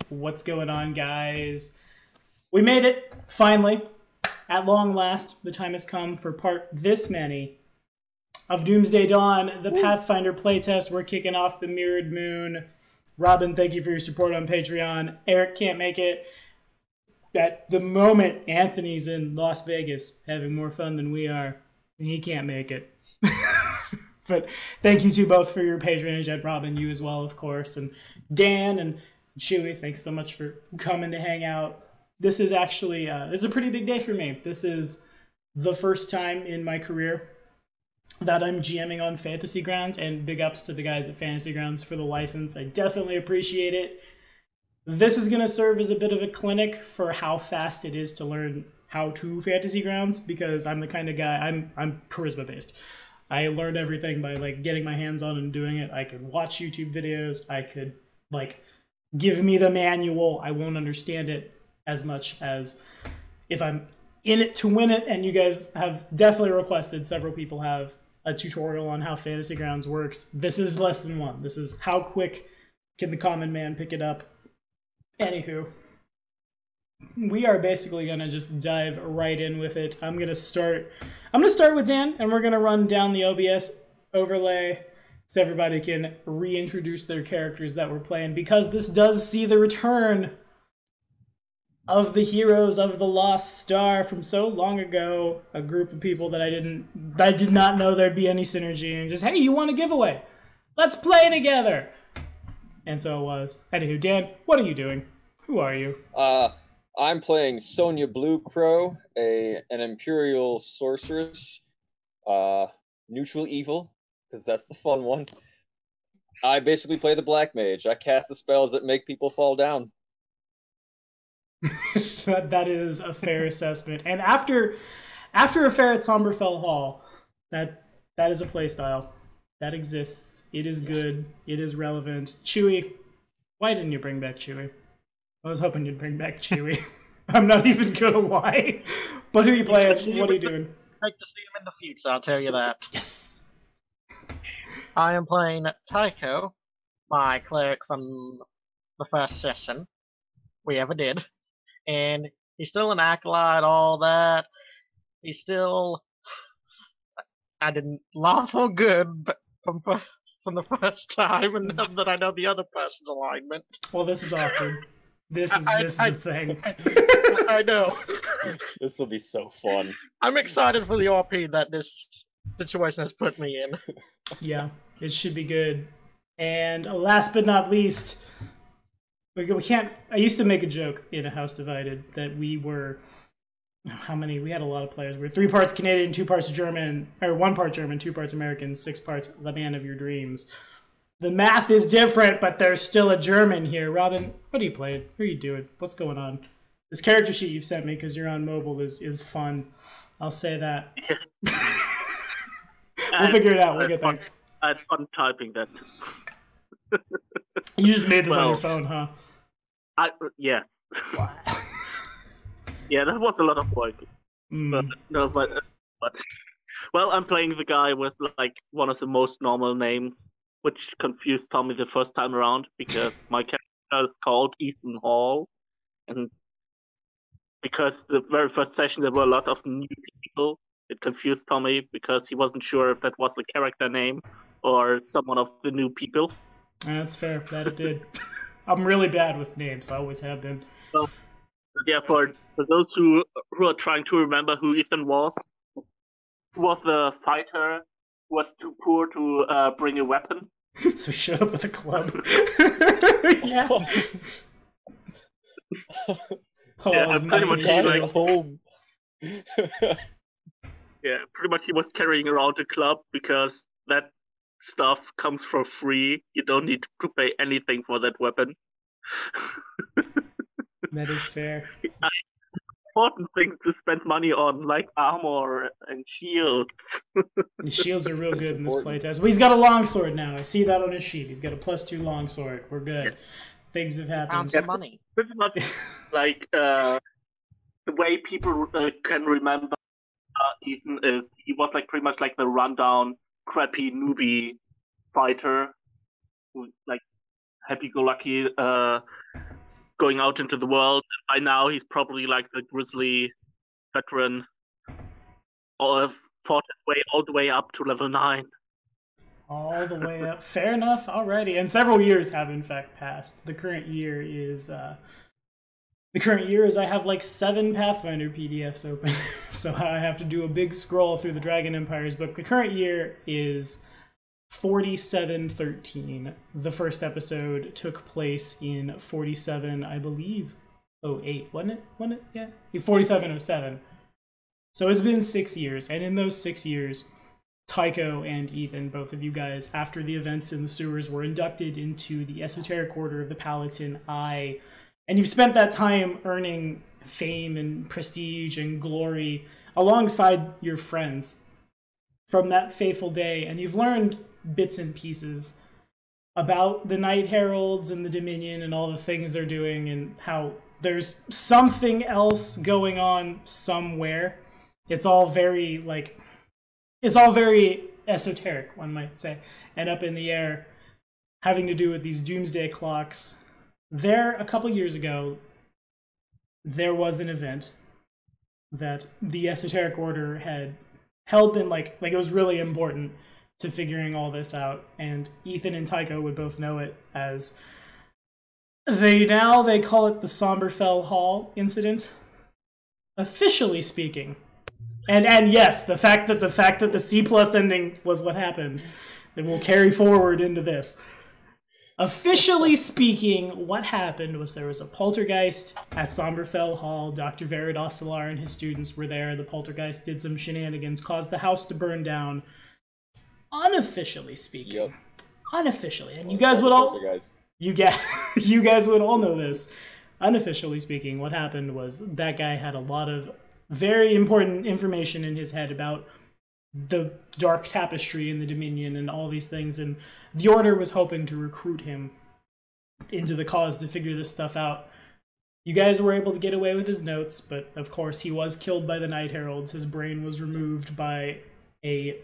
What's going on, guys? We made it, finally. At long last, the time has come for part this many of Doomsday Dawn, the Pathfinder playtest. We're kicking off the Mirrored Moon. Robin, thank you for your support on Patreon. Eric can't make it. At the moment, Anthony's in Las Vegas having more fun than we are. And he can't make it. But thank you to both for your patronage, and Robin, you as well, of course. And Dan and Chewy, thanks so much for coming to hang out. This is actually it's a pretty big day for me. This is the first time in my career that I'm GMing on Fantasy Grounds, and big ups to the guys at Fantasy Grounds for the license. I definitely appreciate it. This is going to serve as a bit of a clinic for how fast it is to learn how to Fantasy Grounds, because I'm the kind of guy, I'm charisma based. I learned everything by like getting my hands on and doing it. I could watch YouTube videos. I could like give me the manual. I won't understand it as much as if I'm in it to win it. And you guys have definitely requested, several people have, a tutorial on how Fantasy Grounds works. This is less than one. This is how quick can the common man pick it up. Anywho, we are basically going to just dive right in with it. I'm going to start with Dan, and we're going to run down the OBS overlay so everybody can reintroduce their characters that we're playing, because this does see the return of the heroes of the Lost Star from so long ago, a group of people that I did not know there'd be any synergy, and just, hey, you want a giveaway? Let's play together! And so it was. Anywho, Dan, what are you doing? Who are you? I'm playing Sonia Bluecrow, an Imperial Sorceress, neutral evil, because that's the fun one. I basically play the Black Mage. I cast the spells that make people fall down. That is a fair assessment. And after a fair at Somberfell Hall, that is a playstyle. That exists. It is good. It is relevant. Chewy, why didn't you bring back Chewy? I was hoping you'd bring back Chewy. I'm not even gonna lie. But who are you playing? What are you doing? I'd like to see him in the future, I'll tell you that. Yes! I am playing Tycho, my cleric from the first session we ever did. And he's still an acolyte, all that. He's still... I didn't laugh all good, but from the first time, and now that I know the other person's alignment. Well, this is awkward. This is the thing. I know. This will be so fun. I'm excited for the RP that this situation has put me in. Yeah, it should be good. And last but not least, we can't... I used to make a joke in A House Divided that we were... How many? We had a lot of players. We were 3 parts Canadian, 2 parts German, or 1 part German, 2 parts American, 6 parts the man of your dreams. The math is different, but there's still a German here. Robin, what are you playing? What are you doing? What's going on? This character sheet you've sent me, because you're on mobile, is fun. I'll say that. We'll figure it out. We'll get there. I had fun typing that. You just made this on your phone, huh? Yeah. Yeah, that was a lot of work. But well, I'm playing the guy with like one of the most normal names, which confused Tommy the first time around, because my character is called Ethan Hall, and because the very first session there were a lot of new people, it confused Tommy because he wasn't sure if that was the character name or someone of the new people. That's fair. That it did. I'm really bad with names. I always have been. Well, yeah, for those who are trying to remember who Ethan was the fighter who was too poor to bring a weapon. So shut up with a club. Yeah. Pretty much like home. Yeah, pretty much he was carrying around a club because that stuff comes for free. You don't need to pay anything for that weapon. That is fair. Important things to spend money on, like armor and shield. The shields are real good in this playtest. Well, he's got a longsword now. I see that on his sheet. He's got a +2 longsword. We're good. Yeah. Things have happened. Found some money. Pretty much like the way people can remember Ethan is he was like pretty much like the rundown, crappy newbie fighter who like happy-go-lucky going out into the world. And by now, he's probably like the grizzly veteran, or fought his way all the way up to level 9. All the way up. Fair enough. Alrighty. And several years have in fact passed. The current year is I have like 7 Pathfinder PDFs open, so I have to do a big scroll through the Dragon Empire's book. The current year is 4713. The first episode took place in 47, I believe, 08, wasn't it? Yeah, 4707. So it's been 6 years, and in those 6 years, Tycho and Ethan, both of you guys, after the events in the sewers, were inducted into the Esoteric Order of the Palatine Eye. And you've spent that time earning fame and prestige and glory alongside your friends from that fateful day. And you've learned bits and pieces about the Night Heralds and the Dominion and all the things they're doing and how there's something else going on somewhere. It's all very esoteric, one might say, and up in the air, having to do with these doomsday clocks. A couple years ago, there was an event that the Esoteric Order had held in, like it was really important to figuring all this out, and Ethan and Tycho would both know it as they call it the Somberfell Hall incident. Officially speaking, and yes, the fact that the C+ ending was what happened, and will carry forward into this. Officially speaking, what happened was there was a poltergeist at Somberfell Hall. Dr. Verid Ostelar and his students were there. The poltergeist did some shenanigans, caused the house to burn down. Unofficially speaking. Yep. Unofficially. And you guys would all you guys would all know this. Unofficially speaking, what happened was that guy had a lot of very important information in his head about the Dark Tapestry and the Dominion and all these things, and the Order was hoping to recruit him into the cause to figure this stuff out. You guys were able to get away with his notes, but of course he was killed by the Night Heralds. His brain was removed by a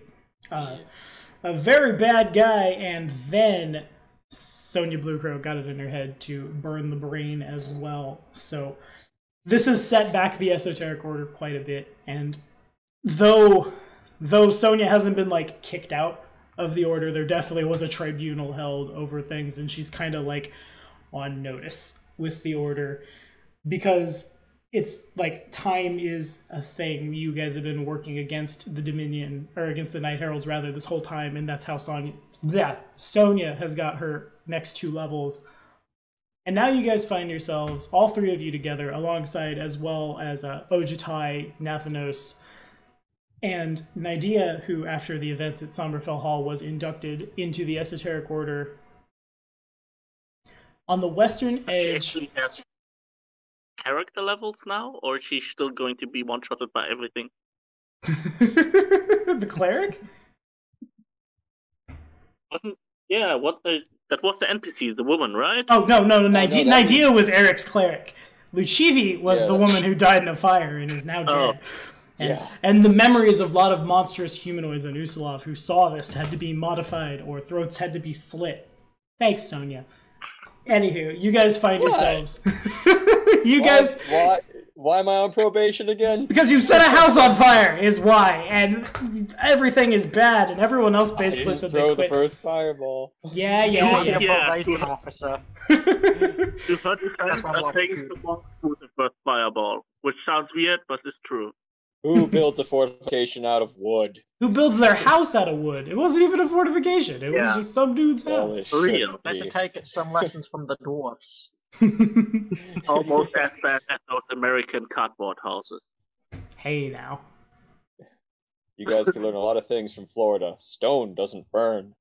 very bad guy, and then Sonya Bluecrow got it in her head to burn the brain as well. So this has set back the Esoteric Order quite a bit, and though Sonya hasn't been like kicked out of the Order, there definitely was a tribunal held over things, and she's kind of like on notice with the Order because it's like time is a thing. You guys have been working against the Dominion, or against the Night Heralds rather, this whole time, and that's how Sonya has got her next 2 levels. And now you guys find yourselves, all 3 of you together, alongside as well as Ojutai, Nathanos, and Nydia, who after the events at Somberfell Hall was inducted into the Esoteric Order. On the western edge... She actually has character levels now, or is she still going to be one-shotted by everything? The cleric? That was the NPC, the woman, right? Oh, no, Nydia was Eric's cleric. Luchivi was the woman who died in a fire and is now dead. And the memories of a lot of monstrous humanoids on Usulov who saw this had to be modified or throats had to be slit. Thanks, Sonya. Anywho, you guys find yourselves... Why am I on probation again? Because you set a house on fire is why, and everything is bad, and everyone else basically said they quit. Throw the first fireball. Yeah. Probation officer. You heard the first fireball, which sounds weird, but it's true. Who builds a fortification out of wood? Who builds their house out of wood? It wasn't even a fortification. It was just some dude's house. Let's take some lessons from the dwarfs. Almost as bad as those American cardboard houses. Hey, now. You guys can learn a lot of things from Florida. Stone doesn't burn.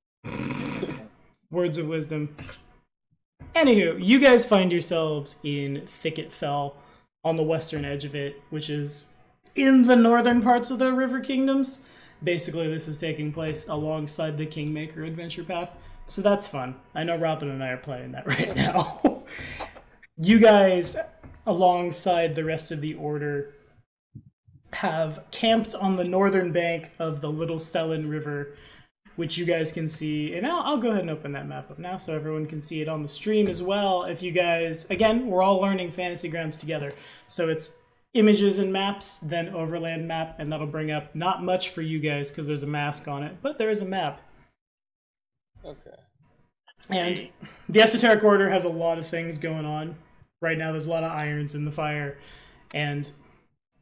Words of wisdom. Anywho, you guys find yourselves in Thicket Fell on the western edge of it, which is in the northern parts of the River Kingdoms. Basically, this is taking place alongside the Kingmaker adventure path, so that's fun. I know Robin and I are playing that right now. You guys, alongside the rest of the Order, have camped on the northern bank of the Little Sellen River, which you guys can see. And I'll go ahead and open that map up now so everyone can see it on the stream as well. If you guys, again, we're all learning Fantasy Grounds together. So it's images and maps, then overland map, and that'll bring up not much for you guys because there's a mask on it, but there is a map. Okay. And the Esoteric Order has a lot of things going on. Right now there's a lot of irons in the fire. And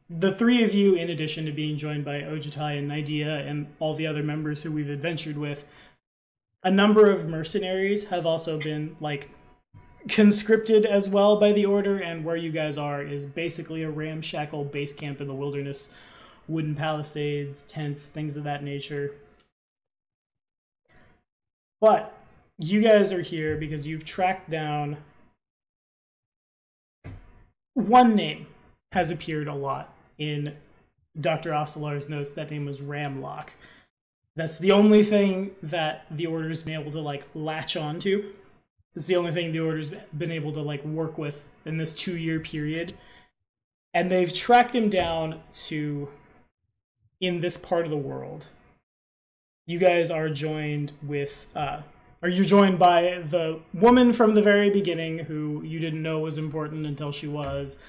the three of you, in addition to being joined by Ojitai and Nidea and all the other members who we've adventured with, a number of mercenaries have also been, like, conscripted as well by the Order, and where you guys are is basically a ramshackle base camp in the wilderness. Wooden palisades, tents, things of that nature. But you guys are here because you've tracked down one name has appeared a lot in Dr. Ostelar's notes. That name was Ramlock. That's the only thing that the Order's been able to, like, latch onto. It's the only thing the Order's been able to, like, work with in this 2-year period. And they've tracked him down to in this part of the world. You guys are joined with, you're joined by the woman from the very beginning who you didn't know was important until she was,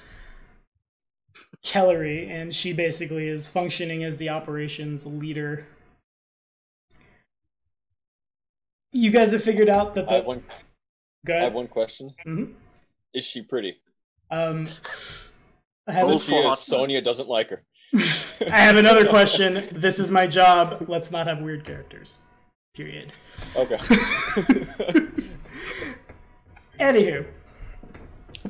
Kellery, and she basically is functioning as the operations leader. You guys have figured out that I have one question. Mm-hmm. Is she pretty? If she is, Sonia doesn't like her. I have another question. This is my job. Let's not have weird characters. Period. Okay. Anywho,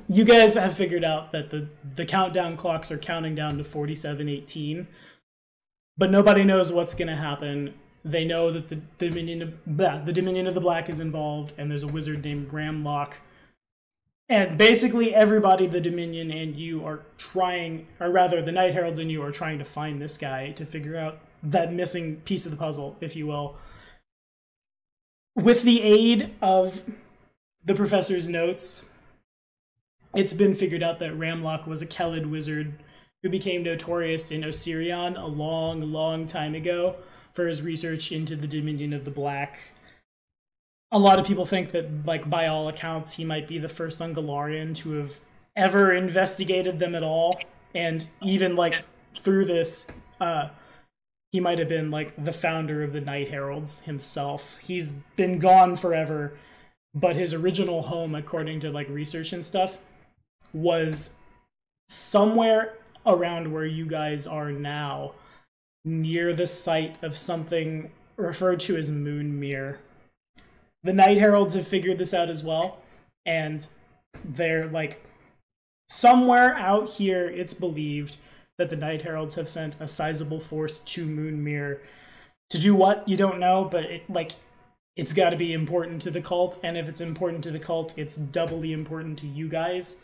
you guys have figured out that the countdown clocks are counting down to 4718, but nobody knows what's going to happen. They know that the Dominion of the Black is involved, and there's a wizard named Ramlock. And basically everybody, the Dominion and you are trying, or rather the Night Heralds and you are trying to find this guy to figure out that missing piece of the puzzle, if you will. With the aid of the professor's notes, it's been figured out that Ramlock was a Kelid wizard who became notorious in Osirion a long, long time ago for his research into the Dominion of the Black. A lot of people think that, like, by all accounts, he might be the first Ungolarian to have ever investigated them at all. And even, like, through this, he might have been, like, the founder of the Night Heralds himself. He's been gone forever, but his original home, according to, like, research and stuff, was somewhere around where you guys are now, near the site of something referred to as Moonmere. The Night Heralds have figured this out as well, and they're, like, somewhere out here, it's believed that the Night Heralds have sent a sizable force to Moonmere. To do what? You don't know, but it's got to be important to the cult, and if it's important to the cult, it's doubly important to you guys,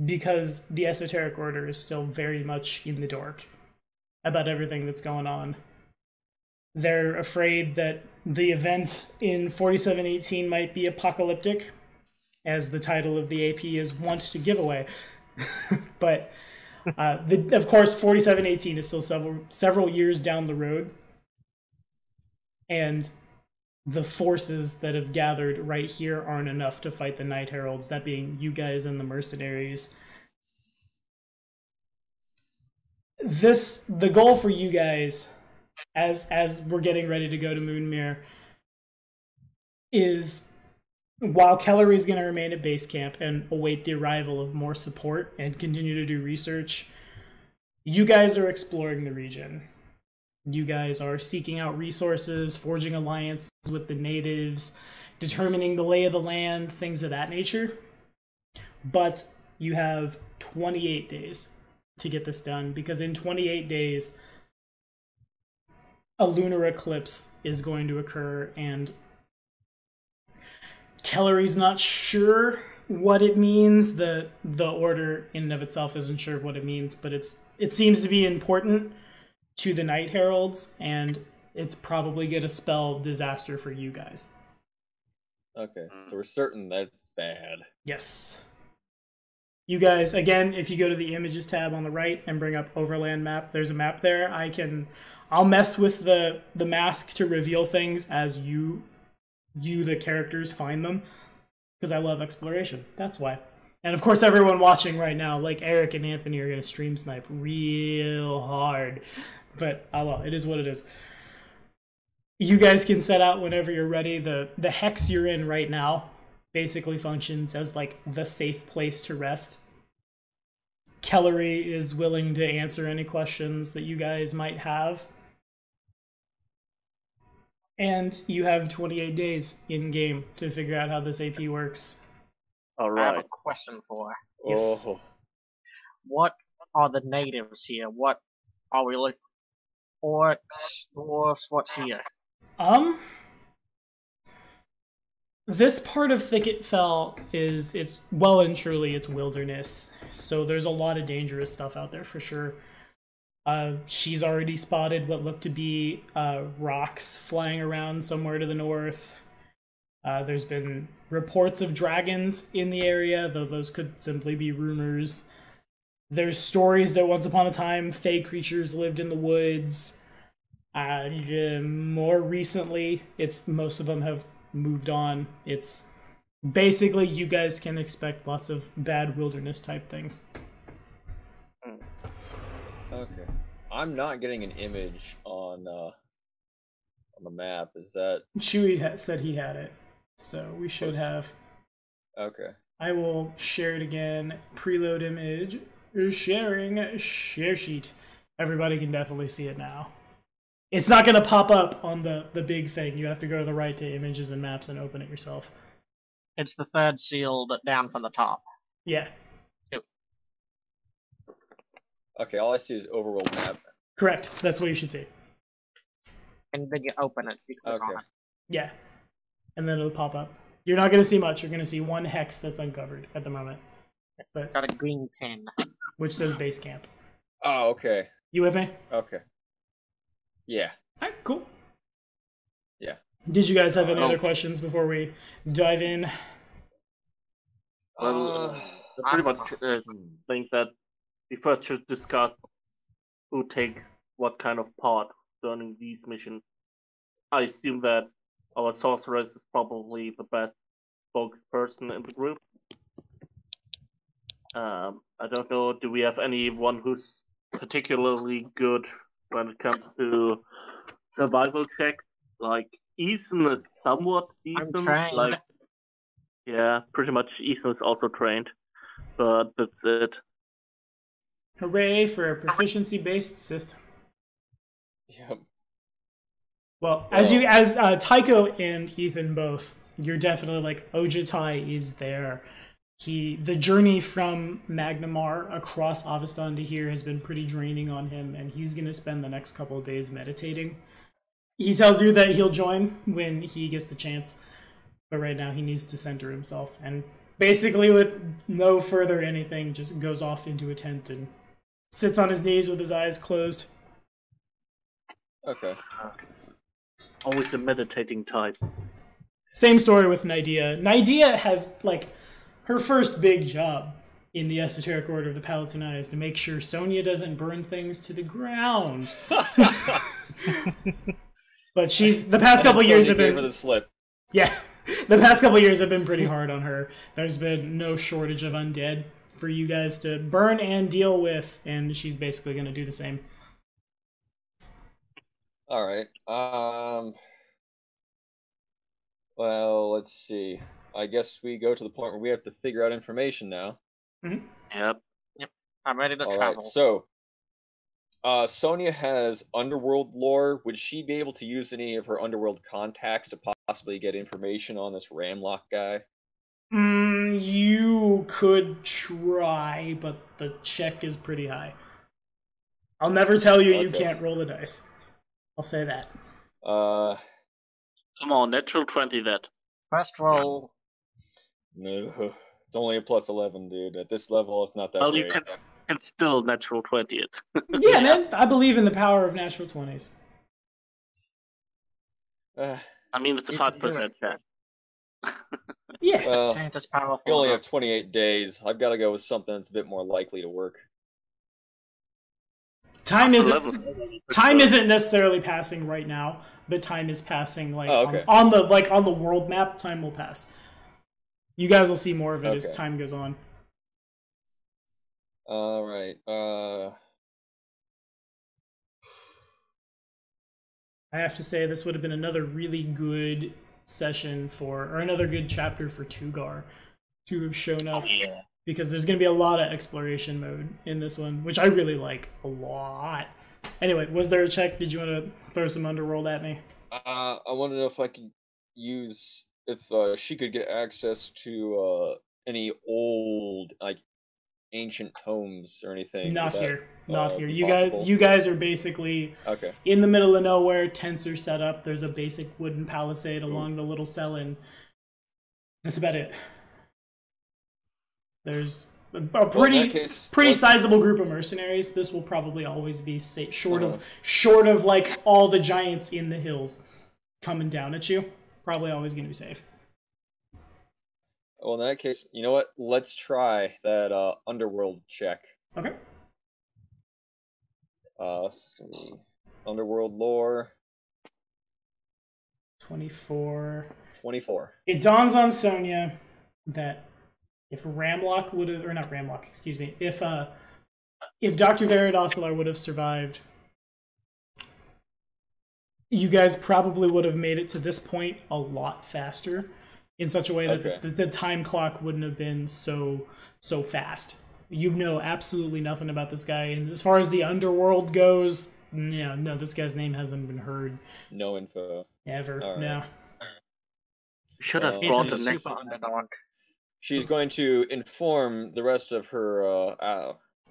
because the Esoteric Order is still very much in the dark about everything that's going on. They're afraid that the event in 4718 might be apocalyptic, as the title of the AP is wont to give away. But, of course, 4718 is still several years down the road. And the forces that have gathered right here aren't enough to fight the Night Heralds, that being you guys and the mercenaries. The goal for you guys, as we're getting ready to go to Moonmere, is, while Kellery is going to remain at base camp and await the arrival of more support and continue to do research, you guys are exploring the region. You guys are seeking out resources, forging alliances with the natives, determining the lay of the land, things of that nature. But you have 28 days to get this done, because in 28 days, a lunar eclipse is going to occur, and Kellery's not sure what it means. The Order in and of itself isn't sure what it means, but it seems to be important to the Night Heralds, and it's probably going to spell disaster for you guys. Okay, so we're certain that's bad. Yes. You guys, again, if you go to the Images tab on the right and bring up Overland Map, there's a map there. I'll mess with the mask to reveal things as you the characters find them, because I love exploration. That's why. And of course, everyone watching right now, like Eric and Anthony, are gonna stream snipe real hard. But well, it is what it is. You guys can set out whenever you're ready. The hex you're in right now basically functions as like the safe place to rest. Kellery is willing to answer any questions that you guys might have. And you have 28 days in-game to figure out how this AP works. All I have right. a question for. Yes. Oh, What are the natives here? What are we looking? Orcs, dwarves, what's here? This part of Thicket Fell it's well and truly it's wilderness. So there's a lot of dangerous stuff out there for sure. She's already spotted what looked to be rocks flying around somewhere to the north. There's been reports of dragons in the area, though those could simply be rumors. There's stories that once upon a time, fey creatures lived in the woods. More recently, most of them have moved on. It's basically you guys can expect lots of bad wilderness type things. okay. I'm not getting an image on the map. Is that Chewy said he had it, so we should have. okay? I will share it again. Preload image. Sharing share sheet. Everybody can definitely see it now. It's not going to pop up on the big thing. You have to go to the right to images and maps and open it yourself. It's the third sealed down from the top. Yeah, Okay, all I see is overworld map. correct. That's what you should see. And then you open it. You click Okay. on it. Yeah. And then it'll pop up. You're not going to see much. You're going to see one hex that's uncovered at the moment, but Got a green pin. which says base camp. Oh, okay. You with me? Okay. Yeah. All right, cool. Yeah. Did you guys have any other questions before we dive in? Well, I pretty much think that we first should discuss who takes what kind of part during these missions. I assume that our sorceress is probably the best spokesperson in the group. I don't know, do we have anyone who's particularly good when it comes to survival checks? Like, Ethan is somewhat decent. I'm trained. Like, yeah, pretty much Ethan is also trained, but that's it. Hooray for a proficiency-based system. Yep. Well, as Tycho and Ethan both, you're definitely like Ojitai is there. The journey from Magnamar across Avestan to here has been pretty draining on him, and he's gonna spend the next couple of days meditating. He tells you that he'll join when he gets the chance, but right now he needs to center himself, and basically with no further anything, just goes off into a tent and sits on his knees with his eyes closed. Okay. Always the meditating type. Same story with Nydia. Nydia has, like, her first big job in the Esoteric Order of the Palatini is to make sure Sonia doesn't burn things to the ground. But the past couple years have gave been... her the slip. Yeah, the past couple years have been pretty hard on her. There's been no shortage of undead for you guys to burn and deal with, and she's basically going to do the same. All right. Well, let's see. I guess we go to the point where we have to figure out information now. Mm-hmm. Yep. I'm ready to All travel. right. So, Sonia has underworld lore. Would she be able to use any of her underworld contacts to possibly get information on this Ramlock guy? You could try, but the check is pretty high. I'll never tell you you Okay. can't roll the dice. I'll say that. Come on, natural 20 that. First roll. No. It's only a plus 11, dude. At this level, it's not that Well, great. you can still natural 20 it. Yeah, man, I believe in the power of natural 20s. I mean, it's a You can do 5% chance. Yeah. Well, Chant is powerful. we only enough. have 28 days. I've got to go with something that's a bit more likely to work. Time Level isn't necessarily passing right now, but time is passing like Oh, okay. on the world map. Time will pass. You guys will see more of it as Okay. time goes on. All right. I have to say this would have been another really good session or another good chapter for Tugar to have shown up. Yeah. Because there's going to be a lot of exploration mode in this one, which I really like a lot. Anyway, was there a check? Did you want to throw some Underworld at me? I want to know if I could use if she could get access to any old like ancient tomes or anything. Not Would here. that, Not here. be You possible? guys are basically Okay. in the middle of nowhere. Tents are set up. There's a basic wooden palisade along the little cell, that's about it. There's a pretty sizable group of mercenaries. This will probably always be safe, short of like all the giants in the hills coming down at you. Probably always going to be safe. Well, in that case, you know what? Let's try that underworld check. Okay. It's gonna be underworld lore. 24. 24. It dawns on Sonya that if Ramlock would have, or not Ramlock, excuse me, if Dr. Veridosilar would have survived, you guys probably would have made it to this point a lot faster, in such a way that the time clock wouldn't have been so fast. You know absolutely nothing about this guy, and as far as the underworld goes, no, this guy's name hasn't been heard. No info. Ever, All right. no. Should have He's brought a the next. super underdog. She's going to inform the rest of her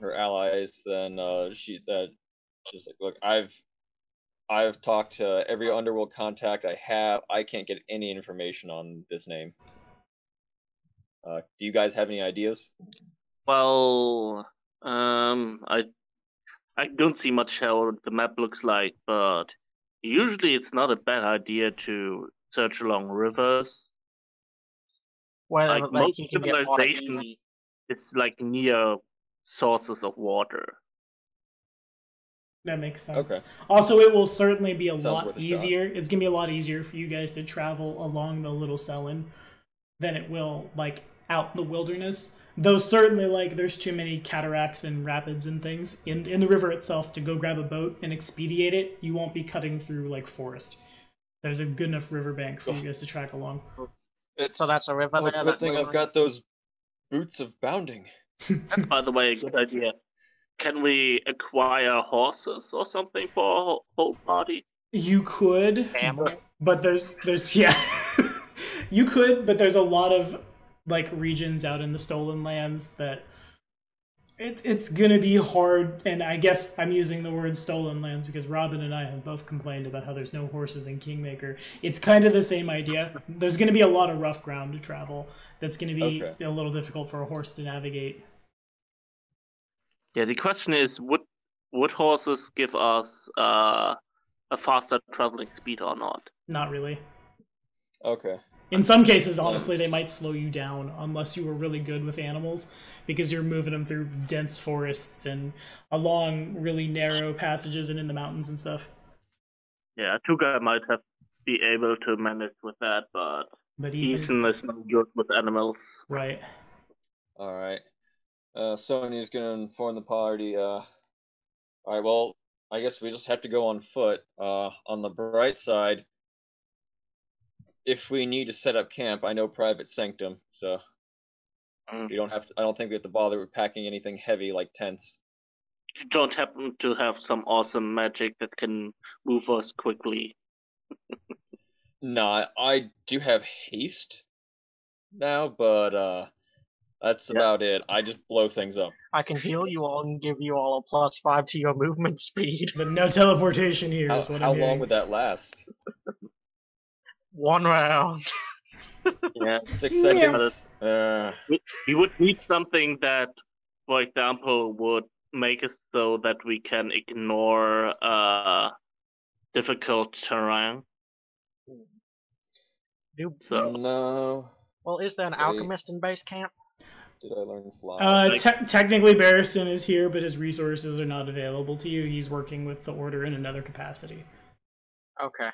allies. Then she's like, look, I've talked to every underworld contact I have. I can't get any information on this name. Do you guys have any ideas? Well, I don't see much how the map looks like, but usually it's not a bad idea to search along rivers. Where Like like most you can get water civilization easy. is like near sources of water. That makes sense. Okay. Also, it will certainly be a Sounds lot worth a shot. easier. It's going to be a lot easier for you guys to travel along the Little Selin than it will, like, out in the wilderness. Though certainly, like, there's too many cataracts and rapids and things in the river itself to go grab a boat and expedite it. You won't be cutting through, like, forest. There's a good enough riverbank for you guys to track along. So that's a river there. Good thing I've got those boots of bounding. That's, by the way, a good idea. Can we acquire horses or something for our whole party? You could, but there's yeah. You could, but there's a lot of like regions out in the Stolen Lands that it's gonna be hard. And I guess I'm using the word Stolen Lands because Robin and I have both complained about how there's no horses in Kingmaker. It's kind of the same idea. There's gonna be a lot of rough ground to travel. That's gonna be a little difficult for a horse to navigate. Yeah, the question is, would horses give us a faster traveling speed or not? Not really. Okay. In some cases, honestly, they might slow you down unless you were really good with animals, because you're moving them through dense forests and along really narrow passages and in the mountains and stuff. Yeah, Tuga might have be able to manage with that, but Ethan is not good with animals. Right. All right. Sonya's gonna inform the party. All right. Well, I guess we just have to go on foot. On the bright side, if we need to set up camp, I know Private Sanctum, so we don't have to. I don't think we have to bother with packing anything heavy like tents. You don't happen to have some awesome magic that can move us quickly? Nah, I do have haste now, but that's about it. I just blow things up. I can heal you all and give you all a +5 to your movement speed. But no teleportation here is what I'm hearing. How long would that last? 1 round. Yeah, 6 seconds. We would need something that, for example, would make it so that we can ignore difficult terrain. So. No. Well, is there an alchemist in base camp? did I learn fly? Technically, Barristan is here, but his resources are not available to you. He's working with the Order in another capacity. Okay.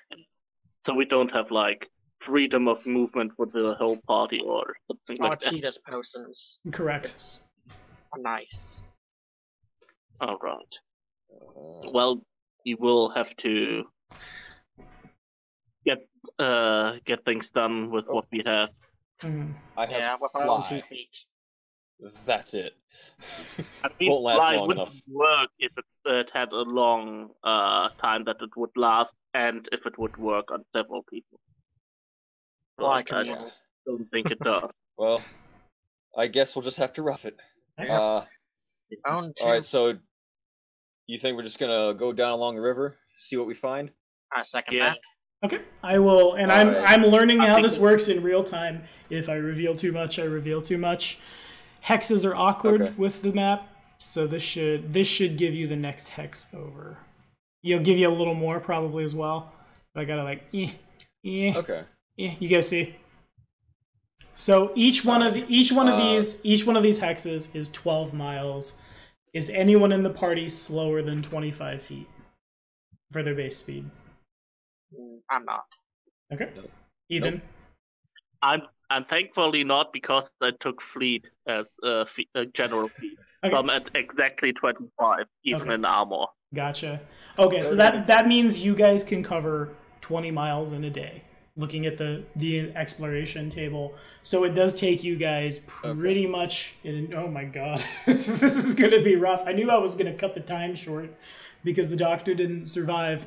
So we don't have like freedom of movement with the whole party or something like that. Cheetah's potions. Correct. It's nice. All right. Well, you will have to get things done with what we have. Mm-hmm. I have with fly. our own 2 feet. That's it. I mean, Won't last fly long wouldn't enough. work if it had a long time that it would last, and if it would work on several people. Fly But I can roll. don't think it does. Well, I guess we'll just have to rough it. Own 2. Alright, so you think we're just gonna go down along the river, see what we find? I second Yeah. that. Okay, I will, and All right. I'm learning I how think this works in real time. If I reveal too much, I reveal too much. Hexes are awkward Okay. with the map, so this should give you the next hex over. You'll give you a little more probably as well. But I gotta like Okay. you guys see. So each one of these hexes is 12 miles. Is anyone in the party slower than 25 feet for their base speed? I'm not. Okay. Nope. Ethan. I'm thankfully not, because I took fleet as general fleet. Okay. So I'm at exactly 25, even Okay. in armor. Gotcha. Okay, so that means you guys can cover 20 miles in a day. Looking at the exploration table, so it does take you guys pretty much. Oh my god, this is gonna be rough. I knew I was gonna cut the time short because the doctor didn't survive.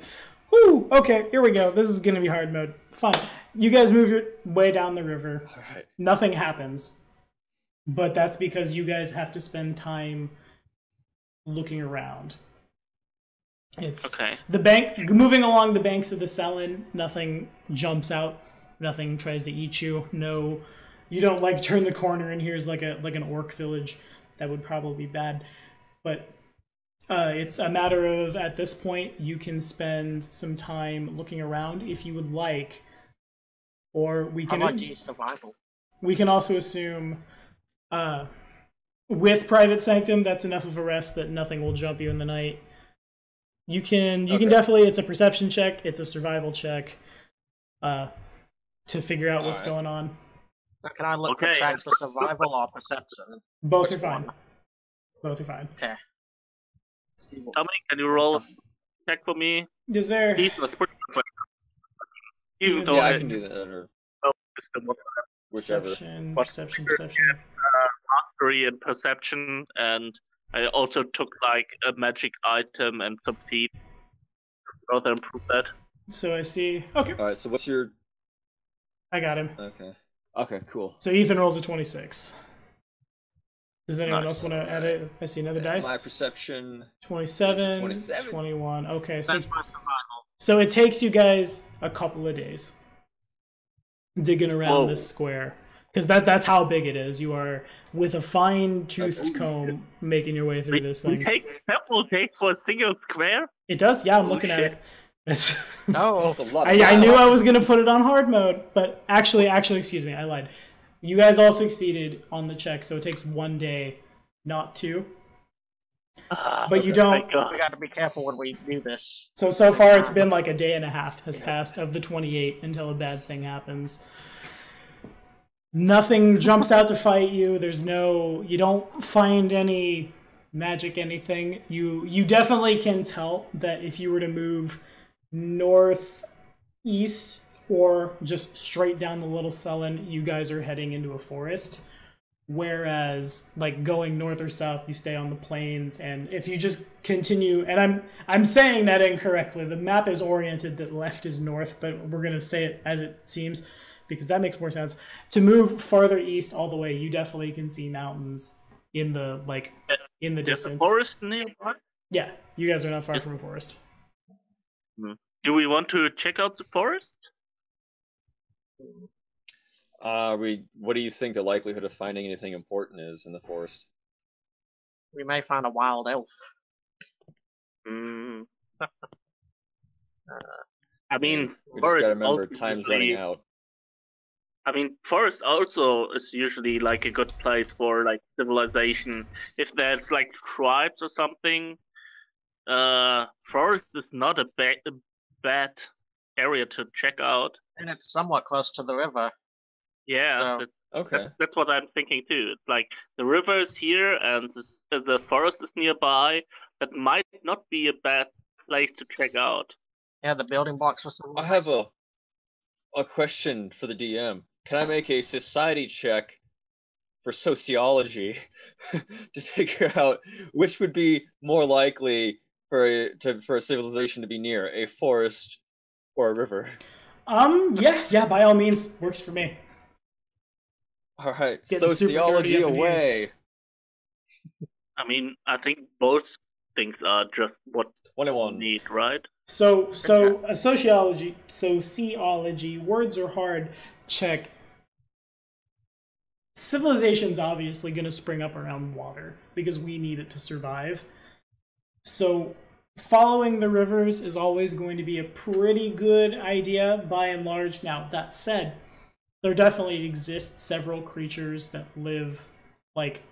Woo! Okay, here we go. This is gonna be hard mode. Fine. You guys move your way down the river. All right. Nothing happens, but that's because you guys have to spend time looking around. It's Okay. the bank moving along the banks of the Selin. Nothing jumps out. Nothing tries to eat you. No, you don't like turn the corner and here's like an orc village. That would probably be bad. But it's a matter of, at this point, you can spend some time looking around if you would like, or we I'd can like to use survival. we can also assume with Private Sanctum that's enough of a rest that nothing will jump you in the night. You can definitely, it's a perception check, it's a survival check, to figure out what's going on. So can I look for Okay. checks for survival or perception? Both Which are fine. one? Both are fine. Okay. See what- Dominic, can you roll a check for me? Is there? Please, let's put it. Even though Yeah, I can do that, or whichever. Perception. Mastery and perception, and I also took like a magic item and some feet. Rather improve that. So I see. Okay. All right. So what's your? I got him. Okay. Okay. Cool. So Ethan rolls a 26. Does anyone Nice. else want to add it? I see another dice. My perception. 27, 27. 21. Okay, so That's my survival. So it takes you guys a couple of days digging around Whoa. this square. Because that's how big it is. You are, with a fine-toothed comb, making your way through this We thing. take several days for a single square? It does? Yeah, I'm Holy looking at shit. it. It's- No. That's a lot. Of I knew miles. I was going to put it on hard mode, but actually, excuse me, I lied. You guys all succeeded on the check, so it takes 1 day, not 2. But you don't... Thank God. We got to be careful when we do this. So far it's been like a day and a half has passed of the 28 until a bad thing happens. Nothing jumps out to fight you. You don't find any magic anything. You definitely can tell that if you were to move northeast or just straight down the Little Sullen, you guys are heading into a forest. Whereas, like, going north or south, you stay on the plains, and if you just continue, and I'm saying that incorrectly. The map is oriented that left is north, but we're gonna say it as it seems because that makes more sense. To move farther east all the way, you definitely can see mountains in the There's a distance. forest nearby? Yeah, you guys are not far from a forest. Do we want to check out the forest? What do you think the likelihood of finding anything important is in the forest? We may find a wild elf. Mm. I mean, We just forest gotta remember time's running ultimately- out. I mean, forest also is usually like a good place for like civilization. If there's like tribes or something, forest is not a bad area to check out. And it's somewhat close to the river. Yeah, So, Okay. that's what I'm thinking too. It's like the river is here and the forest is nearby. That might not be a bad place to check out. yeah, the building blocks for I civilization. have a question for the DM. Can I make a society check for sociology to figure out which would be more likely for a civilization to be near, a forest or a river? Yeah, by all means, works for me. All right, Getting super sociology nerdy up in here. away. I mean, I think both things are just what you 21. need, right? So sociology, words are hard. Check. Civilization's obviously going to spring up around water because we need it to survive. So following the rivers is always going to be a pretty good idea by and large. Now, that said, there definitely exist several creatures that live like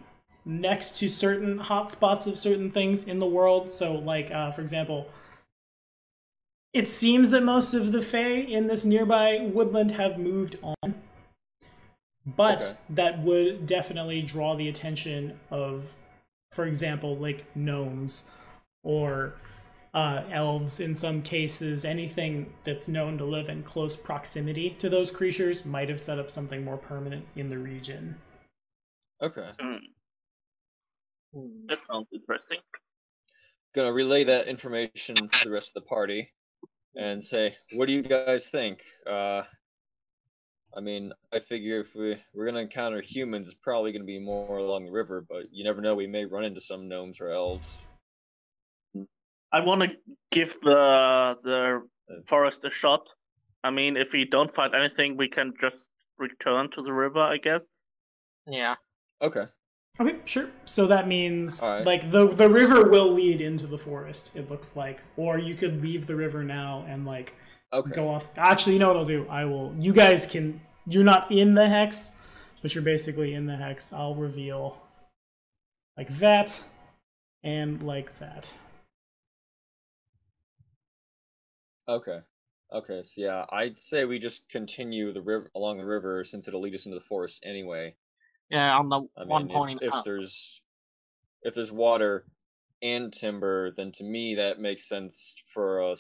next to certain hotspots of certain things in the world. So like, for example, it seems that most of the Fae in this nearby woodland have moved on. But Okay. that would definitely draw the attention of, for example, like gnomes or elves in some cases. Anything that's known to live in close proximity to those creatures might have set up something more permanent in the region. Okay. That sounds interesting. Gonna relay that information to the rest of the party and say, what do you guys think? I mean, I figure if we're gonna encounter humans, it's probably gonna be more along the river, but you never know, we may run into some gnomes or elves. I want to give the forest a shot. I mean, if we don't find anything, we can just return to the river, I guess. Yeah. Okay. Okay, sure. So that means Alright. like the river will lead into the forest, it looks like. Or you could leave the river now and like Okay. go off. Actually, you know what I'll do? I will. You guys can. You're not in the hex, but you're basically in the hex. I'll reveal like that and like that. Okay. Okay. So yeah, I'd say we just continue the river along the river since it'll lead us into the forest anyway. Yeah, on the I one mean, point if up. there's water and timber, then to me that makes sense for a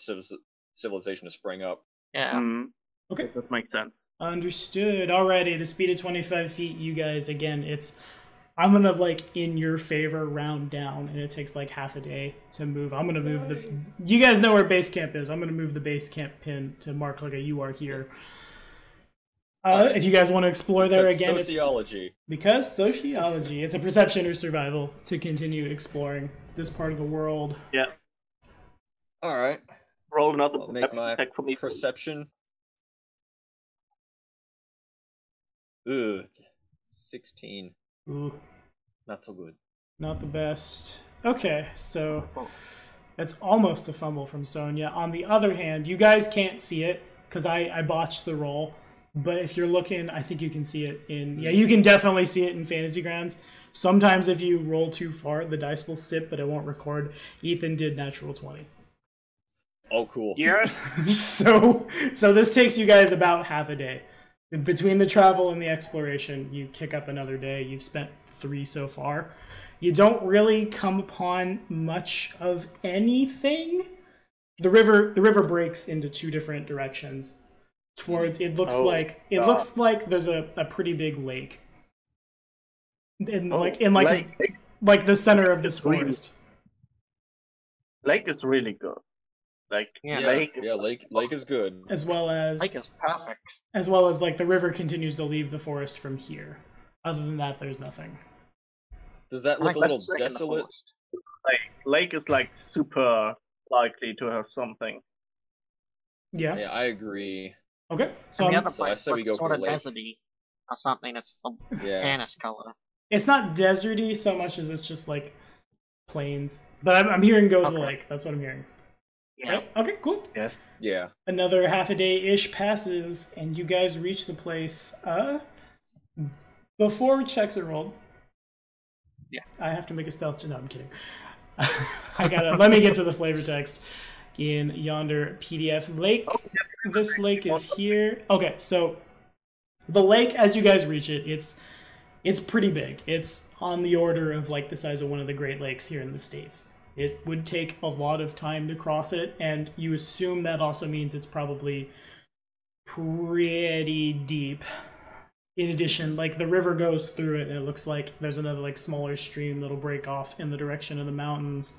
civilization to spring up. Yeah. Okay. That makes sense. Understood. Alrighty, at a speed of 25 feet, you guys, again, I'm gonna, like, in your favor round down, and it takes, like, half a day to move. I'm gonna move you guys know where base camp is. I'm gonna move the base camp pin to mark, like, you are here. If you guys want to explore there again, Sociology. Because sociology. It's a perception or survival to continue exploring this part of the world. Yeah. Alright. Roll another I'll make my check for me. perception. Ugh, it's 16. Ooh, Not so good. not the best. Okay, so that's almost a fumble from Sonya. On the other hand, you guys can't see it because I botched the roll. But if you're looking, I think you can see it in... Yeah, you can definitely see it in Fantasy Grounds. Sometimes if you roll too far, the dice will sit, but it won't record. Ethan did natural 20. Oh, cool. Yeah. So this takes you guys about half a day. Between the travel and the exploration, you kick up another day. You've spent 3 so far. You don't really come upon much of anything. The river breaks into 2 different directions. Towards looks like there's a pretty big lake. In like the center of this forest. Lake is really good. Like Lake is good. As well as Lake is perfect. As well as like the river continues to leave the forest from here. Other than that, there's nothing. Does that look a little desolate? Lake is like super likely to have something. Yeah. Yeah, I agree. Okay. So the other so I place say we looks go sort for of lake. deserty or something. It's the tannis color. It's not deserty so much as it's just like plains. But I'm hearing go to the lake. That's what I'm hearing. Yeah. Right? Okay, cool. Yes. Yeah. Another half a day-ish passes, and you guys reach the place. Before checks are rolled. Yeah. I have to make a stealth. No, I'm kidding. Let me get to the flavor text in yonder PDF lake. This lake is here. Okay, so the lake, as you guys reach it, it's pretty big. It's on the order of like the size of one of the Great Lakes here in the States. It would take a lot of time to cross it, and you assume that also means it's probably pretty deep. In addition, like the river goes through it, and it looks like there's another like smaller stream that'll break off in the direction of the mountains.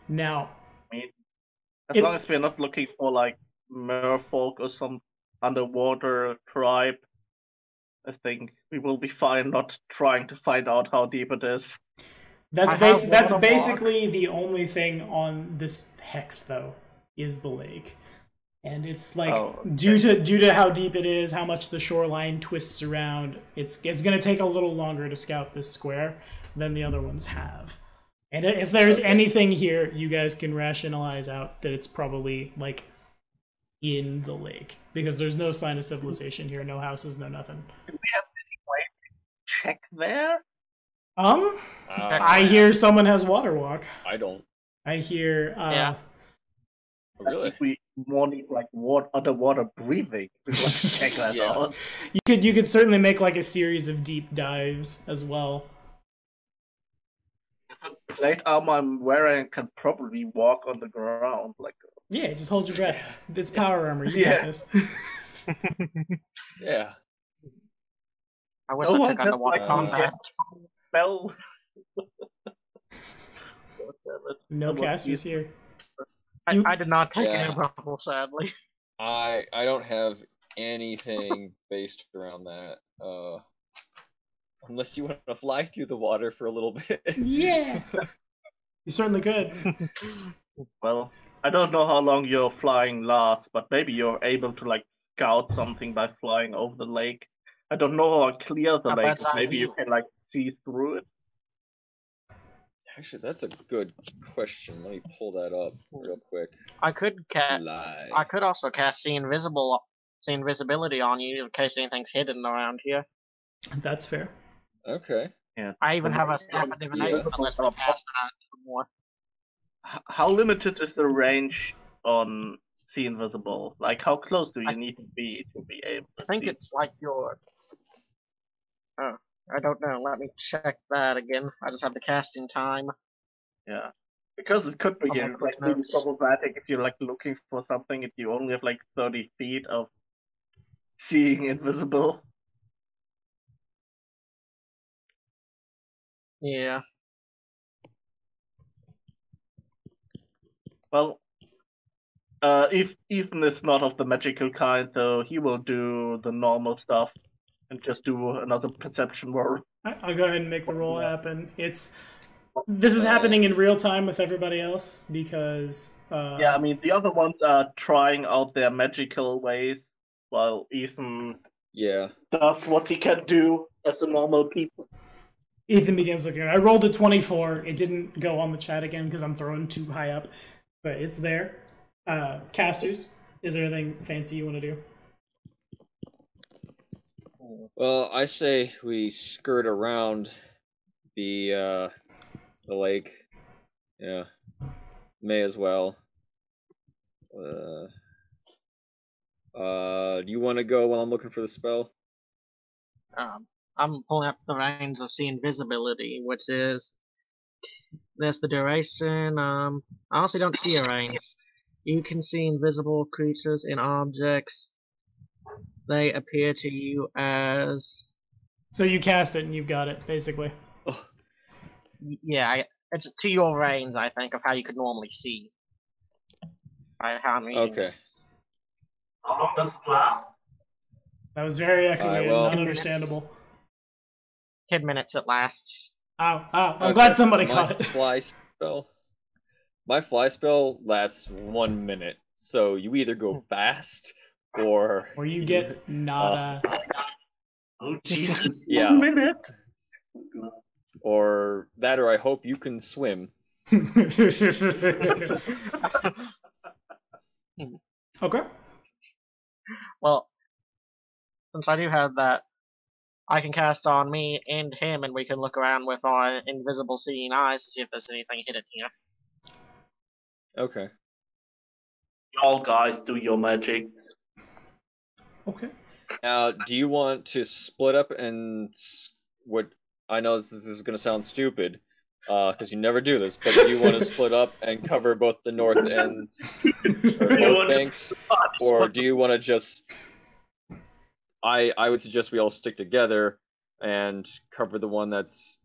Now, I mean, as long as we're not looking for like merfolk or some underwater tribe, I think we will be fine not trying to find out how deep it is. That's basically the only thing on this hex, though, is the lake. And it's like due to how deep it is, how much the shoreline twists around, it's going to take a little longer to scout this square than the other ones have. And if there's anything here, you guys can rationalize out that it's probably like in the lake, because there's no sign of civilization here, no houses, no nothing. Do we have any way to check there? I hear someone has water walk. I don't. I hear Yeah. Really? I think we more need like underwater breathing. We want to check that Yeah. out. You could certainly make like a series of deep dives as well. The plate armor I'm wearing can probably walk on the ground. Like, Yeah, just hold your breath. It's power armor. You Yeah. got this. Yeah. I wish No I one took has, underwater like, combat. spell. No casters here. I did not take Yeah. any roll, sadly. I don't have anything based around that. Unless you want to fly through the water for a little bit. Yeah. You certainly could. Well, I don't know how long your flying lasts, but maybe you're able to like scout something by flying over the lake. I don't know how clear the How lake bad's is. Maybe you IU? can like see through it. Actually, that's a good question. Let me pull that up real quick. I could Fly. I could also cast see invisibility on you in case anything's hidden around here. That's fair. Okay. Yeah. I even have a staff of divination unless I cast that more. How limited is the range on see invisible? Like, how close do you need to be able to I think see? it's like your. Oh, I don't know. Let me check that again. I just have the casting time. Yeah. Because it could be Oh, my like really goodness. problematic if you're like looking for something if you only have like 30 feet of seeing invisible. Yeah. Well, if Ethan is not of the magical kind, so he will do the normal stuff and just do another perception roll. I'll go ahead and make the roll happen. This is happening in real time with everybody else because. Yeah, I mean the other ones are trying out their magical ways, while Ethan does what he can do as a normal people. Ethan begins looking. I rolled a 24. It didn't go on the chat again because I'm throwing too high up, but it's there. Casters, is there anything fancy you want to do? Well, I say we skirt around the lake. Yeah, may as well. Do you want to go while I'm looking for the spell? I'm pulling up the reins of see invisibility, which is there's the duration. I honestly don't see a range. You can see invisible creatures and objects. They appear to you as. So you cast it and you've got it, basically. Oh. Yeah, it's to your range, I think, of how you could normally see. Right, how many? Okay. How long does it last? That was very echoey well- and ununderstandable. 10 minutes it lasts. Ow. I'm glad somebody caught it. My fly spell lasts 1 minute, so you either go fast or you get nada. Oh Jesus! Yeah. 1 minute. or that, or I hope you can swim. Okay. Well, since I do have that, I can cast on me and him, and we can look around with our invisible seeing eyes to see if there's anything hidden here. Okay. Y'all guys do your magics. Okay. Now, do you want to split up and what? I know this is going to sound stupid, because you never do this, but do you want to split up and cover both the north ends or both banks, or do you want to just? I would suggest we all stick together and cover the one that's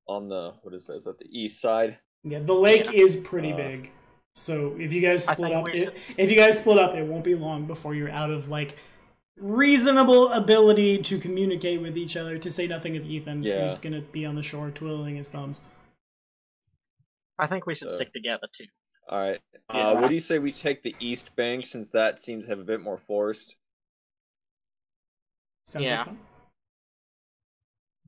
on the Is that the east side? Yeah, the lake is pretty big. So if you guys split up, it won't be long before you're out of like reasonable ability to communicate with each other. To say nothing of Ethan, who's gonna be on the shore twiddling his thumbs. I think we should stick together too. All right. What do you say we take the east bank, since that seems to have a bit more forest? Sounds like fun.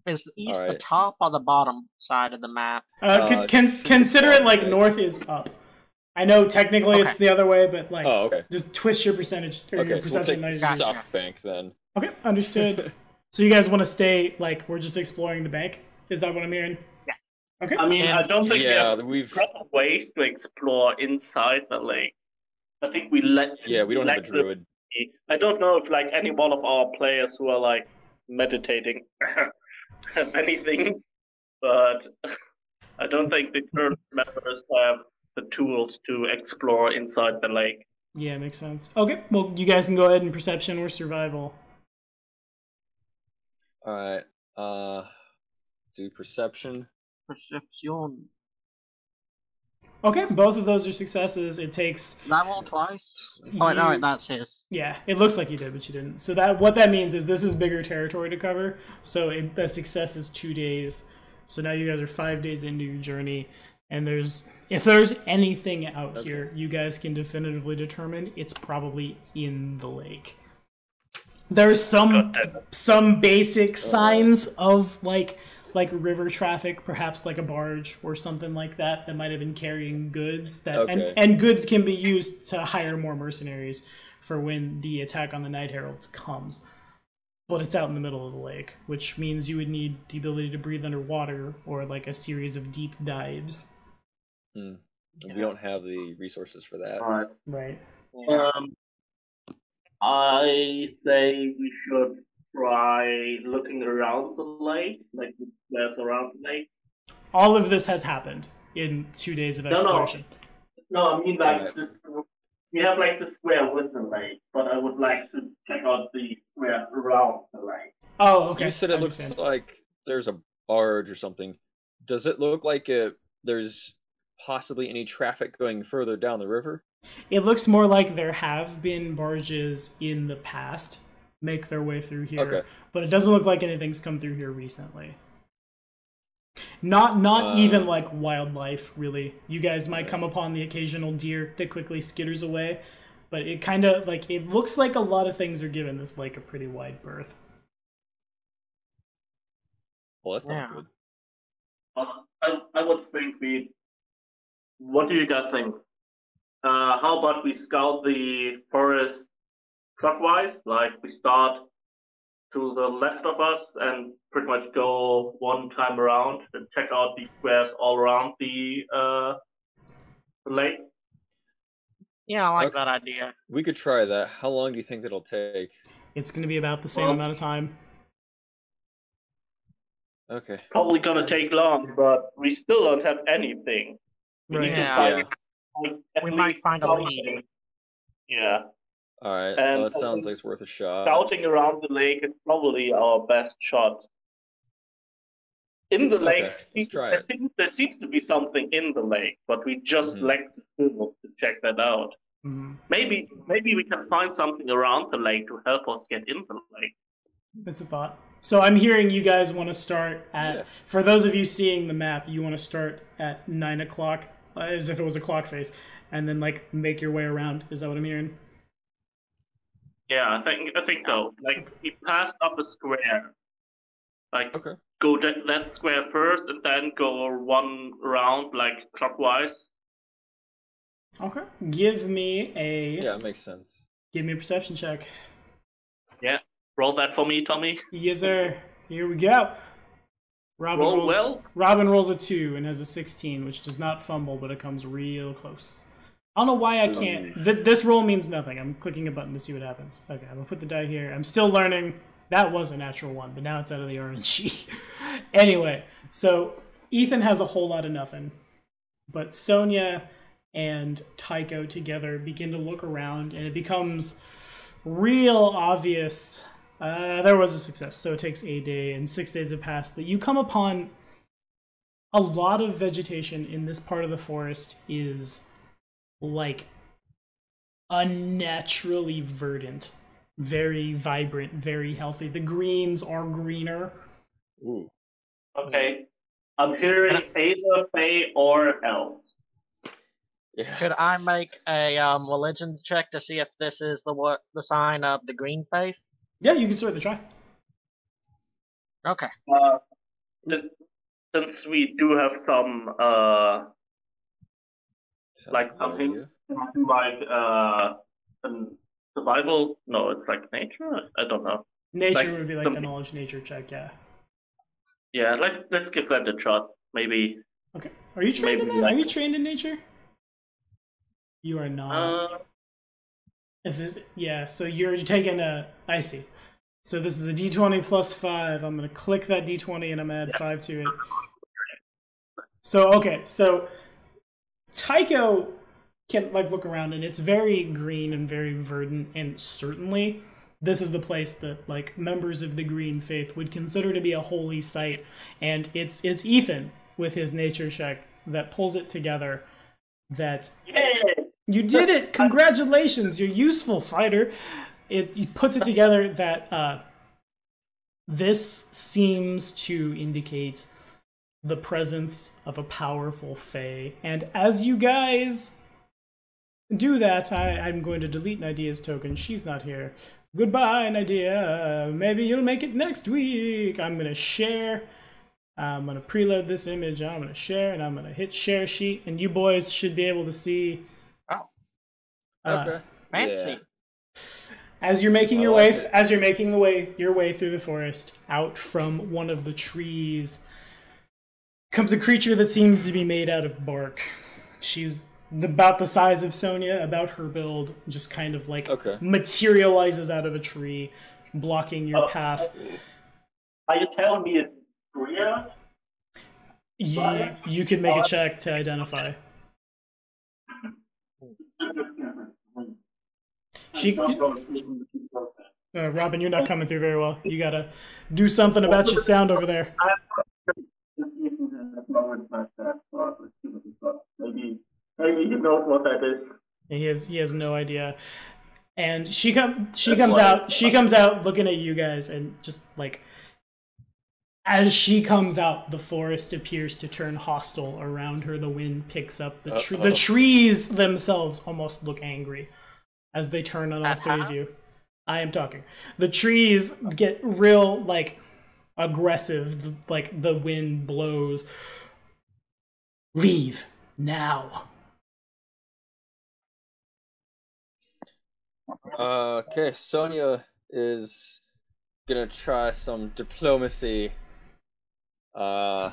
Is the east the top or the bottom side of the map? Consider it like north is up. I know technically it's the other way, but like, just twist your percentage or your perception. We'll take south bank then. Okay, understood. So you guys want to stay like we're just exploring the bank? Is that what I'm hearing? Yeah. Okay. I mean, I don't think we've proper ways to explore inside the lake. I think we we don't have a druid. I don't know if like any one of our players who are like meditating have anything, but I don't think the current members have the tools to explore inside the lake. Yeah, makes sense. Okay, well, you guys can go ahead and perception or survival. All right. Do perception. Perception. Okay, both of those are successes. It takes... That roll twice? Oh, no, that's his. Yeah, it looks like you did, but you didn't. So what that means is this is bigger territory to cover, so the success is 2 days. So now you guys are 5 days into your journey, and if there's anything out here, you guys can definitively determine it's probably in the lake. There's some basic signs of like river traffic, perhaps like a barge or something like that might have been carrying goods. And goods can be used to hire more mercenaries for when the attack on the Night Heralds comes. But it's out in the middle of the lake, which means you would need the ability to breathe underwater or like a series of deep dives. We don't have the resources for that. Right. Yeah. I say we should try looking around the lake, like the squares around the lake. All of this has happened in 2 days of exploration. No, I mean like this. We have like the square with the lake, but I would like to check out the squares around the lake. Oh, okay. You said it looks like there's a barge or something. Does it look like there's possibly any traffic going further down the river? It looks more like there have been barges in the past make their way through here, but it doesn't look like anything's come through here recently. Not even like wildlife, really. You guys might come upon the occasional deer that quickly skitters away, but it kind of like it looks like a lot of things are giving this lake a pretty wide berth. Well, that's not good. I would think What do you guys think? How about we scout the forest clockwise? Like we start to the left of us and pretty much go one time around and check out the squares all around the lake. Yeah, I like that idea. We could try that. How long do you think that'll take? It's going to be about the same amount of time. Okay. Probably gonna take long, but we still don't have anything. Right. We might find a lead. Yeah. All right. Well, that sounds like it's worth a shot. Scouting around the lake is probably our best shot. In the lake, there seems to be something in the lake, but we just lack the tools to check that out. Mm-hmm. Maybe we can find something around the lake to help us get in the lake. That's a thought. So I'm hearing you guys want to start at, for those of you seeing the map, you want to start at 9 o'clock, as if it was a clock face, and then like make your way around. Is that what I'm hearing? Yeah, I think so. Like we passed up a square. Like go that square first, and then go one round like clockwise. Okay. Give me Yeah, it makes sense. a perception check. Yeah. Roll that for me, Tommy. Yes, sir. Here we go. Robin rolls a 2 and has a 16, which does not fumble, but it comes real close. I don't know why I can't. This roll means nothing. I'm clicking a button to see what happens. Okay, I'm gonna put the die here. I'm still learning. That was a natural one, but now it's out of the RNG. Anyway, so Ethan has a whole lot of nothing, but Sonia and Tycho together begin to look around, and it becomes real obvious. There was a success, so it takes a day, and 6 days have passed, that you come upon a lot of vegetation in this part of the forest is like unnaturally verdant, very vibrant, very healthy. The greens are greener. Ooh. Okay. I'm hearing either Fae or Elves. Yeah. Could I make a religion check to see if this is the sign of the green faith? Yeah, you can certainly try. Okay. Since we do have some Sounds like good something idea. survival. No, it's like nature. I don't know. Nature Like would be like something- the knowledge nature check, yeah. Yeah, let's give that a shot. Maybe. Okay. Are you trained in Maybe that? Are like- you trained in nature? You are not. So you're taking a. I see. So this is a d20 plus 5. I'm going to click that d20 and I'm going to add 5 to it. So, okay. So Tycho can like look around and it's very green and very verdant, and certainly this is the place that like members of the green faith would consider to be a holy site. And it's Ethan with his nature check that pulls it together. That you did it! Congratulations! You're useful, fighter. It puts it together that this seems to indicate the presence of a powerful fae. And as you guys do that, I'm going to delete Nidea's token. She's not here. Goodbye, Nidea. Maybe you'll make it next week. I'm going to share. I'm going to preload this image. I'm going to share, and I'm going to hit share sheet. And you boys should be able to see. Oh. Okay. Fancy. Yeah. As you're making your like way, it. as you're making your way through the forest, out from one of the trees comes a creature that seems to be made out of bark. She's about the size of Sonia, about her build, just kind of like materializes out of a tree, blocking your path. Are you telling me it's Bria? You can make a check to identify. Robin, you're not coming through very well. You gotta do something about your sound over there. Maybe he knows what that is. He has no idea. And she comes out looking at you guys, and just like as she comes out, the forest appears to turn hostile around her. The wind picks up. The trees themselves almost look angry as they turn on all three of you. I am talking. The trees get real like aggressive, like the wind blows. Leave now. Okay, Sonia is gonna try some diplomacy. Like,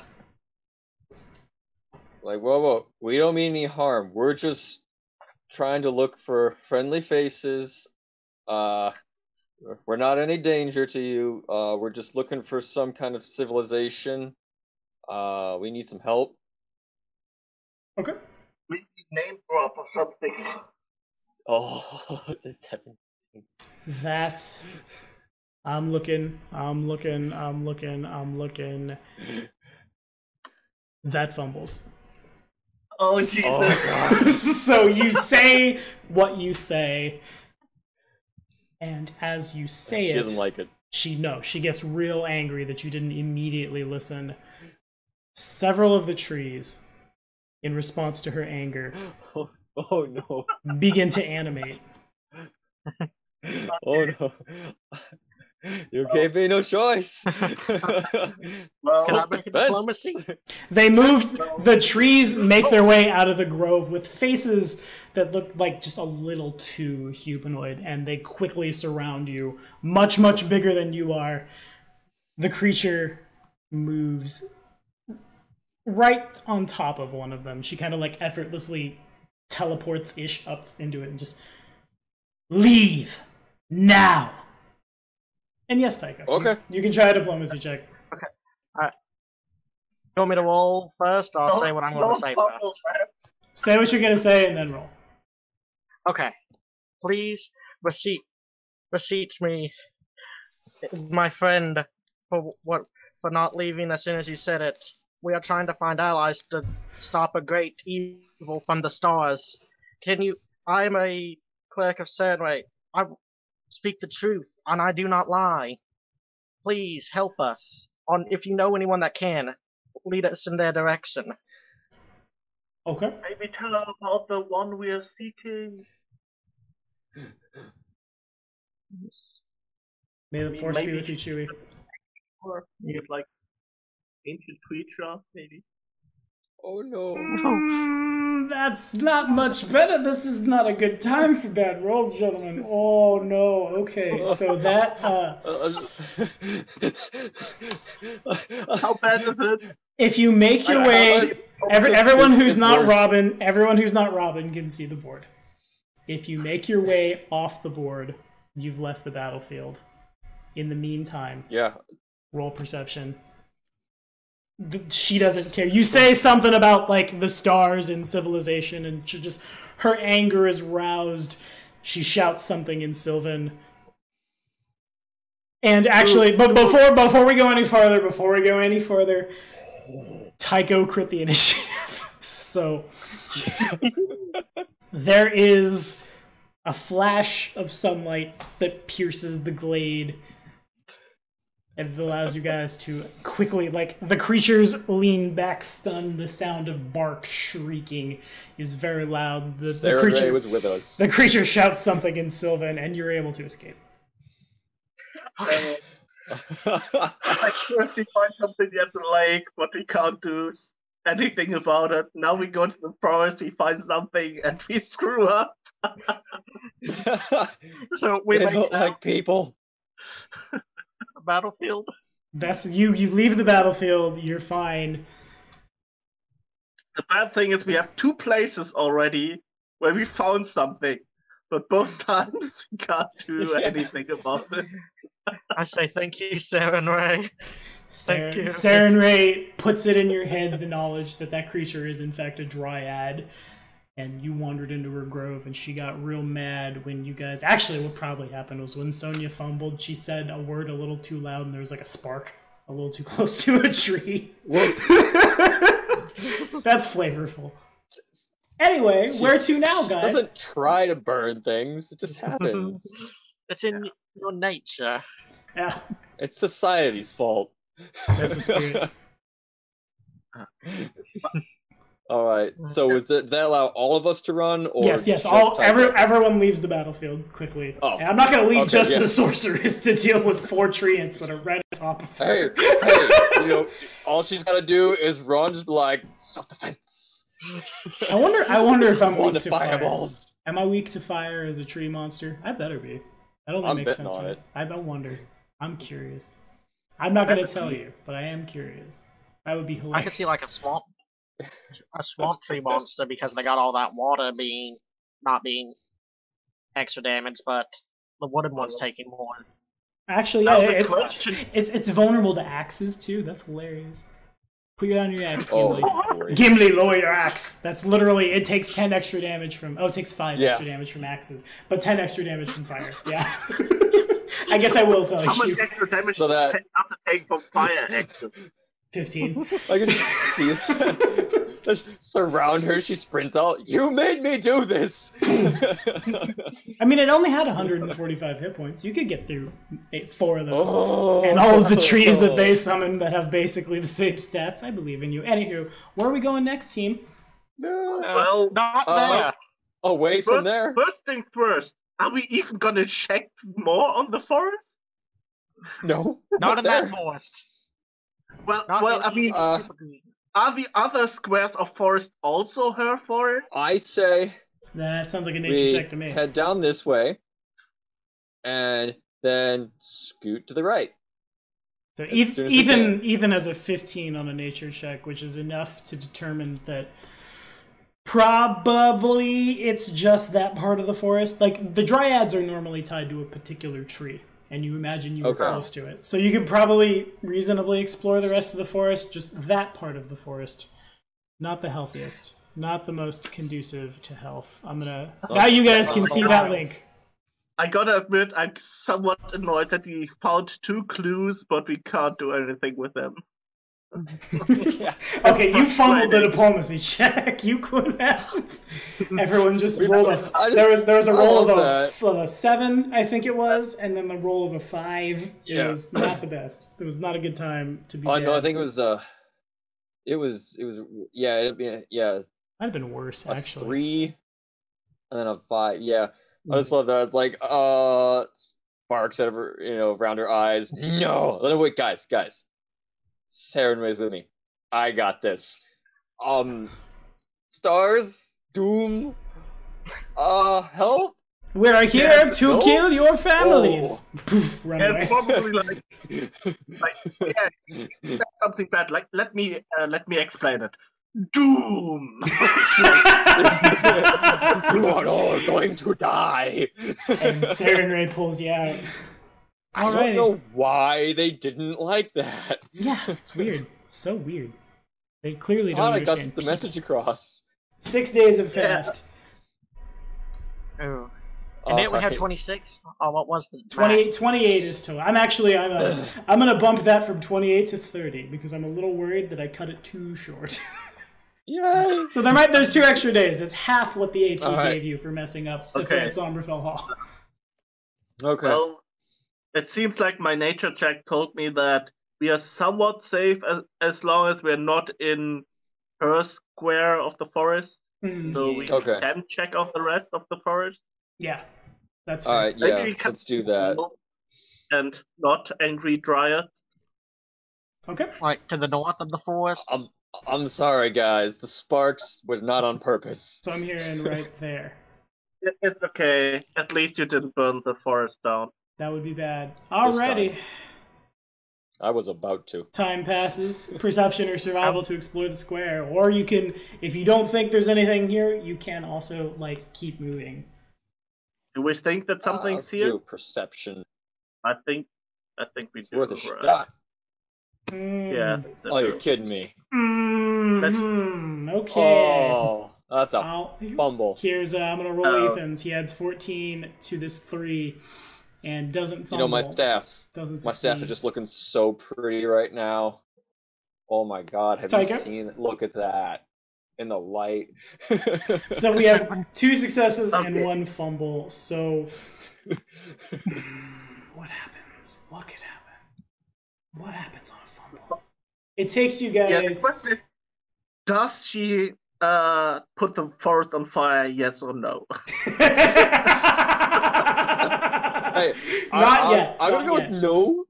whoa, we don't mean any harm. We're just trying to look for friendly faces. We're not any danger to you. We're just looking for some kind of civilization. We need some help. Okay. We need name drop or something. Oh, That's. I'm looking. That fumbles. Oh, Jesus. Oh, God. So you say what you say, and as you say She doesn't like it. she gets real angry that you didn't immediately listen. Several of the trees, in response to her anger, Oh no. begin to animate. Oh no. You gave me no choice. Well, Can I make a diplomacy? They move. The trees make their way out of the grove with faces that look like just a little too humanoid, and they quickly surround you, much, much bigger than you are. The creature moves right on top of one of them. She kind of like effortlessly teleports-ish up into it and just leave now. And yes, Tycho. Okay. You can try a diplomacy check. You want me to roll first, or I'll say what I'm going to say first? Say what you're going to say and then roll. Okay. Please beseech me, my friend, for not leaving as soon as you said it. We are trying to find allies to stop a great evil from the stars. I am a cleric of Sandway. I speak the truth, and I do not lie. Please help us. If you know anyone that can, lead us in their direction. Okay. Maybe tell her about the one we are seeking. May the force be Maybe- with you, Chewie. Or maybe like ancient creature, maybe. Oh no. That's not much better. This is not a good time for bad rolls, gentlemen. Oh no. Okay, so that How bad is it? if you make your way, everyone who's not Robin can see the board. If you make your way off the board, you've left the battlefield. In the meantime, Yeah. roll perception. She doesn't care. You say something about like the stars and civilization, and she just her anger is roused. She shouts something in Sylvan. And actually, but before we go any further, Tycho crit the initiative. So there is a flash of sunlight that pierces the glade. It allows you guys to quickly, like, the creatures lean back stunned. The sound of bark shrieking is very loud. The creature was with us. The creature shouts something in Sylvan, and you're able to escape. Like first we find something at the lake, but we can't do anything about it. Now we go to the forest, we find something, and we screw up. So we They make don't like people. the battlefield. That's you. You leave the battlefield. You're fine. The bad thing is we have 2 places already where we found something, but both times we can't do anything about it. I say thank you, Sarah and Ray. Thank you. Saren Ray puts it in your head the knowledge that that creature is in fact a dryad, and you wandered into her grove, and she got real mad when you guys. Actually, what probably happened was when Sonia fumbled, she said a word a little too loud, and there was like a spark a little too close to a tree. That's flavorful. Anyway, where to now, She guys? doesn't try to burn things. It just happens. It's in your nature. Yeah, It's society's fault. that's the spirit. All right. So is that allow all of us to run? Or Yes. just Tycho? Everyone leaves the battlefield quickly. Oh, And I'm not going to leave okay, just yeah. the sorceress to deal with 4 treants that are right on top of her. Hey, you know, all she's got to do is run, just be like self-defense. I wonder if I'm One weak to to fire. fireballs. Am I weak to fire as a tree monster? I better be. That only I'm makes betting sense. on right? it. I don't wonder. I'm curious. I'm not going to tell you, but I am curious. That would be I hilarious. could see like a swamp tree monster because they got all that water not being extra damage, but the wooden one's taking more. Actually, yeah, Now the it's question- it's vulnerable to axes too. That's hilarious. Put down your axe, Oh, Gimli. great. Gimli, lower your axe. That's literally, it takes 10 extra damage from, it takes 5 Yeah. extra damage from axes, but 10 extra damage from fire. Yeah. I guess I will tell How much you. extra damage So that- does it take from fire action? 15. I can see that. Just surround her. She sprints out. You made me do this. I mean, it only had 145 hit points. You could get through 4 of those. Oh. And all of the trees that they summoned that have basically the same stats. I believe in you. Anywho, where are we going next, team? No. Well, Not uh, there. Away from there. First thing first, are we even gonna check more on the forest? No, Not in there. that forest. Well, Not well, in I mean, the super green. are the other squares of forest also her forest? I say That sounds like a nature we check to me. head down this way, and then scoot to the right. So as soon as we can. Ethan has a 15 on a nature check, which is enough to determine that probably it's just that part of the forest. Like, the dryads are normally tied to a particular tree, and you imagine you were Okay. close to it. So you could probably reasonably explore the rest of the forest, just that part of the forest. Not the healthiest. Not the most conducive to health. Now you guys can see that link. I gotta admit, I'm somewhat annoyed that we found 2 clues, but we can't do anything with them. Yeah. Okay, you fumbled the diplomacy check. You could have. Everyone just rolled a. There was a roll of a 7, I think it was, and then the roll of a 5. It was not the best. It was not a good time to be. Oh no, I think it was. It was. Yeah, it'd be. Yeah, Might have been worse, a actually. 3, and then a 5. Yeah, I just love that. It's like sparks around her eyes. No, wait, guys. Serenway's with me. I got this. Stars, Doom, help. We are here to no? kill your families. Poof, run And away. probably yeah, something bad. Like, let me explain it. Doom. You are all going to die. And Serenray pulls you out. I don't know why they didn't like that. Yeah, it's weird. So weird. They clearly I don't thought I understand. got the message across. 6 days have passed. Oh. And then we had Alright. 26. Oh, what was the 28 is total. I'm gonna bump that from 28 to 30 because I'm a little worried that I cut it too short. Yay! So there's 2 extra days. That's half what the AP Alright. gave you for messing up the Okay. Fats Sombrefell Hall. Okay. Well, it seems like my nature check told me that we are somewhat safe as long as we're not in her square of the forest. So we Okay. can check out the rest of the forest. Yeah, that's All fair. right. Maybe Yeah. we can Let's do that. And not angry dryads. Okay. Like to the north of the forest? I'm sorry, guys. The sparks was not on purpose. So I'm hearing right there. It's okay. At least you didn't burn the forest down. That would be bad. This Alrighty. I was about to. Time passes. Perception or survival to explore the square. Or you can, if you don't think there's anything here, you can also, keep moving. Do we think that something's Let's here? do perception. I think we It's do. worth a right? shot. Yeah. Oh, you're kidding me. Okay. Oh, that's a I'll- fumble. Here's I'm gonna roll Ethan's. He adds 14 to this 3, and doesn't fumble. You know, my staff. doesn't My staff succeed. is just looking so pretty right now. Oh my god, have you Tycho? seen it? Look at that. In the light. So we have 2 successes and Okay. 1 fumble. So what happens? What could happen? What happens on a fumble? It takes you Yeah, the guys. question is, does she put the forest on fire, yes or no? Hey, Not yet. I'm not gonna go yet. with no.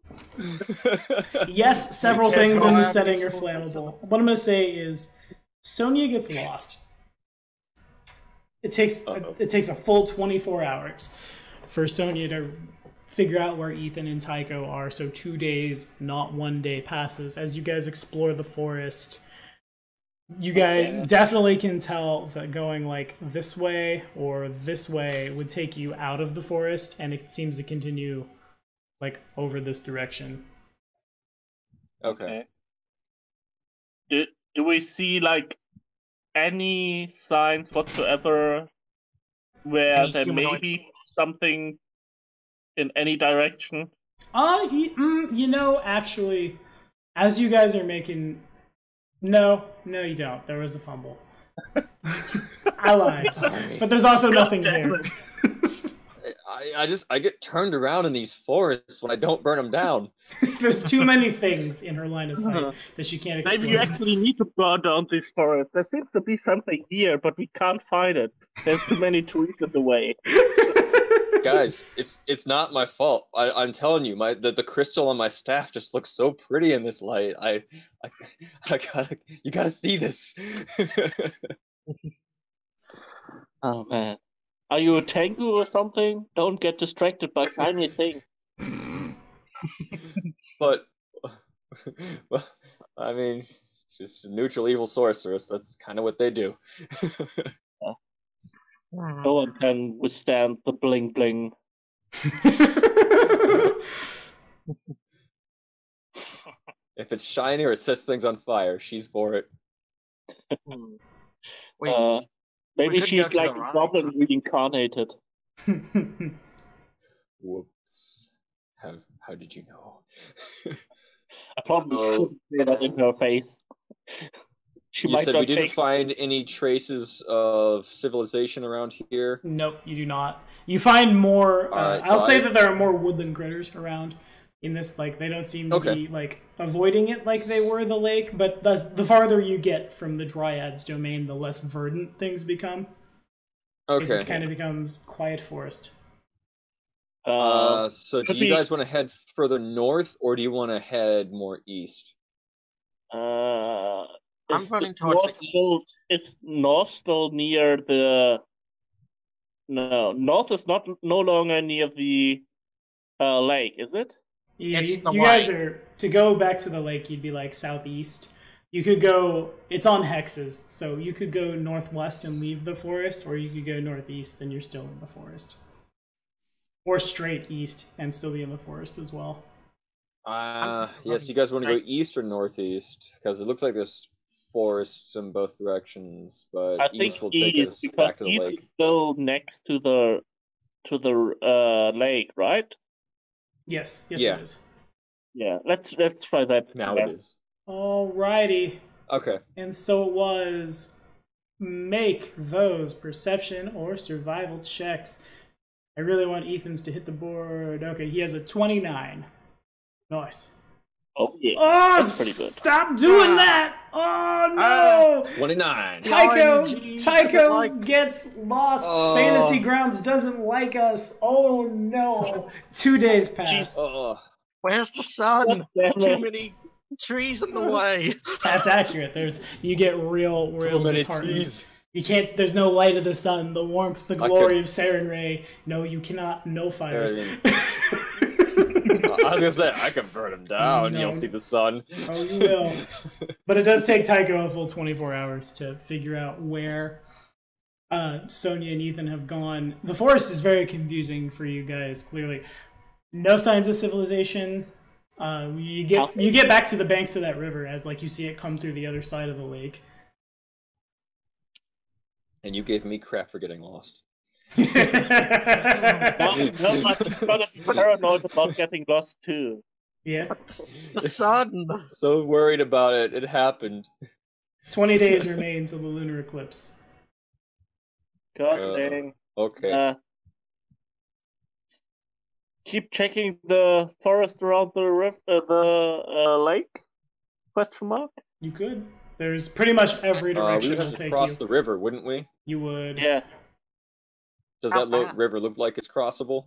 Yes, several You can't things in the fire setting are missiles or flammable. What I'm going to say is Sonya gets lost. It takes a full 24 hours for Sonya to figure out where Ethan and Tycho are. So 2 days, not 1 day passes. As you guys explore the forest, you guys definitely can tell that going this way or this way would take you out of the forest, and it seems to continue over this direction. Okay. Do we see any signs whatsoever where Any there may humanoid be something in any direction? Actually, as you guys are making... No, you don't. There was a fumble. I lied. Sorry. But there's also nothing damn here. it. I get turned around in these forests when I don't burn them down. There's too many things in her line of sight that she can't explore. Maybe you actually need to burn down this forest. There seems to be something here, but we can't find it. There's too many trees in the way. Guys, it's not my fault. I'm telling you, the crystal on my staff just looks so pretty in this light. You gotta see this. Oh man, are you a Tengu or something? Don't get distracted by shiny things. But, well, I mean, just a neutral evil sorceress. That's kind of what they do. No one can withstand the bling bling. If it's shiny or it sets things on fire, she's for it. Maybe could she's go to like the a right. goblin reincarnated. Whoops. How did you know? I probably shouldn't say that in her face. She You might said not we didn't take find any traces of civilization around here? Nope, you do not. You find more. Alright, I'll so say that there are more woodland critters around in this. Like they don't seem to be like avoiding it like they were the lake. But the farther you get from the Dryad's domain, the less verdant things become. Okay. It just kind of becomes quiet forest. So do you guys want to head further north, or do you want to head more east? I'm voting towards the east. It's north still near the. No, north is no longer near the lake, is it? Yeah, It's the you guys lake. are to go back to the lake. You'd be like southeast. You could go. It's on hexes, so you could go northwest and leave the forest, or you could go northeast and you're still in the forest, or straight east and still be in the forest as well. Yes, you guys want to go east or northeast? Because it looks like there's forests in both directions, but I east think will take us because back to the east lake. is still next to the lake, right? Yes, Yeah. it is. Yeah, let's try that. Now it is. Alrighty. Okay. And so it was. Make those perception or survival checks. I really want Ethan's to hit the board. Okay, he has a 29. Nice. Oh yeah, Oh, that's pretty good. Stop doing that! Oh no! 29. Tycho gets lost. Fantasy Grounds doesn't like us. Oh no! 2 days pass. Where's the sun? Too many trees in the way. That's accurate. You get real disheartened. You can't. There's no light of the sun, the warmth, the glory of Saren Ray. No, you cannot. No fires. I was gonna say I can burn them down. No. You'll see the sun. Oh, you will. But it does take Tycho a full 24 hours to figure out where Sonia and Ethan have gone. The forest is very confusing for you guys. Clearly, no signs of civilization. You get back to the banks of that river as like you see it come through the other side of the lake. And you gave me crap for getting lost. No, I'm just gonna be paranoid about getting lost too. Yeah. The sun. So worried about it. It happened. 20 days remain till the lunar eclipse. God dang. Okay. Keep checking the forest around the lake? Question mark? You could. There's pretty much every direction we would will have to take cross you. the river, wouldn't we? You would. Yeah. Does How that fast? river look like it's crossable?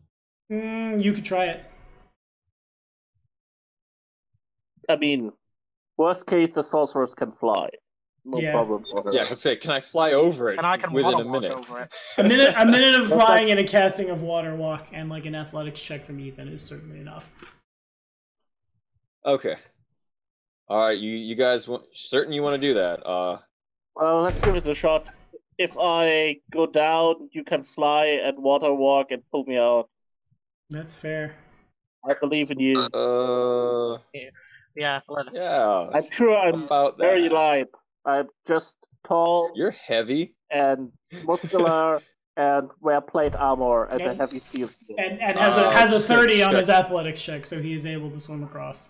You could try it. I mean, worst case, the sorcerers can fly. No problem. Yeah, I say, can I fly over it And I can within a water walk minute? over it. A minute of flying and a casting of water walk and like an athletics check from Ethan is certainly enough. Okay. All right, you guys certain you want to do that? Well, let's give it a shot. If I go down, you can fly and water walk and pull me out. That's fair. I believe in you. Yeah, athletics. Yeah. I'm sure I'm about very that. light. I'm just tall You're heavy. and muscular and wear plate armor and a heavy steel. And has a 30 on his athletics check, so he is able to swim across.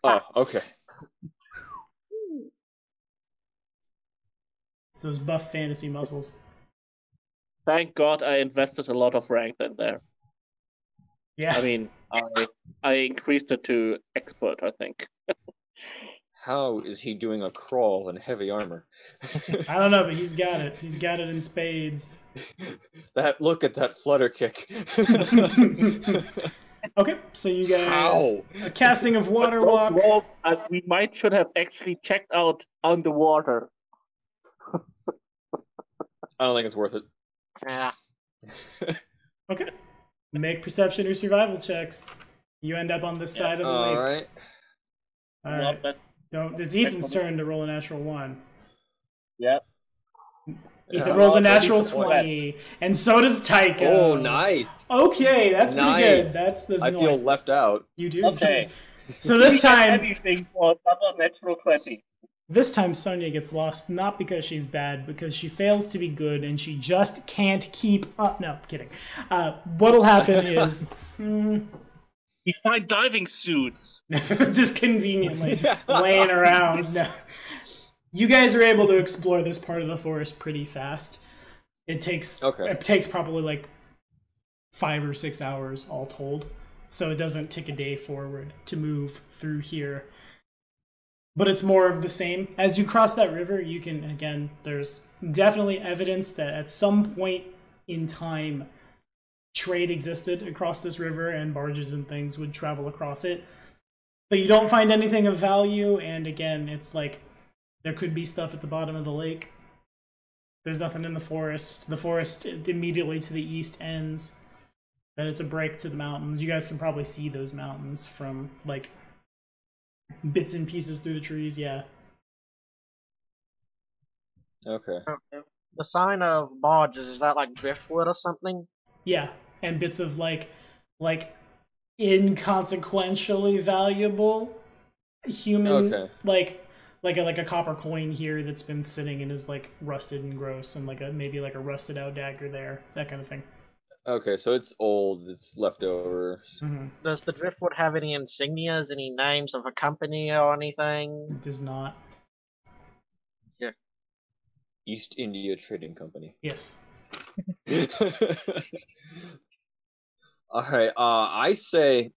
Oh, okay. It's those buff fantasy muscles. Thank God I invested a lot of rank in there. Yeah. I mean, I increased it to expert, I think. How is he doing a crawl in heavy armor? I don't know, but he's got it. He's got it in spades. Look at that flutter kick. Okay, so you guys How? a casting of water So walk. low that we should have actually checked out underwater. I don't think it's worth it. Yeah. Okay. Make perception or survival checks. You end up on this side of the lake. Alright. Alright. Don't. It's Ethan's turn to roll a natural 1. Yep. Ethan rolls a natural 20, and so does Tycho. Oh, nice. Okay, that's pretty good. That's I feel left out. You do. Okay. So this time, anything for another natural 20. this time Sonya gets lost, not because she's bad, because she fails to be good, and she just can't keep up. No, kidding. What'll happen is, We find diving suits. just conveniently laying around. No. You guys are able to explore this part of the forest pretty fast. It takes probably like 5 or 6 hours all told, so it doesn't take a day forward to move through here. But it's more of the same. As you cross that river, you can, again, there's definitely evidence that at some point in time, trade existed across this river and barges and things would travel across it. But you don't find anything of value, and again, it's like there could be stuff at the bottom of the lake. There's nothing in the forest. The forest immediately to the east ends. Then it's a break to the mountains. You guys can probably see those mountains from, like, bits and pieces through the trees, yeah. Okay. The sign of barges, is that like driftwood or something? Yeah, and bits of, like inconsequentially valuable human, like a copper coin here that's been sitting and is like rusted and gross, and maybe a rusted out dagger there, that kind of thing. Okay, so it's old, it's left over. Mm-hmm. Does the driftwood have any insignias, any names of a company or anything? It does not. Yeah. East India Trading Company. Yes. Alright, I say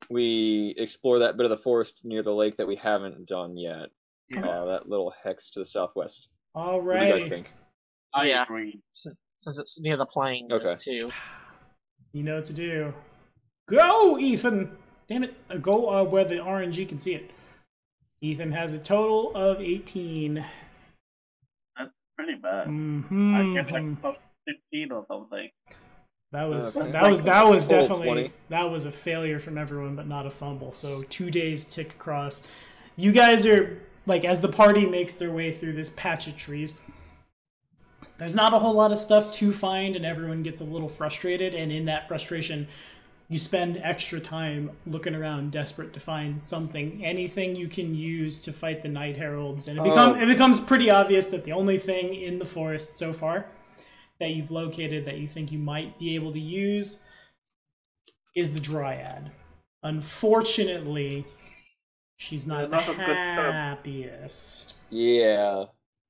we explore that bit of the forest near the lake that we haven't done yet. That little hex to the southwest. All right. What do you guys think? I agree. Since it's near the plains, too. You know what to do. Go, Ethan! Damn it. Go where the RNG can see it. Ethan has a total of 18. That's pretty bad. Mm-hmm. I get like about 15 or something. That was Total definitely 20. That was a failure from everyone, but not a fumble. So 2 days tick across. You guys are, like, as the party makes their way through this patch of trees, there's not a whole lot of stuff to find, and everyone gets a little frustrated, and in that frustration, you spend extra time looking around, desperate to find something, anything you can use to fight the Night Heralds, and it becomes pretty obvious that the only thing in the forest so far that you've located that you think you might be able to use is the Dryad. Unfortunately, she's not the happiest. Yeah,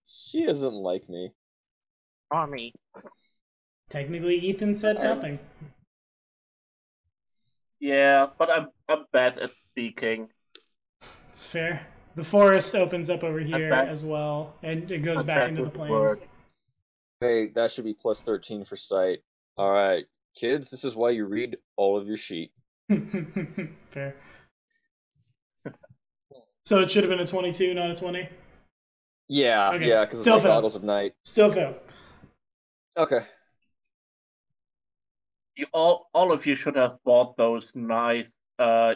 she doesn't like me. Army. Technically, Ethan said nothing. Yeah, but I'm bad at speaking. It's fair. The forest opens up over here as well, and it goes back into the plains. Hey, that should be plus 13 for sight. Alright, kids, this is why you read all of your sheet. Fair. So it should have been a 22, not a 20? Yeah, okay, yeah, because of the goggles of night. Still fails. Okay. You all of you should have bought those nice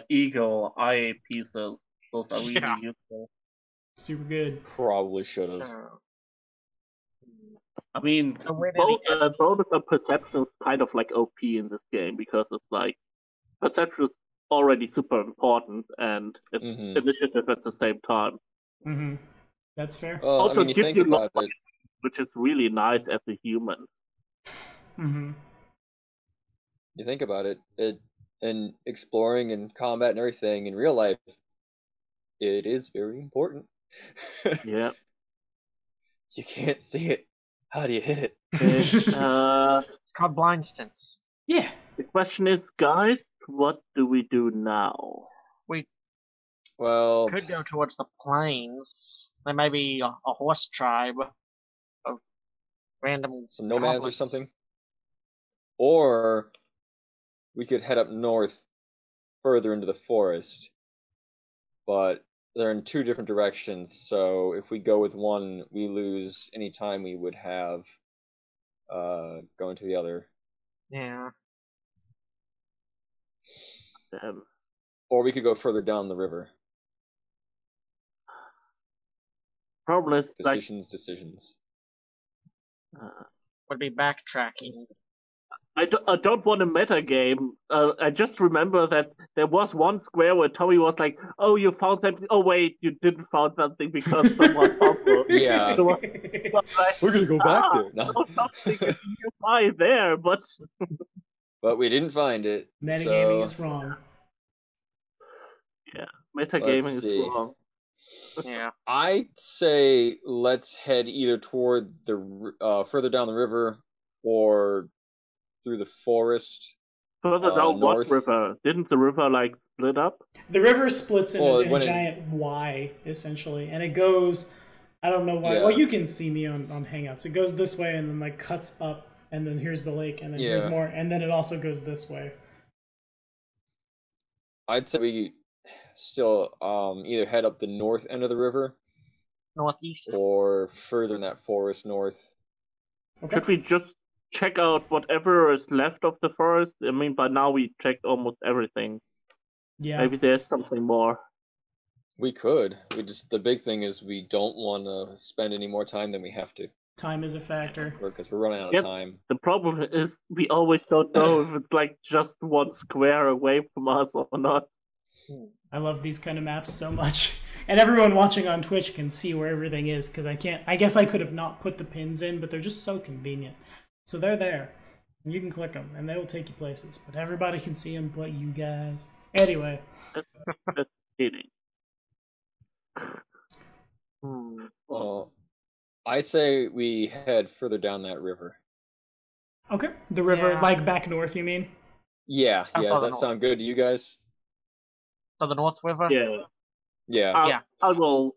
eagle eye pieces. Those are really useful. Super good. Probably should have. I mean, So where did bonus and perception is kind of like OP in this game because it's like perception is already super important and it's initiative at the same time. Mm-hmm. That's fair. Also, I mean, you gives think you about knowledge, which is really nice as a human. Mm-hmm. You think about it, and exploring and combat and everything in real life, it is very important. Yeah. You can't see it. How do you hit it? It's called blind stints. Yeah. The question is, guys, what do we do now? Well, Could go towards the plains. There may be a horse tribe of random some nomads or goblins. something. or we could head up north further into the forest. But they're in two different directions, so if we go with one, we lose any time we would have going to the other. Yeah. Or we could go further down the river. Problem is, Decisions. Would be backtracking. I don't want a meta game. I just remember that there was one square where Tommy was like, "Oh, you found something. Oh, wait, you didn't found something because someone found it." Yeah. So like, We're gonna go back there. No. Something is nearby there, but we didn't find it. Metagaming is wrong. Yeah, metagaming is wrong. Yeah. I'd say let's head either toward the further down the river or through the forest. Further down north. what river? Didn't the river like split up? The river splits in a giant Y, essentially, and it goes, I don't know why. Yeah. Well, you can see me on Hangouts. It goes this way and then like cuts up, and then here's the lake, and then here's more, and then it also goes this way. I'd say we still either head up the north end of the river, northeast, or further in that forest north. Okay. Could we just check out whatever is left of the forest? I mean, by now we checked almost everything. Yeah. Maybe there's something more. We could. The big thing is we don't want to spend any more time than we have to. Time is a factor. Because we're running out of time. The problem is we always don't know if it's like just one square away from us or not. I love these kind of maps so much. And everyone watching on Twitch can see where everything is, because I guess I could have not put the pins in, but they're just so convenient. So they're there. And you can click them, and they will take you places. But everybody can see them but you guys. Anyway. That's cheating. Well, I say we head further down that river. Okay. The river, like back north, you mean? Yeah. Does that sound good to you guys? So the North River? Yeah. I will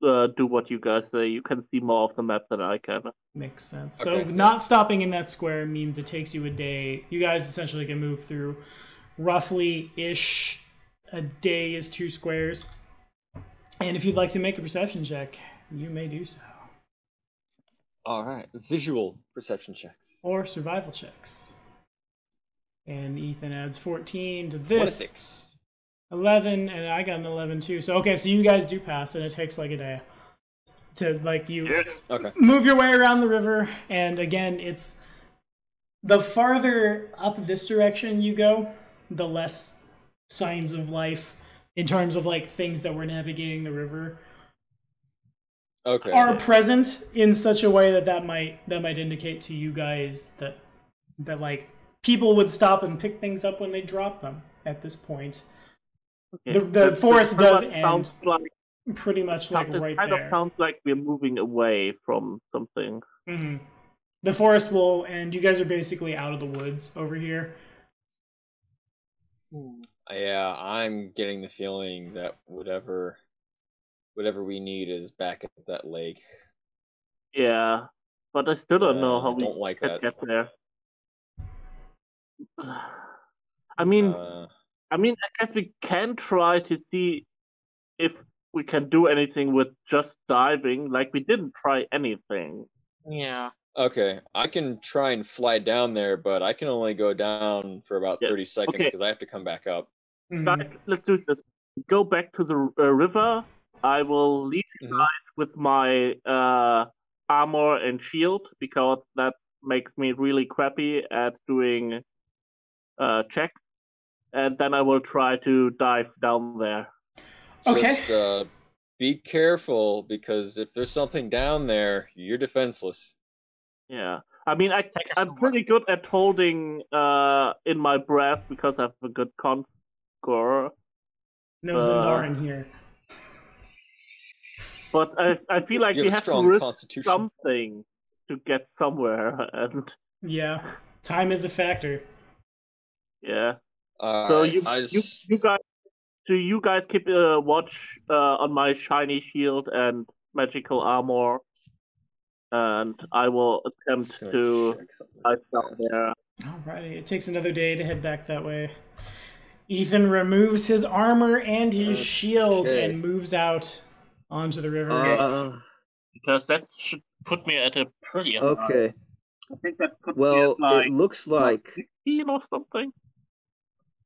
do what you guys say. You can see more of the map than I can. Makes sense. Okay, so not stopping in that square means it takes you a day. You guys essentially can move through roughly-ish a day is 2 squares. And if you'd like to make a perception check, you may do so. All right. Visual perception checks. Or survival checks. And Ethan adds 14 to this. 26. 11, and I got an 11 too. So okay, so you guys do pass, and it takes like a day to move your way around the river. And again, it's the farther up this direction you go, the less signs of life in terms of like things that were navigating the river are present in such a way that might indicate to you guys that like people would stop and pick things up when they drop them at this point. Okay. The forest does end pretty much like right there. It kind of sounds like we're moving away from something. Mm-hmm. The forest will end. You guys are basically out of the woods over here. Yeah, I'm getting the feeling that whatever we need is back at that lake. Yeah, but I still don't know how we get there. I guess we can try to see if we can do anything with just diving. Like, we didn't try anything. Yeah. Okay, I can try and fly down there, but I can only go down for about 30 seconds because I have to come back up. Guys, let's do this. Go back to the river. I will leave you guys with my armor and shield, because that makes me really crappy at doing checks. And then I will try to dive down there. Okay. Just be careful, because if there's something down there, you're defenseless. Yeah. I mean, I'm pretty good at holding in my breath because I have a good con score. No Zendar in here. But I feel like we have to risk something to get somewhere. And yeah. Time is a factor. Yeah. So you guys keep a watch on my shiny shield and magical armor, and I will attempt to dive down there. Alrighty, it takes another day to head back that way. Ethan removes his armor and his shield and moves out onto the river. Because that should put me at a pretty high. Okay. I think that puts me at like, it looks like 16 or something.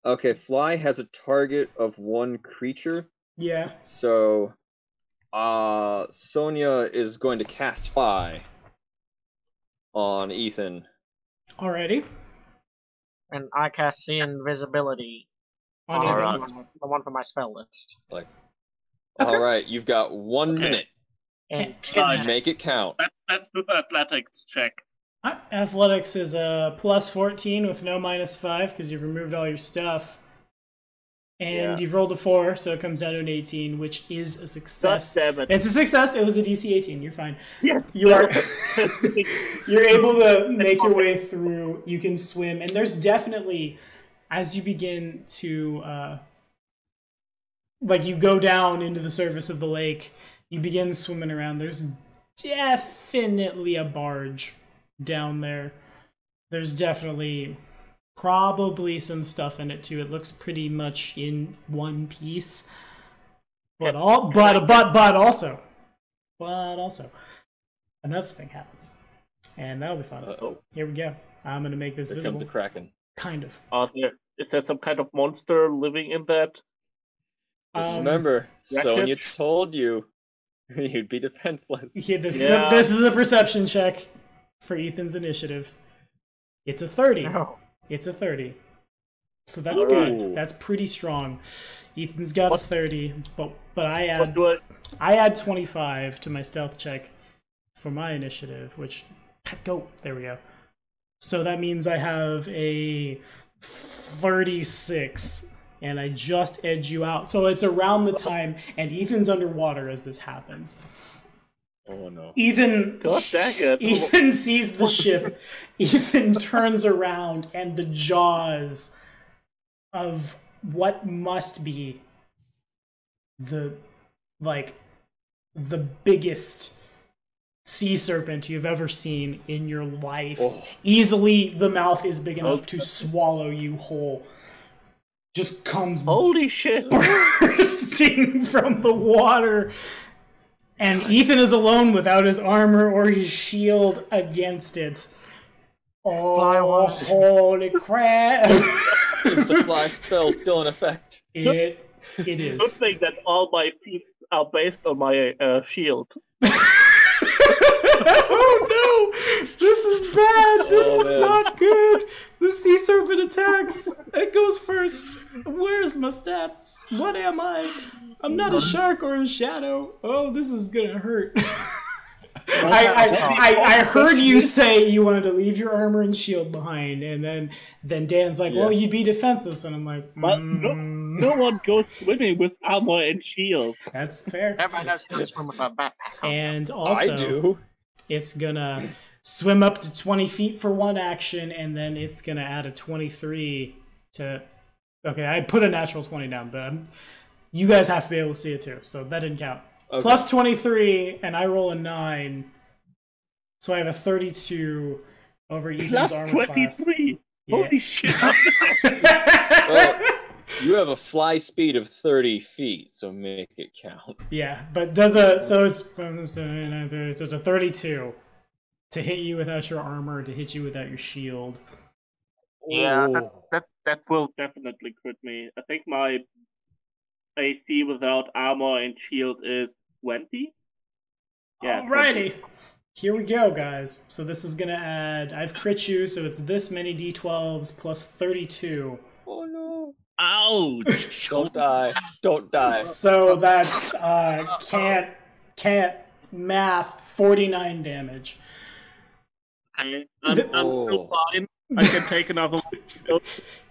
Okay, Fly has a target of one creature. Yeah. So, Sonia is going to cast Fly on Ethan. Alrighty. And I cast See Invisibility. On Alright. The one from my spell list. All right, you've got 1 minute. And Make it count. Let's do the athletics check. Athletics is a plus 14 with no -5 because you've removed all your stuff. And you've rolled a 4, so it comes down to an 18, which is a success. It's a success. It was a DC 18. You're fine. Yes. You are. You're able to make your way through. You can swim, and there's definitely, as you begin to, you go down into the surface of the lake, you begin swimming around. There's definitely a barge down there. There's definitely probably some stuff in it too. It looks pretty much in one piece. But also another thing happens. And that'll be fun. Uh-oh. Here we go. I'm gonna make this Here visible. comes the Kraken. Kind of. Is there some kind of monster living in that? Just remember, Sonia told you you'd be defenseless. Yeah, this is a perception check for Ethan's initiative. It's a 30. No. It's a 30. So that's good. That's pretty strong. Ethan's got a 30, but I add 25 to my stealth check for my initiative, which there we go. So that means I have a 36, and I just edge you out. So it's around the time, and Ethan's underwater as this happens. Oh no. Ethan sees the ship. Ethan turns around, and the jaws of what must be the biggest sea serpent you've ever seen in your life. Easily the mouth is big enough to swallow you whole. Just comes holy shit bursting from the water. And Ethan is alone without his armor or his shield against it. Oh, holy crap. Is the fly spell still in effect? It is. Good thing that all my feats are based on my shield. Oh no! This is bad! This is not good! The sea serpent attacks! It goes first! Where's my stats? What am I? I'm not a shark or a shadow. Oh, this is gonna hurt. I heard you say you wanted to leave your armor and shield behind, and then Dan's like, well, you'd be defenseless, and I'm like, no one goes swimming with armor and shield. That's fair. Everybody knows how to swim with a backpack. And also, I do. It's gonna swim up to 20 feet for one action, and then it's gonna add a 23 to... Okay, I put a natural 20 down, but you guys have to be able to see it too, so that didn't count. Okay. Plus 23, and I roll a 9. So I have a 32 over Ethan's armor class. Plus 23! Yeah. Holy shit! Well, you have a fly speed of 30 feet, so make it count. Yeah, but so it's a 32 to hit you without your armor, to hit you without your shield. Yeah, that will definitely crit me. I think my AC without armor and shield is 20. Yeah. Alrighty. 20. Here we go, guys. So this is gonna add... I've crit you, so it's this many d12s plus 32. Oh no. Ouch! Don't die. Don't die. So that's can't math 49 damage. Okay. I'm still fine. I can take another one.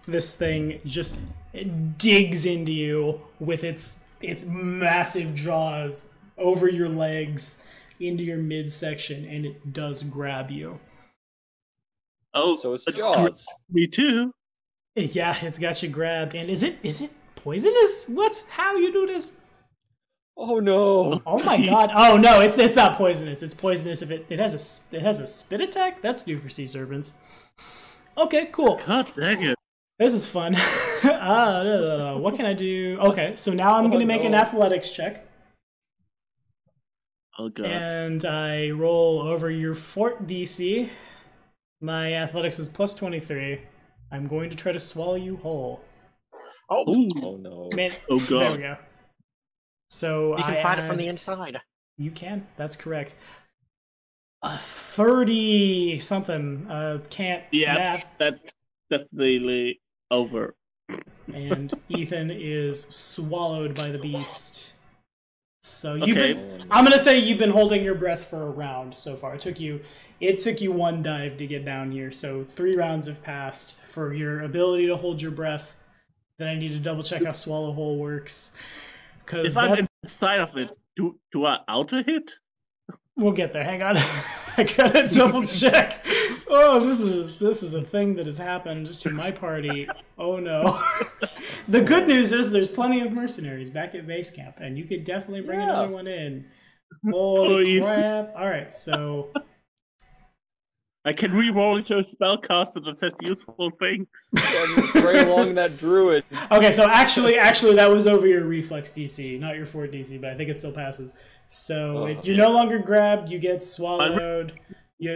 This thing just digs into you with its massive jaws over your legs into your midsection, and it does grab you. Oh, so it's jaws. Me too. Yeah, it's got you grabbed. And is it poisonous? What? How you do this? Oh no! Oh my god! Oh no, it's not poisonous. It's poisonous if it has a spit attack. That's new for sea serpents. Okay, cool. God dang it. This is fun. What can I do? Okay, so now I'm going to make an athletics check. Oh god. And I roll over your fort DC. My athletics is plus 23. I'm going to try to swallow you whole. Oh, Oh no. Man, Oh god. there we go. So you can fight it from the inside. You can. That's correct. 30 something. Can't Yeah, math. that's really over. And Ethan is swallowed by the beast. So Okay. I'm gonna say you've been holding your breath for a round so far. It took you one dive to get down here, so 3 rounds have passed for your ability to hold your breath. Then I need to double check how swallow hole works. If I'm inside of it, do I auto hit? We'll get there. Hang on. I gotta double check. Oh, this is a thing that has happened to my party. Oh no. The good news is there's plenty of mercenaries back at base camp, and you could definitely bring another one in. Holy crap. Alright, so I can re-roll into a spellcaster that says useful things. Right along that druid. okay, so actually that was over your reflex DC, not your fort DC, but I think it still passes. So you're no longer grabbed, you get swallowed.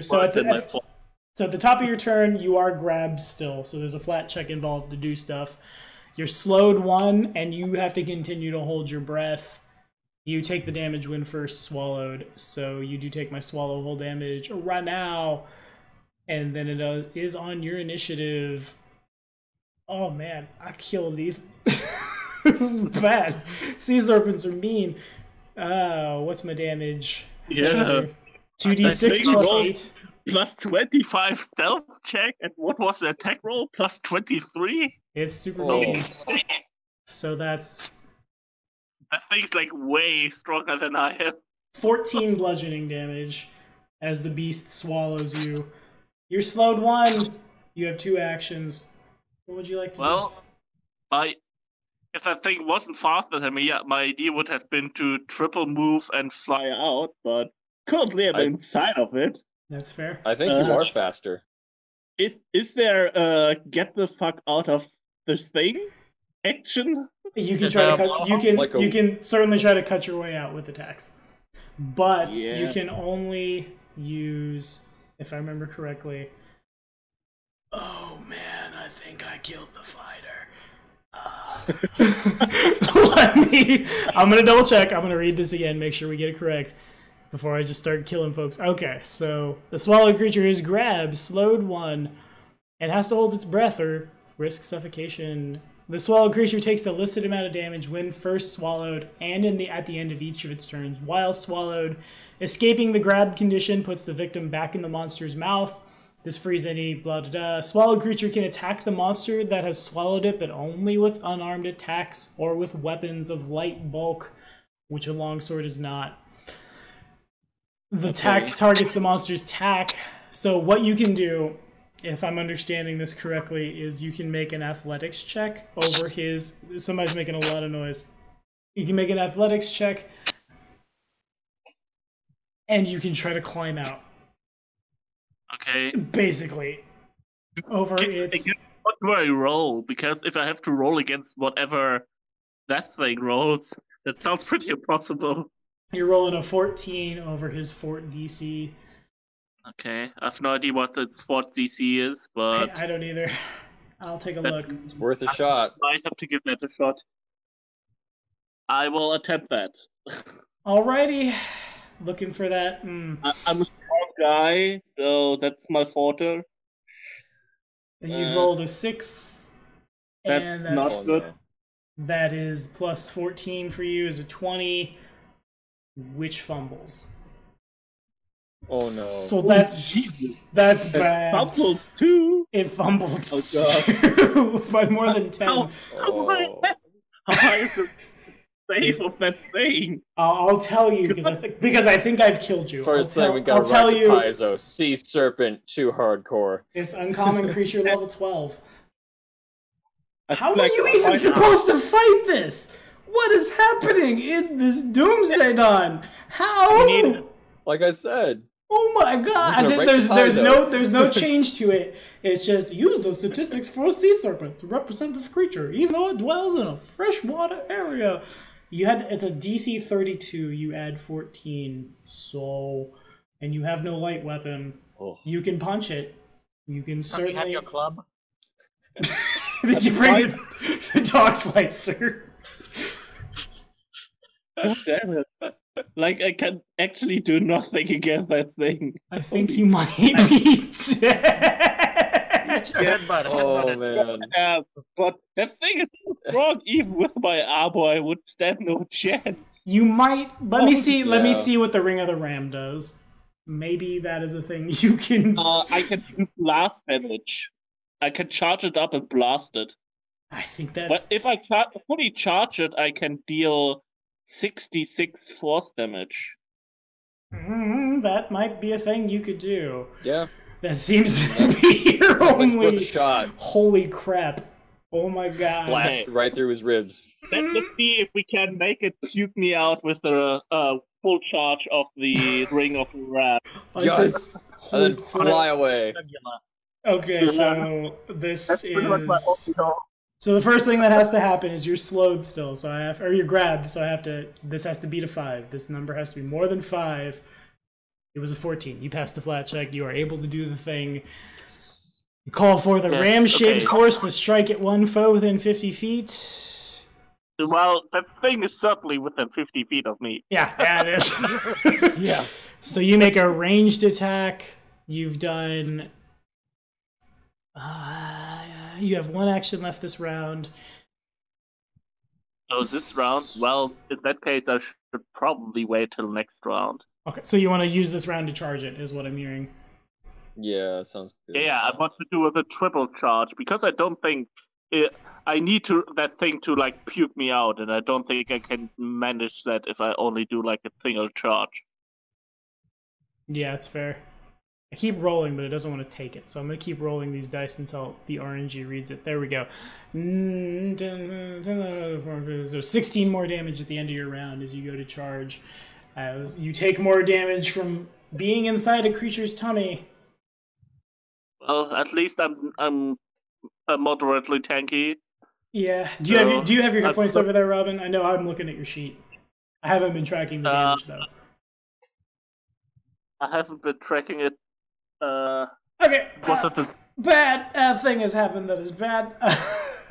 So at the top of your turn, you are grabbed still. So there's a flat check involved to do stuff. You're slowed 1, and you have to continue to hold your breath. You take the damage when first swallowed. So you do take my swallow hole damage right now. And then it is on your initiative. Oh man, I killed these. This is bad. Sea serpents are mean. What's my damage? Yeah. 2d6 plus 8. Plus 25 stealth check, and what was the attack roll? Plus 23? It's super mean. So that's... That thing's like way stronger than I am. 14 bludgeoning damage as the beast swallows you. You're slowed 1. You have 2 actions. What would you like to do? Well, if that thing wasn't faster than me, my idea would have been to triple move and fly out, but currently I'm inside of it. That's fair. I think you are faster. Is there get the fuck out of this thing action? You can try to cut. You can certainly try to cut your way out with attacks, but you can only use, if I remember correctly. Oh man, I think I killed the fighter. I'm gonna double check. I'm gonna read this again, make sure we get it correct before I just start killing folks. Okay, so the swallowed creature is grabbed, slowed 1, and has to hold its breath or risk suffocation. The swallowed creature takes the listed amount of damage when first swallowed and at the end of each of its turns while swallowed. Escaping the grabbed condition puts the victim back in the monster's mouth. This frees any blah blah blah. Swallowed creature can attack the monster that has swallowed it, but only with unarmed attacks or with weapons of light bulk, which a longsword is not. The attack targets the monster's tack. So what you can do, if I'm understanding this correctly, is you can make an athletics check over his... Somebody's making a lot of noise. You can make an athletics check, and you can try to climb out. Okay. Basically. Over its... What do I roll? Because if I have to roll against whatever that thing rolls, that sounds pretty impossible. You're rolling a 14 over his fort DC. Okay, I have no idea what the fort DC is, but... I don't either. I'll take a look. It's worth a shot. I might have to give that a shot. I will attempt that. Alrighty. Looking for that. I'm a strong guy, so that's my forte. And you've rolled a 6. That's and not good. No. That is plus 14 for you is a 20, which fumbles. Oh no. So that's bad. It fumbles too. It fumbles Oh, too by more than 10. How high is the save of that thing? I'll tell you because I think I've killed you. First thing we got right to Paizo. Sea Serpent, too hardcore. It's uncommon creature level 12. How are you even supposed to fight this? What is happening in this Doomsday Dawn? How? Like I said, Oh my god! Right There's no change to it. It's just use the statistics for a sea serpent to represent this creature, even though it dwells in a freshwater area. It's a DC 32. You add 14, and you have no light weapon. Oh. You can punch it. You can certainly. You have your club. Did you bring the dog slicer? God damn it. Like, I can actually do nothing against that thing. I think you might be dead. Oh, man. Yeah, but that thing is so strong. Even with my armor, I would stand no chance. You might. Let me see Yeah. what the Ring of the Ram does. Maybe that is a thing you can. I can do blast damage. I can charge it up and blast it. I think that. But if I fully charge it, I can deal 66 force damage. That might be a thing you could do. Yeah. That seems to be your It's worth only a shot. Holy crap! Oh my god! Blast Okay. right through his ribs. Let's see if we can make it puke me out with the full charge of the Ring of Wrath. Yes! And then fly away. Okay, so this That's pretty much my is. only hope. So the first thing that has to happen is you're slowed still, or you're grabbed. So I have to. This has to beat a 5. This number has to be more than 5. It was a 14. You passed the flat check. You are able to do the thing. You call forth a ram-shaped force to strike at one foe within 50 feet. Well, that thing is certainly within 50 feet of me. Yeah, it is. Yeah. So you make a ranged attack. You've done. You have one action left this round. So this round, well, in that case, I should probably wait till next round. Okay, so you want to use this round to charge it, is what I'm hearing. Yeah, sounds good. Yeah, I want to do with a triple charge because I don't think I need that thing to like puke me out, and I don't think I can manage that if I only do like a single charge. Yeah, it's fair. I keep rolling, but it doesn't want to take it, so I'm going to keep rolling these dice until the RNG reads it. There we go. So 16 more damage at the end of your round as you go to charge. As you take more damage from being inside a creature's tummy. Well, at least I'm moderately tanky. Yeah. Do you have your hit points over there, Robin? I know I'm looking at your sheet. I haven't been tracking the damage though. I haven't been tracking it. Okay. Bad thing has happened that is bad.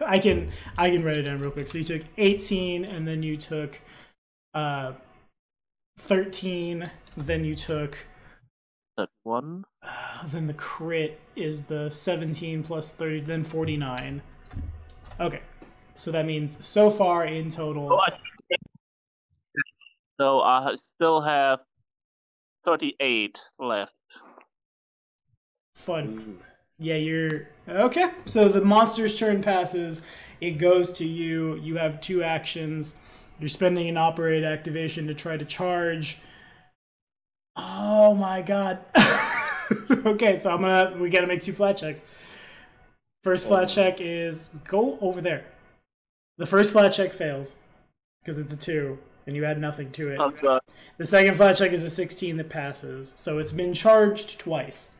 I can write it down real quick. So you took 18, and then you took 13. Then you took that one. Then the crit is the 17 plus 30, then 49. Okay, so that means so far in total. So I still have 38 left. Fun. Ooh. Yeah, you're okay. So the monster's turn passes. It goes to you. You have 2 actions. You're spending an operate activation to try to charge. Oh my god. Okay, so we gotta make 2 flat checks. First flat check is go over there. The first flat check fails because it's a 2 and you add nothing to it. Oh god. The second flat check is a 16 that passes, so it's been charged twice.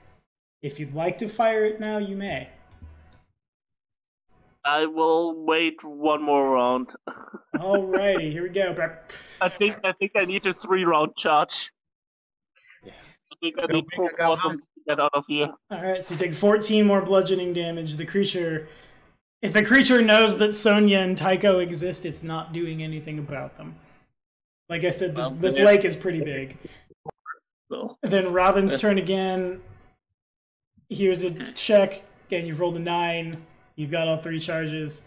If you'd like to fire it now, you may. I will wait one more round. Alrighty, here we go. I think I need a 3-round charge. Yeah. I think I need 4 to get out of here. Alright, so you take 14 more bludgeoning damage. If the creature knows that Sonya and Tycho exist, it's not doing anything about them. Like I said, this lake is pretty big. So. Then Robin's turn again. Here's a check. Again, you've rolled a 9. You've got all 3 charges.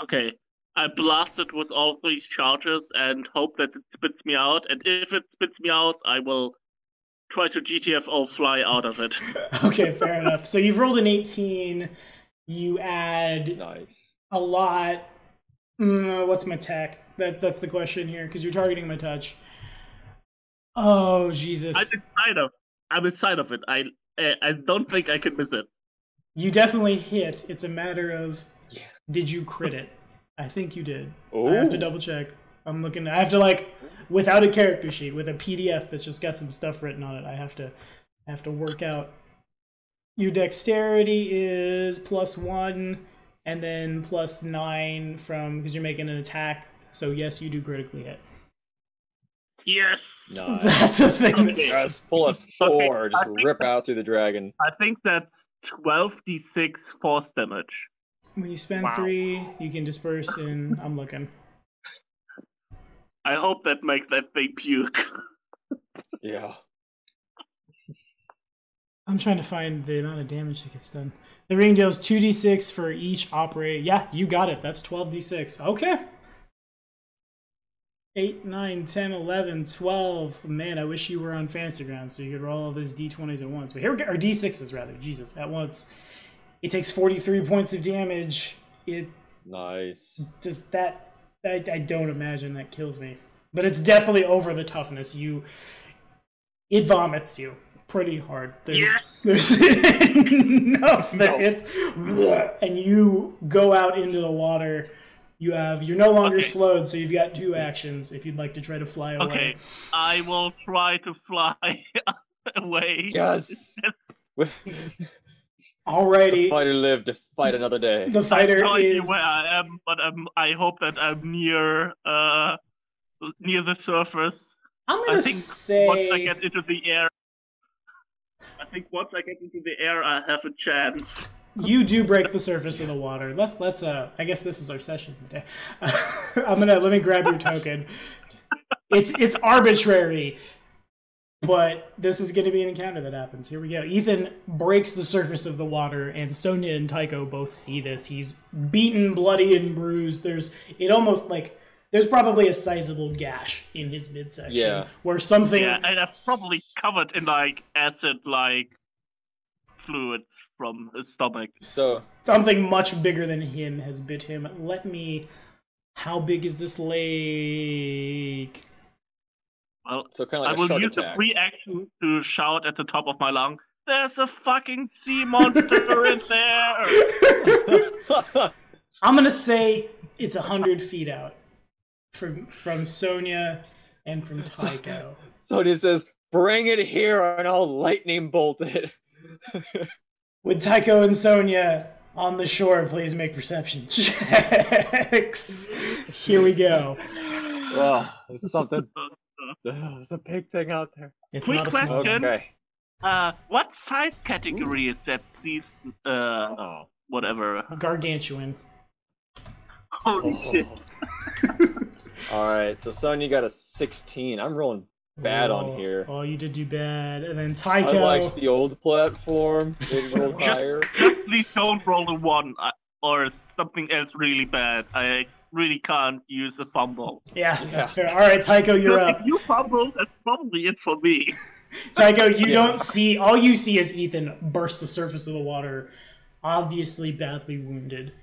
Okay. I blast it with all 3 charges and hope that it spits me out. And if it spits me out, I will try to GTFO fly out of it. Okay, fair enough. So you've rolled an 18. You add Nice. a lot. What's my tech? That's the question here, because you're targeting my touch. Oh, Jesus. I'm inside of it. I don't think I can miss it. You definitely hit. It's a matter of, did you crit it? I think you did. Oh. I have to double check. I'm looking. I have to like without a character sheet with a PDF that's just got some stuff written on it. I have to work out. Your dexterity is +1, and then +9 from because you're making an attack. So yes, you do critically hit. Yes. Nice. That's a thing. Okay. Just pull a Thor, Okay, just I think rip out through the dragon. I think that's 12d6 force damage. When you spend Wow. 3, you can disperse in. I'm looking. I hope that makes that thing puke. Yeah. I'm trying to find the amount of damage that gets done. The ring deals 2d6 for each operate. Yeah, you got it. That's 12d6. Okay. 8, 9, 10, 11, 12. Man, I wish you were on Fantasy Grounds so you could roll all those d20s at once. But here we go. Or d6s, rather. Jesus, at once. It takes 43 points of damage. It Nice. does that. I don't imagine that kills me. But it's definitely over the toughness. It vomits you pretty hard. There's enough that it's and you go out into the water. You're no longer slowed, so you've got 2 actions if you'd like to try to fly away. Okay, I will try to fly away. Yes. Alrighty. The fighter lived to fight another day. The fighter I have no idea is where I am, but I hope that I'm near the surface. I'm I gonna think say once I get into the air, I have a chance. you do break the surface of the water. Let's I guess this is our session today. Let me grab your token. It's arbitrary, but this is going to be an encounter that happens. Here we go. Ethan breaks the surface of the water, and Sonia and Tycho both see this. He's beaten, bloody, and bruised. There's probably a sizable gash in his midsection where something. Yeah, and I'm probably covered in acid fluids from his stomach. So Something much bigger than him has bit him. How big is this lake? Well, kind of like I a will shark use attack. a free action to shout at the top of my lung, "There's a fucking sea monster in there!" I'm gonna say it's 100 feet out from Sonia and from Tycho. Sonya says, "Bring it here, and I'll lightning bolt it." With Tycho and Sonia on the shore, please make perception checks. Here we go. Oh, there's something. There's a big thing out there. It's Quick not a small question. one. Okay. What size category is that? These whatever. Gargantuan. Holy shit! All right. So Sonya got a 16. I'm rolling bad on here. Oh, you did do bad. And then I Tycho. liked the old platform. It rolled higher. Please don't roll a 1 or something else really bad. I really can't use a fumble. Yeah, that's fair. All right, Tycho, you're Because up. if you fumble, that's probably it for me. Tycho, you don't see. All you see is Ethan burst the surface of the water, obviously badly wounded.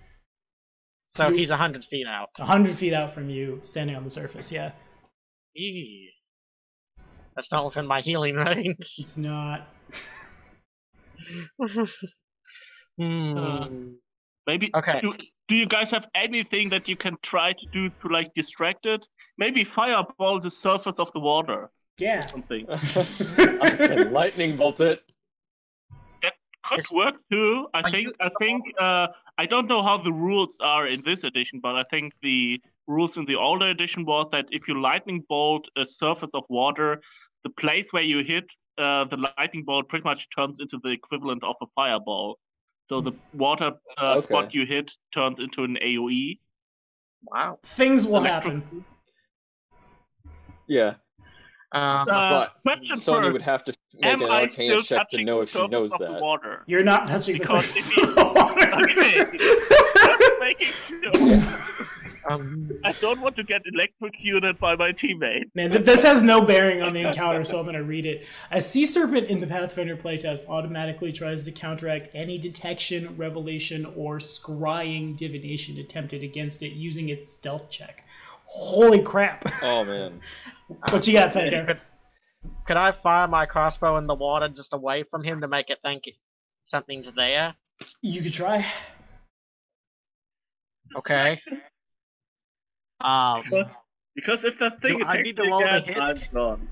So he's 100 feet out. 100 feet out from you, standing on the surface. Yeah, Eee. That's not within my healing range. it's not. Maybe. Okay. Do you guys have anything that you can try to do to distract it? Maybe fireball the surface of the water. Yeah. Something. I can lightning bolt it. Could work too. I think. I don't know how the rules are in this edition, but I think the rules in the older edition was that if you lightning bolt a surface of water, the place where you hit the lightning bolt pretty much turns into the equivalent of a fireball. So the water spot you hit turns into an AoE. Wow. Things will happen. Yeah. But Question Sonya first. would have to make an arcana check to know if she knows that. Water? You're not touching the Because surface if of the water. Okay. Just making sure. Um, I don't want to get electrocuted by my teammate. Man, this has no bearing on the encounter, so I'm going to read it. A sea serpent in the Pathfinder playtest automatically tries to counteract any detection, revelation, or scrying divination attempted against it using its stealth check. Holy crap. Oh, man. What you got, Tycho? could I fire my crossbow in the water just away from him to make it think something's there? You could try. Okay. Because if that thing Do I attacks need to me roll to again, I'm hit? gone.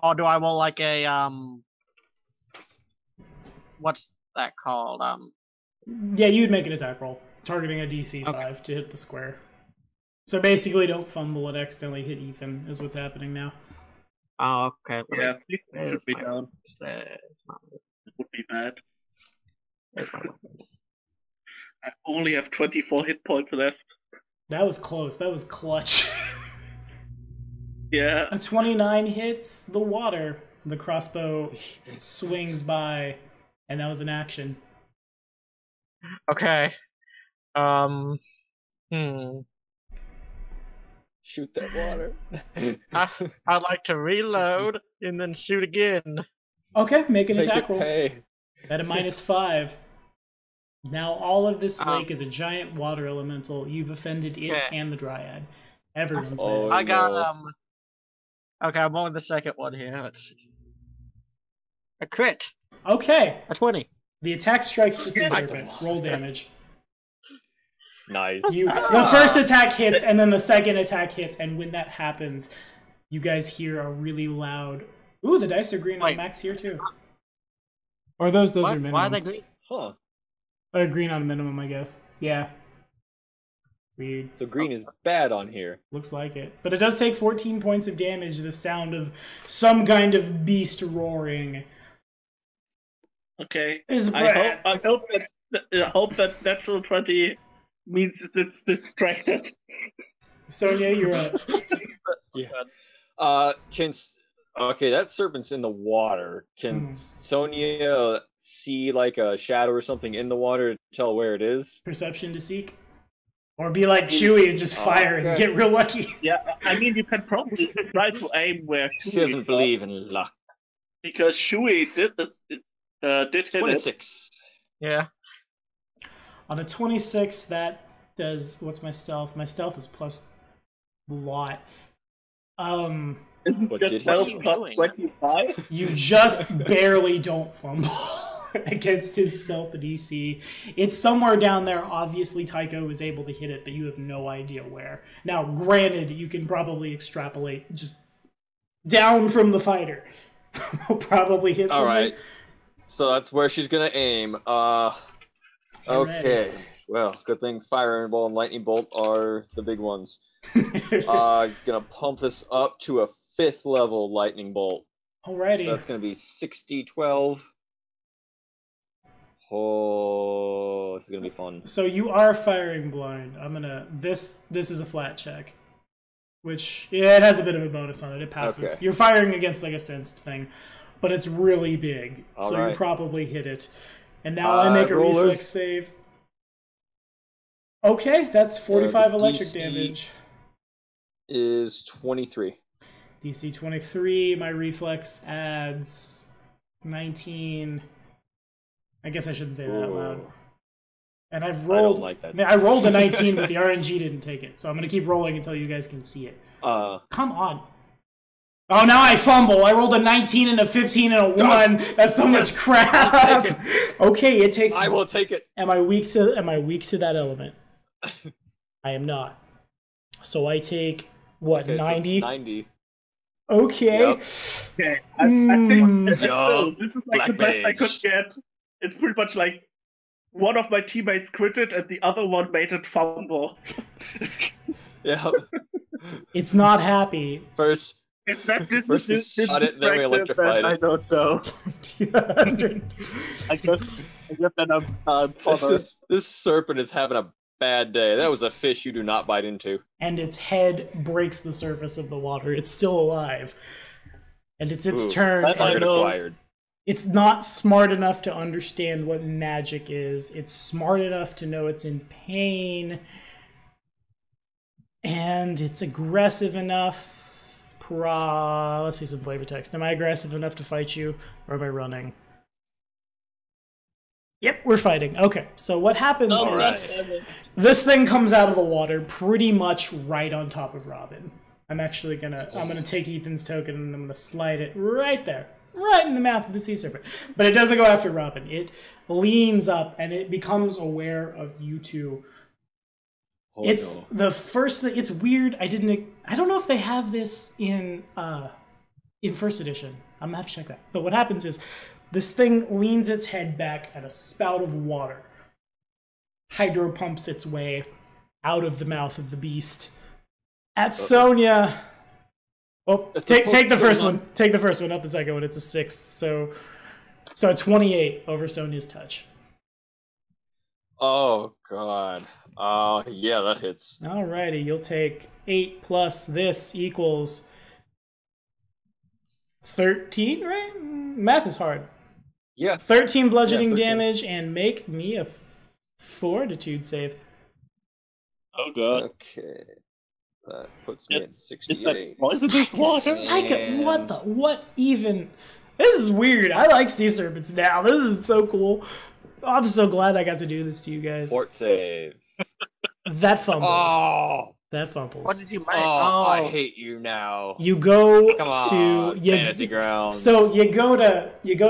Or do I roll like a what's that called? Yeah, you'd make an attack roll, targeting a DC 5 to hit the square. So basically, don't fumble and accidentally hit Ethan, is what's happening now. Oh, okay. Yeah, please should There's be my down. weapons. There's my It would be bad. weapons. I only have 24 hit points left. That was close. That was clutch. Yeah. A 29 hits the water. The crossbow swings by, and that was an action. Okay. Shoot that water. I'd like to reload and then shoot again. Okay, make an Make attack it roll. pay. At a -5. Now all of this lake is a giant water elemental. You've offended it and the dryad. Everyone's Oh, mad. I got no. Okay, I'm on the second one here. Let's see. A crit. Okay, A 20. the attack strikes the sea serpent. Roll damage. Nice. The first attack hits, and then the second attack hits, and when that happens, you guys hear a really loud. Ooh, the dice are green on max here too. Or those are minimum. Why are they green? Huh. Green on minimum, I guess. Yeah. Weird. So green is bad on here. Looks like it. But it does take 14 points of damage, the sound of some kind of beast roaring. Okay. Is I hope that natural 20 means it's distracted. Sonia, you're up. Yeah. Okay, that serpent's in the water. Can Sonia see like a shadow or something in the water to tell where it is? Perception to seek? Or be like Chewie and just fire and get real lucky. Yeah, I mean, you can probably try to aim where Chewie She doesn't believe in luck. Because Chewie did hit 26. Yeah. On a 26, that does... What's my stealth? My stealth is plus a lot. What did Just he plus 25? You just barely don't fumble against his stealth DC. It's somewhere down there. Obviously, Tycho was able to hit it, but you have no idea where. Now, granted, you can probably extrapolate just down from the fighter. Probably hit something. All right. So that's where she's gonna aim. Okay. Well, good thing fire ball and lightning bolt are the big ones. Gonna pump this up to a 5th level lightning bolt. Alrighty. So that's gonna be 60, 12. Oh, this is gonna be fun. So you are firing blind. I'm gonna this is a flat check. Which it has a bit of a bonus on it. It passes. Okay. You're firing against like a sensed thing, but it's really big. All so right. you probably hit it. And now I make a reflex save. Okay, that's 45 electric DC damage. Is 23. DC 23, my reflex adds 19. I guess I shouldn't say that out loud. And I've rolled. I don't like that. I rolled a 19, but the RNG didn't take it. So I'm going to keep rolling until you guys can see it. Come on. Oh, now I fumble. I rolled a 19 and a 15 and a 1. That's so much crap. Okay, it takes. I will take it. Am I weak to that element? I am not. So I take what, 90? 90. Okay. Yep. Okay, I think Yup. this is like Black the best I could mage. get. It's pretty much like one of my teammates critted and the other one made it fumble. Yeah. It's not happy. First If that we shot it, then we electrified I it. don't know. I guess then I'm This serpent is having a bad day. That was a fish you do not bite into. And its head breaks the surface of the water. It's still alive. And it's its turn. I And know. Fired. it's not smart enough to understand what magic is. It's smart enough to know it's in pain. And it's aggressive enough. Let's see some flavor text. Am I aggressive enough to fight you, or am I running? Yep, we're fighting. Okay, so what happens is this thing comes out of the water pretty much right on top of Robin. I'm gonna take Ethan's token and I'm gonna slide it right there, right in the mouth of the sea serpent. But it doesn't go after Robin. It leans up and it becomes aware of you two. Oh, It's no. the first thing. It's weird. I don't know if they have this in first edition. I'm gonna have to check that. But what happens is this thing leans its head back at a spout of water, hydro pumps its way out of the mouth of the beast. At Sonya. Oh, take the first one. Take the first one, not the second one. It's a 6. So a 28 over Sonya's touch. Oh god. Yeah, that hits. Alrighty, you'll take 8 plus this equals 13, right? Math is hard. Yeah. 13 bludgeoning 13. damage, and make me a fortitude save. Oh god. Okay. That puts me at It's 68. like poisonous water. What even? This is weird. I like sea serpents now. This is so cool. I'm so glad I got to do this to you guys. Fort save. That fumbles. Oh. That fumbles. What did you make? Oh, I hate you now. You go Come on, fantasy grounds. So you go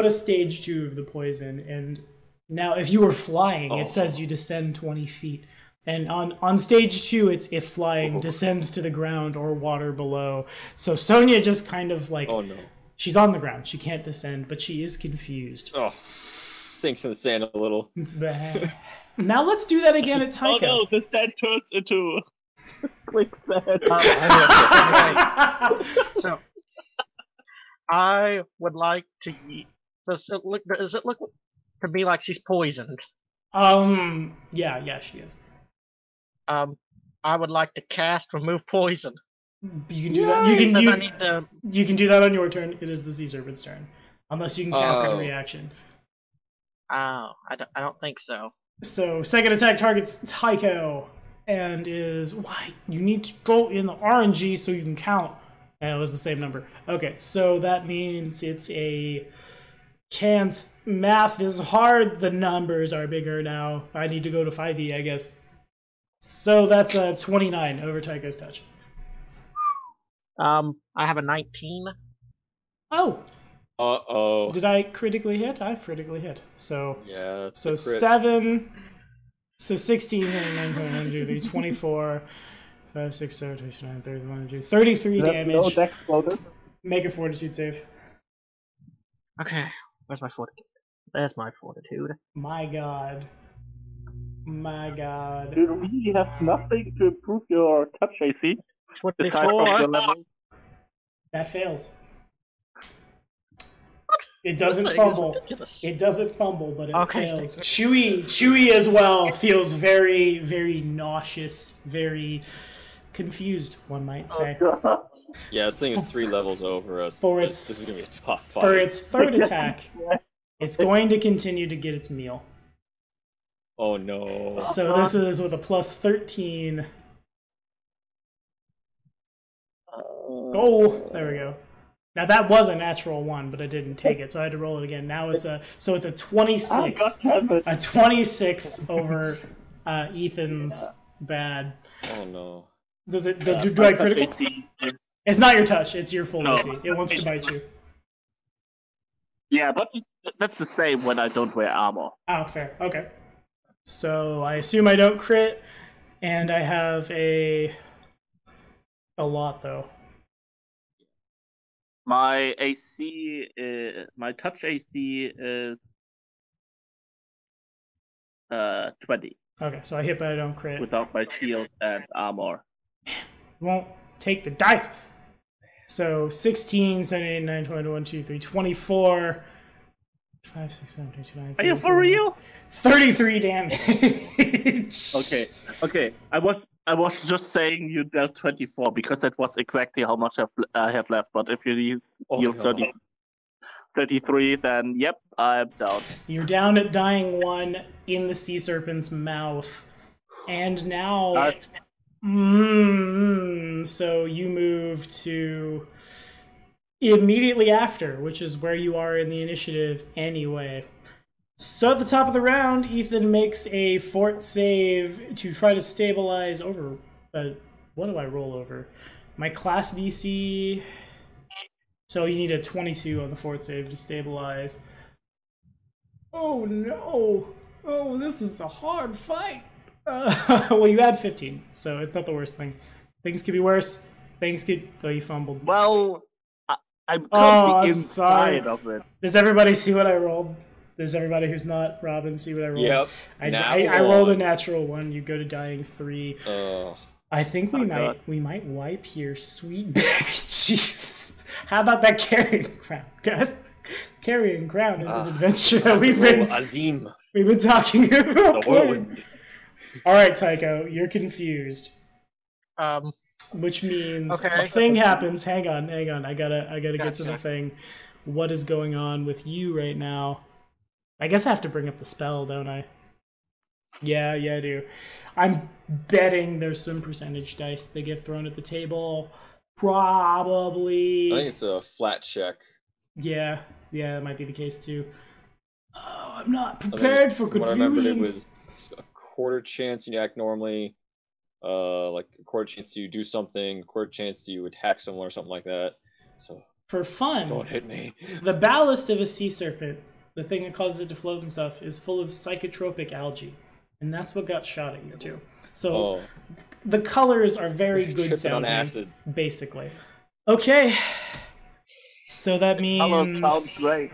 to stage 2 of the poison, and now if you were flying, it says you descend 20 feet. And on stage 2, it's if flying descends to the ground or water below. So Sonya just kind of like, oh no, she's on the ground. She can't descend, but she is confused. Oh, sinks in the sand a little. It's bad. Now let's do that again at Tycho. Oh no, the sand turns into quicksand. So, I would like to. Does it look to me like she's poisoned? Yeah, she is. I would like to cast Remove Poison. You can do that. I need to. You can do that on your turn. It is the Sea Serpent's turn, unless you can cast as a reaction. Oh, I don't think so. So second attack targets Tycho, and is why you need to go in the RNG so you can count. And it was the same number. Okay, so that means it's a can't. Math is hard. The numbers are bigger now. I need to go to 5e, I guess. So that's a 29 over Tycho's touch. I have a 19. Oh. Uh-oh. Did I critically hit? I critically hit. So yeah. So 7. So 16, 9, 24, 5, 6, 7, 8, 9, 30, 33 damage. No dex floater. Make a fortitude save. Okay, where's my fortitude? There's my fortitude. My god. My god. You really have nothing to improve your touch AC. Aside from your level. That fails. It doesn't fumble. It doesn't fumble, but it fails. Chewy as well feels very, very nauseous, very confused, one might say. Oh, yeah, this thing is 3 levels over us. This is gonna be a tough fight. For its third attack, it's going to continue to get its meal. Oh no. So this is with a plus 13. Oh, there we go. Now that was a natural 1, but I didn't take it, so I had to roll it again. Now it's a 26. A 26 over Ethan's bad. Oh no. Does it? Do I critical? It's not your touch. It's your full AC. It wants to bite you. Yeah, but that's the same when I don't wear armor. Oh, fair. Okay. So I assume I don't crit, and I have a lot though. My AC, my touch AC is 20. Okay, so I hit but I don't crit. Without my shield and armor. Won't take the dice. So 16, 17, 9, 21, 2, 3, 24. 5, 6, 7, 8, 9, 10, Are you for real? 33 damage. Okay. I was just saying you dealt 24 because that was exactly how much I had left. But if you heal 33, then yep, I'm down. You're down at dying 1 in the sea serpent's mouth, and now, so you move to immediately after, which is where you are in the initiative anyway. So at the top of the round, Ethan makes a fort save to try to stabilize over. What do I roll over? My class DC. So you need a 22 on the fort save to stabilize. Oh no! Oh, this is a hard fight. Well, you had 15, so it's not the worst thing. Things could be worse. Things could... Oh, you fumbled. Well, I'm Oh, currently I'm sorry. inside of it. Does everybody see what I rolled? Does everybody who's not Robin see what I rolled? Yep. I rolled a natural 1. You go to dying 3. Oh. I think we God. might wipe here. Sweet baby Jesus. How about that carrying crown, guys? Carrying crown is an adventure that we've Azim. been talking about. The whirlwind. All right, Tycho, you're confused. Um, Which means Okay. a thing happens. Hang on. I gotta get to the Gotcha. thing. What is going on with you right now? I guess I have to bring up the spell, don't I? Yeah, I do. I'm betting there's some percentage dice that get thrown at the table. Probably. I think it's a flat check. Yeah, that might be the case too. Oh, I'm not prepared for From what I confusion. remembered, it was a quarter chance you act normally, like a quarter chance you do something, quarter chance you attack someone or something like that. So For fun, don't hit me. the ballast of a sea serpent, the thing that causes it to float and stuff, is full of psychotropic algae. And that's what got shot at you too. So Oh, the colors are very good tripping sounding, on acid. basically. Okay. So that Color means sounds great.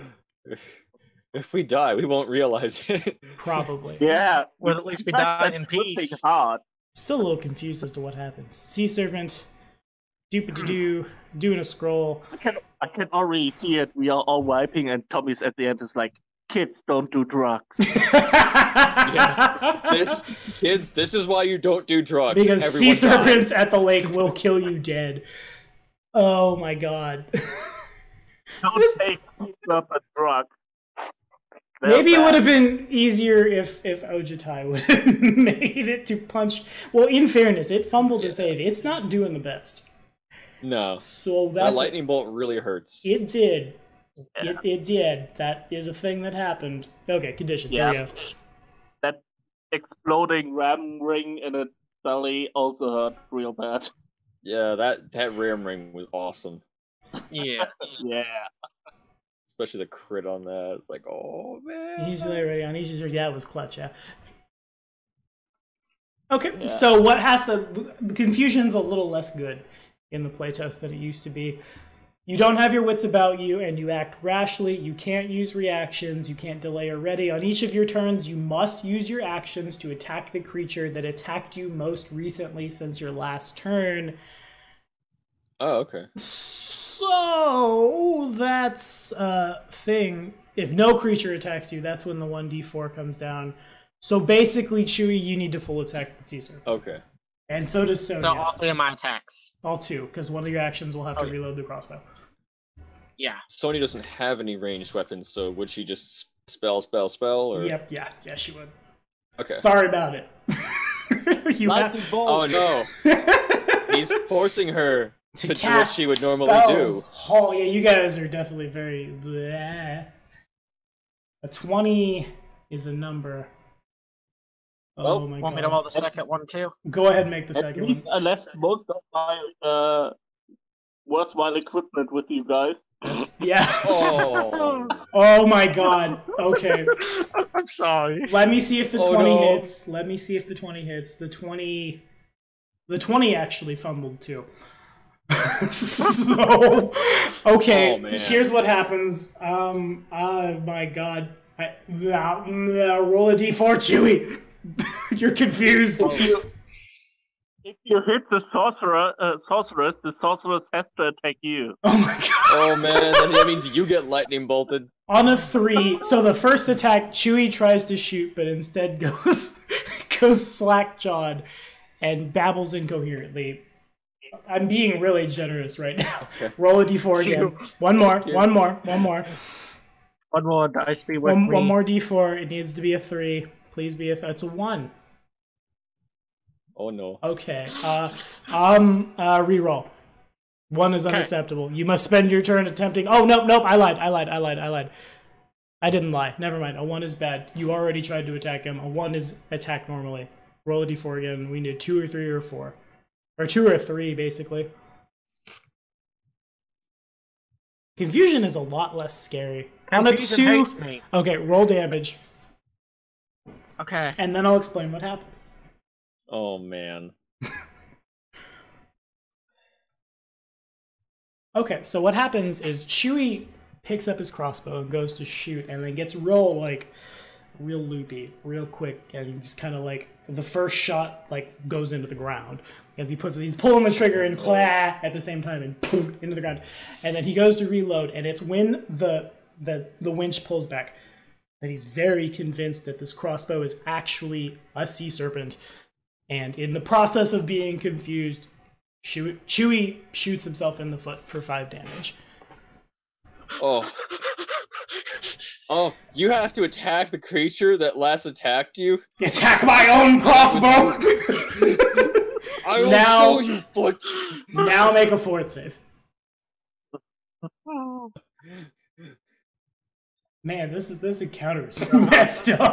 If we die, we won't realize it. probably. Yeah, We'll at least be that's dying in tripping peace. hard. Still a little confused as to what happens. Sea serpent, doopity-doo, doing a scroll. I can already see it. We are all wiping, and Tommy's at the end is like, "Kids don't do drugs." This is why you don't do drugs. Because sea Everyone serpents dies. at the lake will kill you dead. Oh my god. Don't take up a drug. They're Maybe it bad. would have been easier if Ojitai would have made it to punch. Well, in fairness, it fumbled to save. It's not doing the best. No, So that that's lightning bolt really hurts. it did. Yeah. It did. That is a thing that happened. Okay, conditions. Yeah. Here we go. That exploding ram ring in its belly also hurt real bad. Yeah, that ram ring was awesome. Yeah. Yeah. Especially the crit on that. It's like, oh man. He's ready on each. Yeah, it was clutch. Yeah. Okay, Yeah. so what has to... The confusion's a little less good in the playtest than it used to be. You don't have your wits about you, and you act rashly. You can't use reactions. You can't delay or ready. On each of your turns, you must use your actions to attack the creature that attacked you most recently since your last turn. Oh, okay. So that's a thing. If no creature attacks you, that's when the 1d4 comes down. So basically, Chewie, you need to full attack the sea serpent. Okay. And so does Sonya. So all 3 of my attacks. All 2, because one of your actions will have to Oh, yeah. reload the crossbow. Yeah. Sony doesn't have any ranged weapons, so would she just spell, or? Yep, yeah, she would. Okay. Sorry about it. You Lightning have Oh bolt. no. He's forcing her to do what cast she would normally spells. Oh, yeah, you guys are definitely very bleh. A 20 is a number. Oh Well, my Want me to god. roll the second one too? Go ahead and make the At second least one. I left most of my worthwhile equipment with you guys. Yeah. Oh. Oh my god. Okay. I'm sorry. Let me see if the Oh, 20 no. hits. Let me see if the 20 hits. The 20 actually fumbled too. So okay, Oh, man. here's what happens. Oh my god. Roll a d4, Chewie. You're confused. If you hit the sorceress, the sorceress has to attack you. Oh my god. Oh man, then that means you get lightning bolted. On a 3, so the first attack, Chewie tries to shoot, but instead goes slack-jawed and babbles incoherently. I'm being really generous right now. Okay. Roll a d4 again. One more. One more dice be with me. One more d4. It needs to be a 3. Please be it's a 1. Oh no. Okay. Reroll. 1 is unacceptable. You must spend your turn attempting. Oh, nope. I lied. I didn't lie. Never mind. A 1 is bad. You already tried to attack him. A 1 is attack normally. Roll a d4 again. We need a 2 or 3 or 4. Or 2 or 3, basically. Confusion is a lot less scary. On a Confusion 2. hates me. Okay, roll damage. Okay. And then I'll explain what happens. Oh man. Okay, so what happens is Chewie picks up his crossbow and goes to shoot, and then gets real loopy, real quick, and just kind of like the first shot like goes into the ground as he's pulling the trigger and clah at the same time and boom, into the ground, and then he goes to reload, and it's when the winch pulls back that he's very convinced that this crossbow is actually a sea serpent, and in the process of being confused, Chewie shoots himself in the foot for 5 damage. Oh. Oh, you have to attack the creature that last attacked you? Attack my own crossbow! I will show you, foot! Now make a fort save. Man, this encounter is messed up.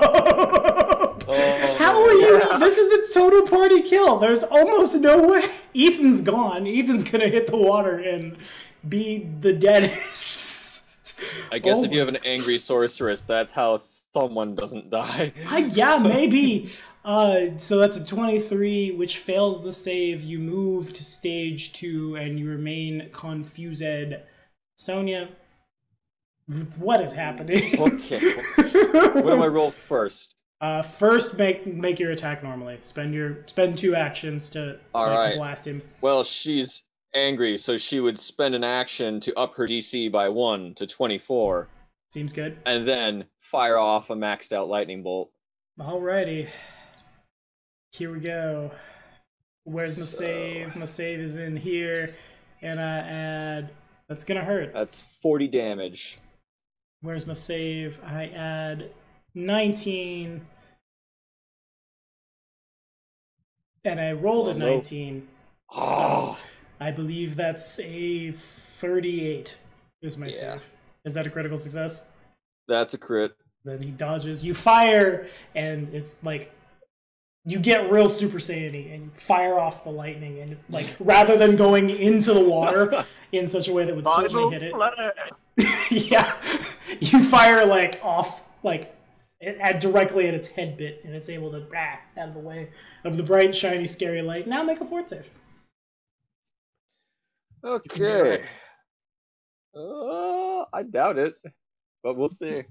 Oh, how are you? This is a total party kill. There's almost no way. Ethan's gone. Ethan's gonna hit the water and be the deadest. I guess if you have an angry sorceress, that's how someone doesn't die. Yeah, maybe. So that's a 23, which fails the save. You move to stage 2, and you remain confused. Sonia, what is happening? Okay. What do I roll first? First, make your attack normally. Spend 2 actions to blast him. Well, she's angry, so she would spend an action to up her DC by 1 to 24. Seems good. And then fire off a maxed out lightning bolt. Alrighty. Here we go. Where's my save? My save is in here. And I add... That's gonna hurt. That's 40 damage. Where's my save? I add 19. And I rolled a 19. So I believe that's a 38 is my save. Is that a critical success? That's a crit. Then he dodges. You fire, and it's like... You get real Super Saiyan-y, and you fire off the lightning, and like rather than going into the water in such a way that would certainly hit it, yeah, you fire like off directly at its head bit, and it's able to out of the way of the bright, shiny, scary light. Now make a fort save. Okay. I doubt it, but we'll see.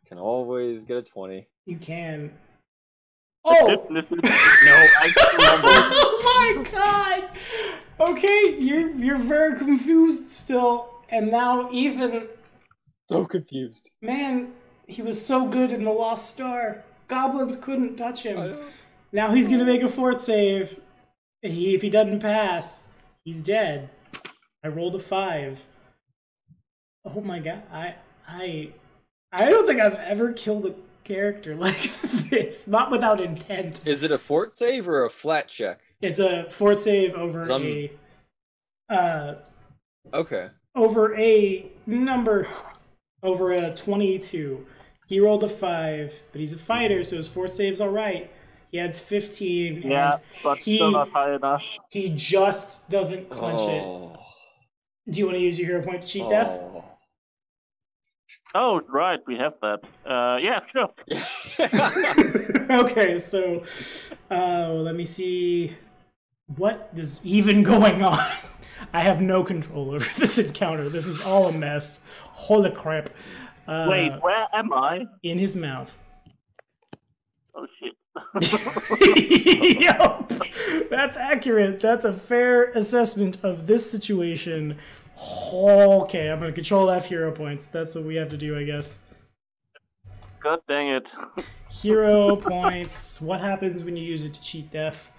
Can always get a 20. You can. Oh! No, I can't remember. Oh my god! Okay, you're very confused still, and now Ethan... So confused. Man, he was so good in the Lost Star. Goblins couldn't touch him. Now he's gonna make a fort save. If he doesn't pass, he's dead. I rolled a 5. Oh my god, I don't think I've ever killed a character like this, not without intent. Is it a fort save or a flat check? It's a fort save over over a 22. He rolled a 5, but he's a fighter, so his fort save's all right. He adds 15. Yeah, but still not high enough. He just doesn't clench it. Do you want to use your hero point to cheat death? Oh, right, we have that. Yeah, sure. Okay, so let me see. What is even going on? I have no control over this encounter. This is all a mess. Holy crap. Wait, where am I? In his mouth. Oh, shit. Yep. That's accurate. That's a fair assessment of this situation. Okay, I'm going to control F hero points. That's what we have to do, I guess. God dang it. Hero points. What happens when you use it to cheat death?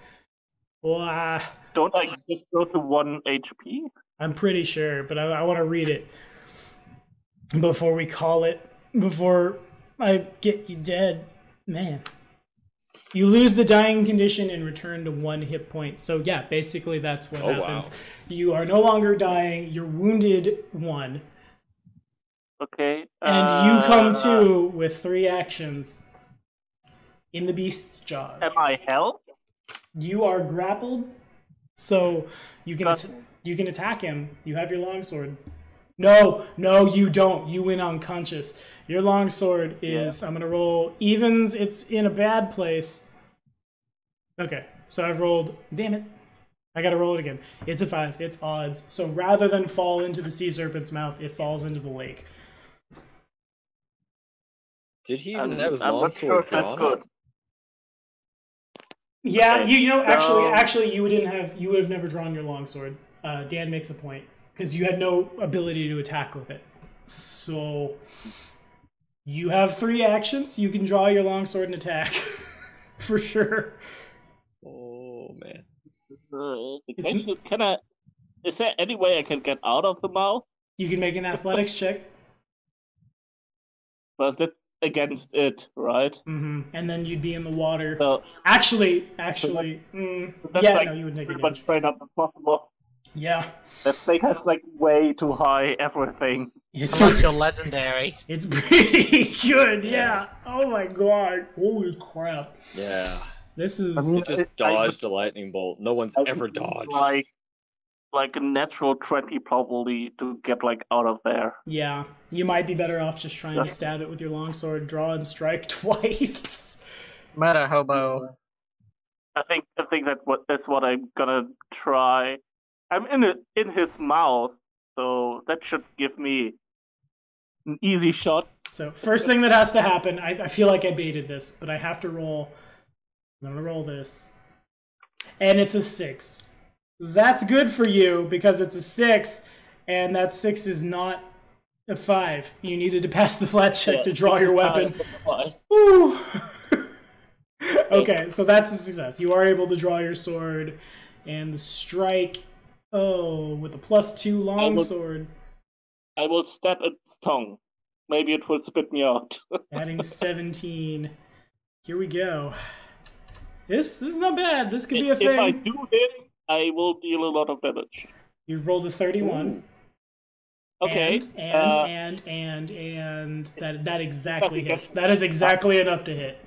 Blah. Don't I just go to 1 HP? I'm pretty sure, but I want to read it before we call it. Before I get you dead. Man. You lose the dying condition and return to 1 hit point. So yeah, basically that's what happens. Wow. You are no longer dying. You're wounded 1. Okay. And you come to with 3 actions in the beast's jaws. Am I held? You are grappled, so you can attack him. You have your longsword. No, you don't. You went unconscious. Your longsword is, I'm going to roll evens. It's in a bad place. Okay, so I've rolled. Damn it. I gotta roll it again. It's a 5. It's odds. So rather than fall into the sea serpent's mouth, it falls into the lake. Did he even I'm have his not sure longsword if that's drawn? good. Yeah, Okay, you know, so- actually, you would have never drawn your longsword. Dan makes a point because you had no ability to attack with it. So you have 3 actions. You can draw your longsword and attack for sure. Oh man. The question is, is there any way I can get out of the mouth? You can make an athletics check. But that's against it, right? Mm-hmm. And then you'd be in the water. So Actually, that's yeah, like no, you would take pretty it. much straight up impossible. Yeah, That thing has like way too high everything. Unless you're legendary. It's pretty good. Yeah. Oh my god. Holy crap. Yeah. This is. I mean, It just dodged a lightning bolt. No one's ever dodged. Like a natural 20 probably to get like out of there. Yeah, you might be better off just trying to stab it with your longsword, draw and strike twice. Meta hobo. I think that's what I'm gonna try. I'm in his mouth, so that should give me an easy shot. So first thing that has to happen, I feel like I baited this, but I have to roll. I'm gonna roll this, and it's a 6. That's good for you because it's a 6, and that 6 is not a 5. You needed to pass the flat check to draw your weapon. Ooh. Okay, so that's a success. You are able to draw your sword, and the strike. Oh, with a +2 longsword. I will stab its tongue. Maybe it will spit me out. Adding 17. Here we go. This is not bad. This could be a thing. If I do hit, I will deal a lot of damage. You rolled a 31. Ooh. Okay. And that exactly hits. That is exactly enough to hit.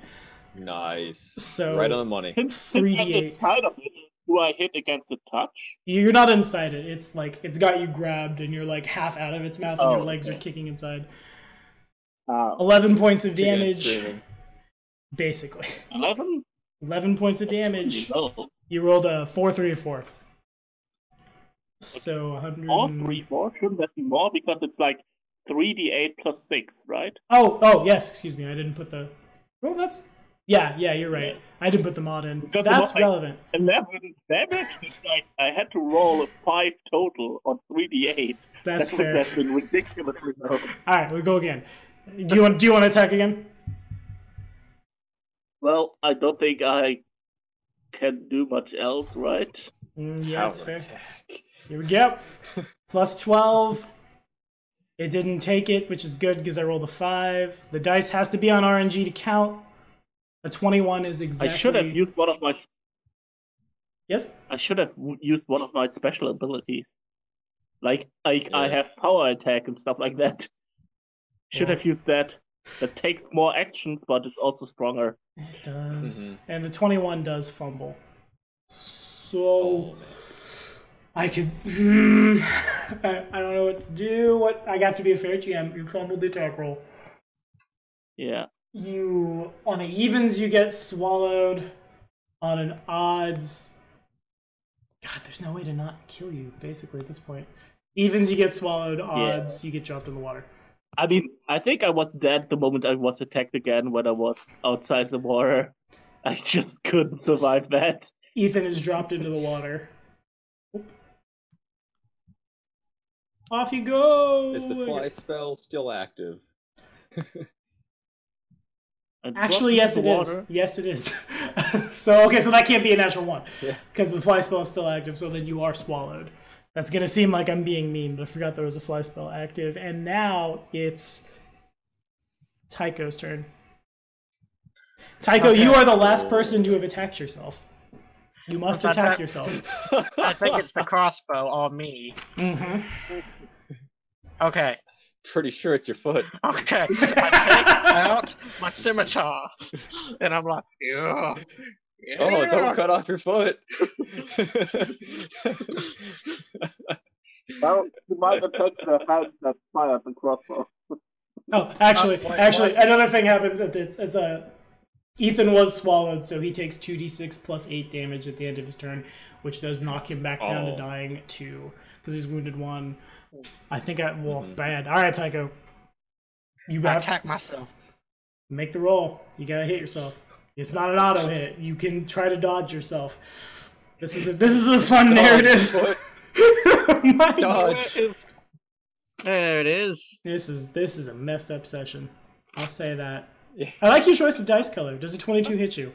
Nice. So right on the money. 3d8. Inside of it, do I hit against the touch? You're not inside it. It's like it's got you grabbed, and you're like half out of its mouth, and your legs are kicking inside. 11 points of damage. Basically. 11? 11 points of damage. You rolled a 4, 3, or 4. So 100. Or 3, 4? Shouldn't that be more? Because it's like 3d8 plus 6, right? Oh, yes. Excuse me. I didn't put the. Oh, that's. Yeah, you're right. I didn't put the mod in. Because That's like relevant. 11 damage? It's like I had to roll a 5 total on 3d8. That's That fair. would have been ridiculously low. All right, we'll go again. Do you want to attack again? Well, I don't think I can do much else, right? Yeah, that's fair. Attack. Here we go. Plus 12. It didn't take it, which is good because I rolled a 5. The dice has to be on RNG to count. A 21 is exactly. I should have used one of my. Yes. I should have used one of my special abilities. Like I have power attack and stuff like that. Should have used that. That takes more actions, but it's also stronger. It does. And the 21 does fumble. So I could. I don't know what to do. What I have to be a fair GM. You fumbled the attack roll. Yeah. You on an evens you get swallowed. On an odds. God, there's no way to not kill you. Basically, at this point, evens you get swallowed. Odds you get dropped in the water. I mean, I think I was dead the moment I was attacked again when I was outside the water. I just couldn't survive that. Ethan is dropped into the water. Off you go! Is the fly spell still active? Actually, yes, it is. Yes, it is. So that can't be a natural 1. Yeah. Because the fly spell is still active, so then you are swallowed. That's going to seem like I'm being mean, but I forgot there was a fly spell active. And now it's Tycho's turn. Tycho, you are the last person to have attacked yourself. You must attack yourself. I think it's the crossbow on me. Mm-hmm. Okay. Pretty sure it's your foot. Okay. I take out my scimitar, and I'm like, yeah. Oh, don't cut off your foot. Well, you might attack the hand that fired the crossbow. Oh, actually, another thing happens. It's a Ethan was swallowed, so he takes 2d6 plus 8 damage at the end of his turn, which does knock him back down to dying 2, because he's wounded 1. I think bad. Alright, Tycho. You I attack myself. Make the roll. You gotta hit yourself. It's not an auto hit. You can try to dodge yourself. This is a fun narrative. Dodge. There it is. This is a messed up session. I'll say that. I like your choice of dice color. Does a 22 hit you?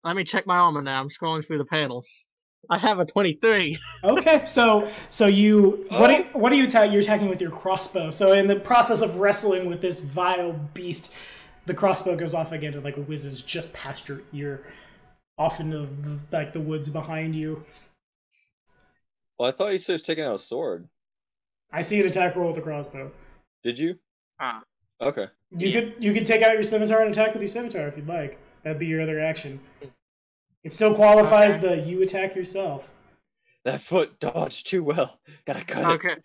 Let me check my armor now. I'm scrolling through the panels. I have a 23. Okay, so you what do you attack? You're attacking with your crossbow. So in the process of wrestling with this vile beast, the crossbow goes off again and like whizzes just past your ear, off into the woods behind you. Well, I thought you said he was taking out a sword. I see an attack roll with the crossbow. Did you? Okay. You could take out your scimitar and attack with your scimitar if you'd like. That'd be your other action. It still qualifies you attack yourself. That foot dodged too well. Gotta cut it.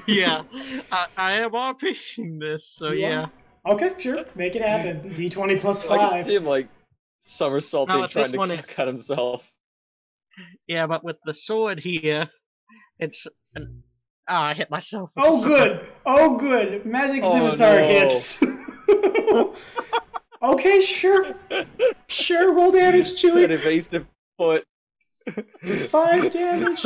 Yeah. I am RPing this, so yeah. Okay, sure. Make it happen. D20 plus 5. I can see him like somersaulting, trying to cut himself. Yeah, but with the sword here, it's... I hit myself. Oh, good. Oh, good. Magic scimitar hits. Okay, sure. Sure, roll damage, Chewie. An evasive foot. 5 damage.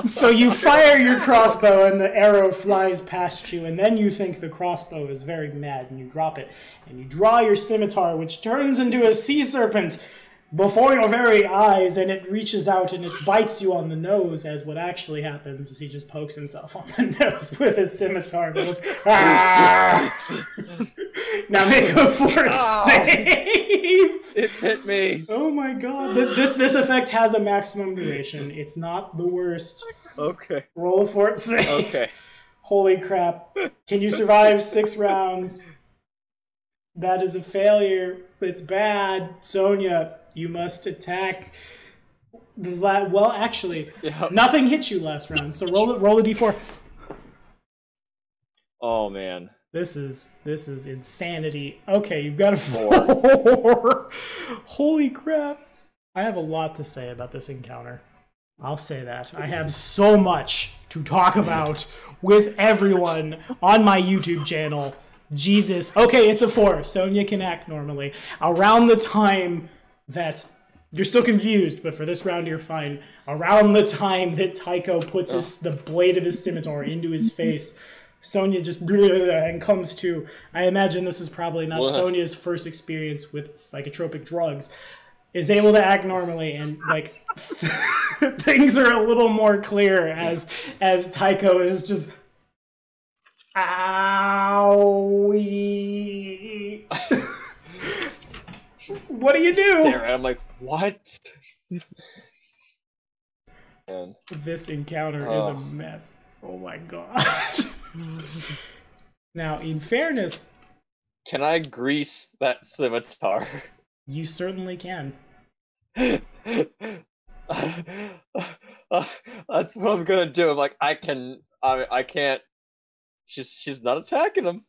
So you fire your crossbow and the arrow flies past you, and then you think the crossbow is very mad, and you drop it. And you draw your scimitar, which turns into a sea serpent before your very eyes, and it reaches out and it bites you on the nose, as what actually happens is he just pokes himself on the nose with his scimitar and goes, ah! Now make a fort save! It hit me! Oh my god. This effect has a maximum duration. It's not the worst. Okay. Roll a fort save. Okay. Holy crap. Can you survive 6 rounds? That is a failure. It's bad. Sonia, you must attack. Well, actually, nothing hit you last round, so roll a d4. Oh man, this is insanity. Okay, you've got a 4. Holy crap! I have a lot to say about this encounter. I'll say that. I have so much to talk about with everyone on my YouTube channel. Jesus. Okay, it's a 4. Sonia can act normally. Around the time that... You're still confused, but for this round you're fine. Around the time that Tycho puts the blade of his scimitar into his face, Sonia just and comes to. I imagine this is probably not Sonia's first experience with psychotropic drugs. Is able to act normally, and like things are a little more clear as Tycho is just owie. What do you do? I'm like, what? And this encounter is a mess. Oh my god. Now, in fairness... Can I grease that scimitar? You certainly can. That's what I'm gonna do. I'm like, I can't... She's not attacking him.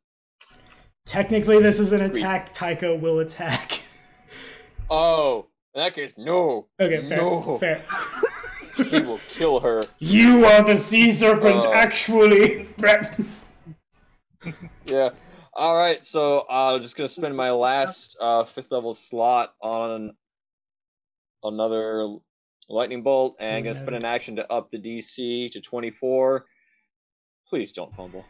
Technically, this is an attack. Tycho will attack. Oh, in that case, no. Okay, fair. No. Fair. He will kill her. You are the sea serpent, actually. Yeah. All right, so I'm just gonna spend my last 5th level slot on another lightning bolt, and I'm gonna spend an action to up the DC to 24. Please don't fumble.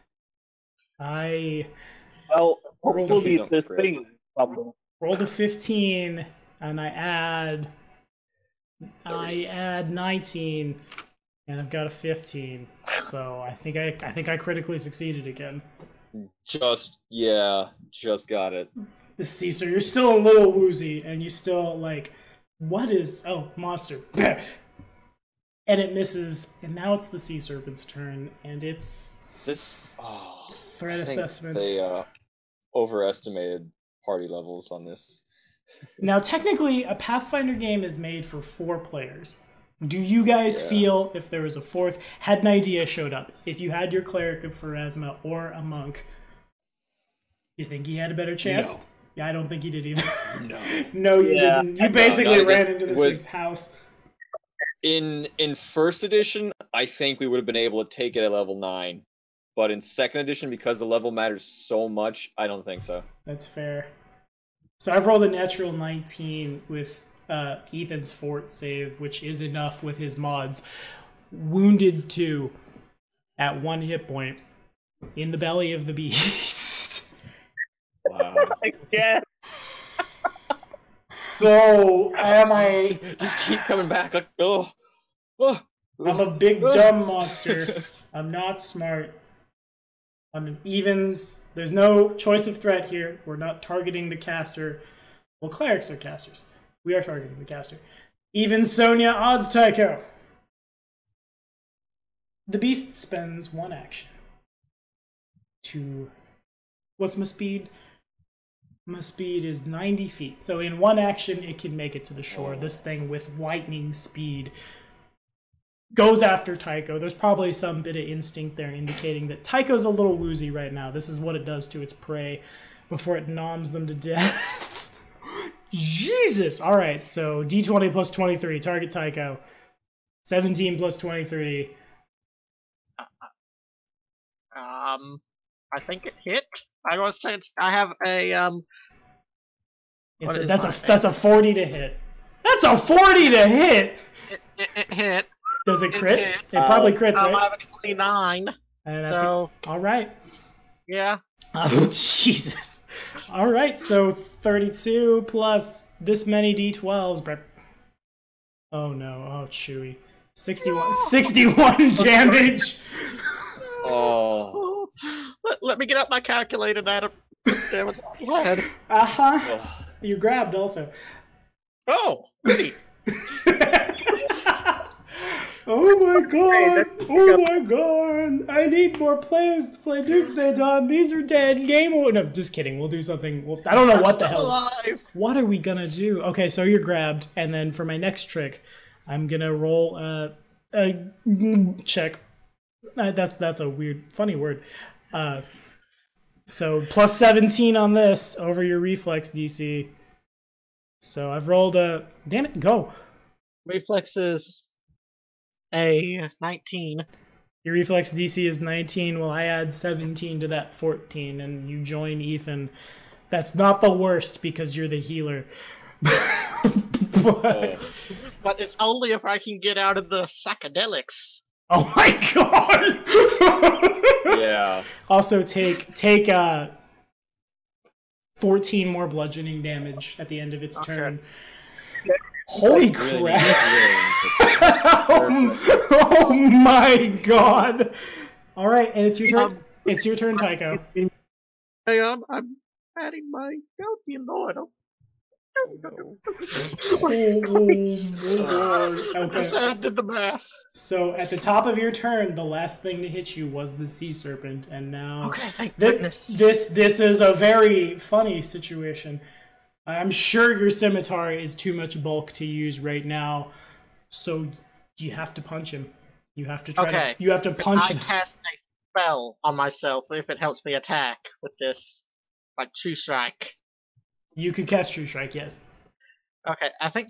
Well, hopefully this thing fumble. Rolled a 15. And I add 19, and I've got a 15. So I think I critically succeeded again. Just got it. Caesar, you're still a little woozy, and you still like, what is? Oh, monster! And it misses, and now it's the sea serpent's turn, and it's threat assessment. They overestimated party levels on this. Now, technically, a Pathfinder game is made for 4 players. Do you guys feel, if there was a 4th, had an idea showed up, if you had your cleric of Pharasma or a monk, You think he had a better chance? No. Yeah, I don't think he did either. No. No, you didn't. You basically not ran against- into this with- thing's house. In first edition, I think we would have been able to take it at level 9. But in second edition, because the level matters so much, I don't think so. That's fair. So I've rolled a natural 19 with Ethan's fort save, which is enough with his mods. Wounded 2 at 1 hit point in the belly of the beast. Wow. Yeah. So am I? Just keep coming back. Like, oh. I'm a big dumb monster. I'm not smart. I'm an evens. There's no choice of threat here. We're not targeting the caster. Well, clerics are casters. We are targeting the caster. Even Sonia, odds Tycho. The beast spends 1 action to... What's my speed? My speed is 90 feet. So in 1 action, it can make it to the shore. This thing with lightning speed goes after Tycho. There's probably some bit of instinct there indicating that Tycho's a little woozy right now. This is what it does to its prey before it noms them to death. Jesus! Alright, so D20 plus 23, target Tycho. 17 plus 23. I think it hit. I want to say I have a That's a 40 to hit. That's a 40 to hit! It hit. Does it crit? hit. It probably crits, I right? have a 29. So all right. yeah. Oh, Jesus. All right, so 32 plus this many D12s. Oh, no. Oh, chewy. 61 damage. Oh. Let me get out my calculator that damage I had. Uh-huh. You grabbed also. Oh, goody. Oh my god! Oh my god! I need more players to play Doomsday Dawn. These are dead. Game over. No, just kidding. We'll do something. I don't know what the hell. Alive. What are we gonna do? Okay, so you're grabbed, and then for my next trick, I'm gonna roll a check. That's a weird, funny word. So plus 17 on this over your reflex DC. So I've rolled a. Damn it! Go. Reflex is a 19. Your reflex DC is 19. Well, I add 17 to that 14, and you join Ethan. That's not the worst because you're the healer. but it's only if I can get out of the psychedelics. oh my god! Yeah. Also, take 14 more bludgeoning damage at the end of its turn. Holy crap! Oh my god! All right, and it's your turn. It's your turn, Tycho. Hang on, I'm adding my bounty in order. Okay. I did the math. So at the top of your turn, the last thing to hit you was the sea serpent, and now Okay, thank goodness. this is a very funny situation. I'm sure your scimitar is too much bulk to use right now, so you have to punch him. You have to try Okay. you have to punch I him. cast a spell on myself if it helps me attack with this, like True Strike. You could cast True Strike, yes. Okay, I think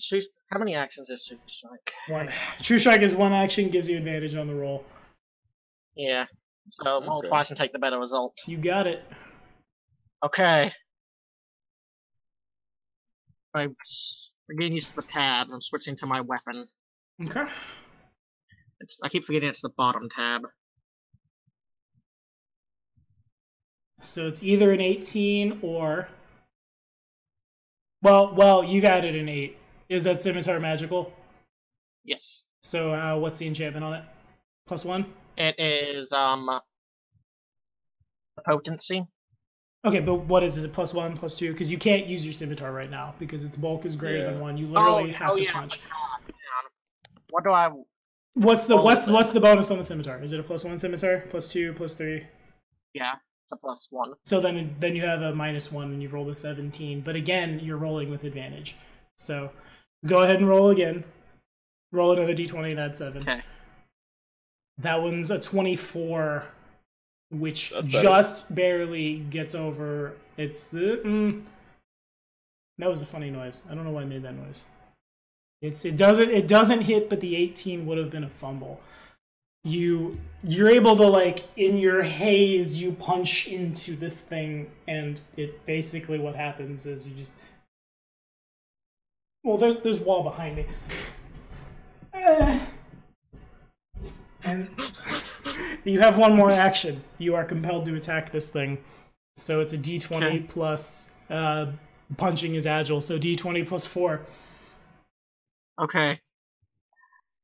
how many actions is True Strike? 1. True Strike is 1 action, gives you advantage on the roll. Yeah. So roll Okay. twice and take the better result. You got it. Okay. I'm getting used to the tab. I'm switching to my weapon. Okay. I keep forgetting it's the bottom tab. So it's either an 18 or... Well, you've added an 8. Is that scimitar magical? Yes. So what's the enchantment on it? +1? It is potency. Okay, but what is it? +1, +2? Because you can't use your scimitar right now because its bulk is greater than 1. You literally have to punch. What do I? What's the bonus on the scimitar? Is it a +1 scimitar? +2, +3? Yeah, it's a +1. So then you have a -1 and you roll a 17. But again, you're rolling with advantage. So go ahead and roll again. Roll another d20 and add 7. Okay. That one's a 24. which That's better. just barely gets over. It's that was a funny noise. I don't know why I made that noise. It doesn't hit, but the 18 would have been a fumble. You're able to, like, in your haze, you punch into this thing, and it basically what happens is you just, well, there's wall behind me, and you have one more action. You are compelled to attack this thing, so it's a D20 plus punching is agile, so D20 plus 4. Okay.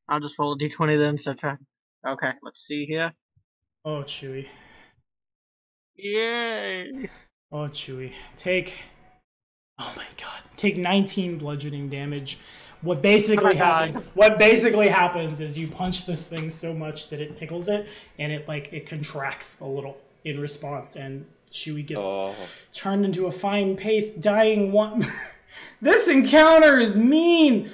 I'll just roll a d20 then, so try. Okay, let's see here. Oh, Chewy. Yay! Oh, Chewy. Take 19 bludgeoning damage. What basically happens is you punch this thing so much that it tickles it, and it contracts a little in response, and Chewy gets turned into a fine paste, dying one. This encounter is mean.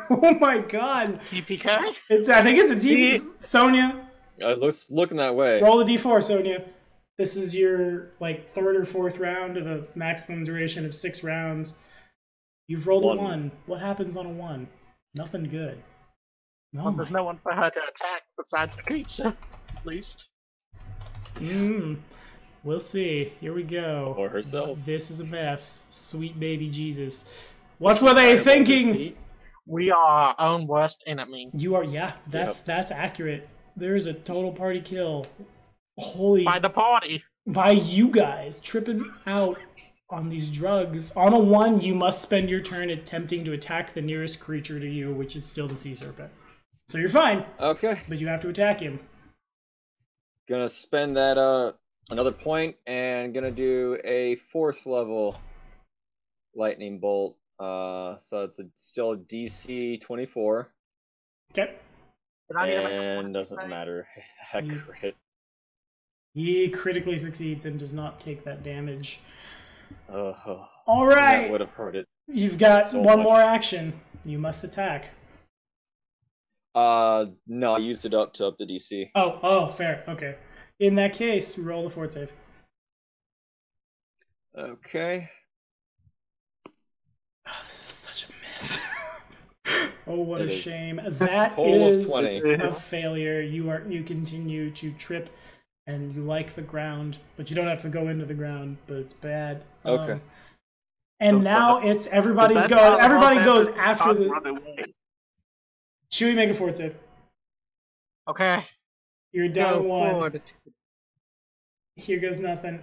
Oh my god. TPK? I think it's a TP. Sonia. It looks looking that way. Roll a d4, Sonia. This is your third or fourth round of a maximum duration of 6 rounds. You've rolled a 1. What happens on a 1? Nothing good. Well, there's no one for her to attack besides the creature, at least. We'll see. Here we go. Or herself. This is a mess. Sweet baby Jesus. What were they thinking? We are our own worst enemy. You are, yeah. That's accurate. There is a total party kill. Holy. By the party. By you guys tripping out on these drugs. On a 1, you must spend your turn attempting to attack the nearest creature to you, which is still the sea serpent. So you're fine. Okay. But you have to attack him. Gonna spend that another point and gonna do a 4th level lightning bolt. So it's still DC 24. Okay. And doesn't matter. That crit. He critically succeeds and does not take that damage. All right. That would have hurt it. You've got so one much. more action. You must attack. No, I used it up to up the DC. Oh, fair. Okay. In that case, roll the fort save. Okay. Oh, this is such a mess. Oh, what a It is. shame. That Total of is 20. a failure. You continue to trip, and you like the ground, but you don't have to go into the ground. But it's bad. Okay. And now it's everybody's go. Everybody goes after the. Run away. Chewy, make a fort save. Okay. You're down Go 1. forward. Here goes nothing.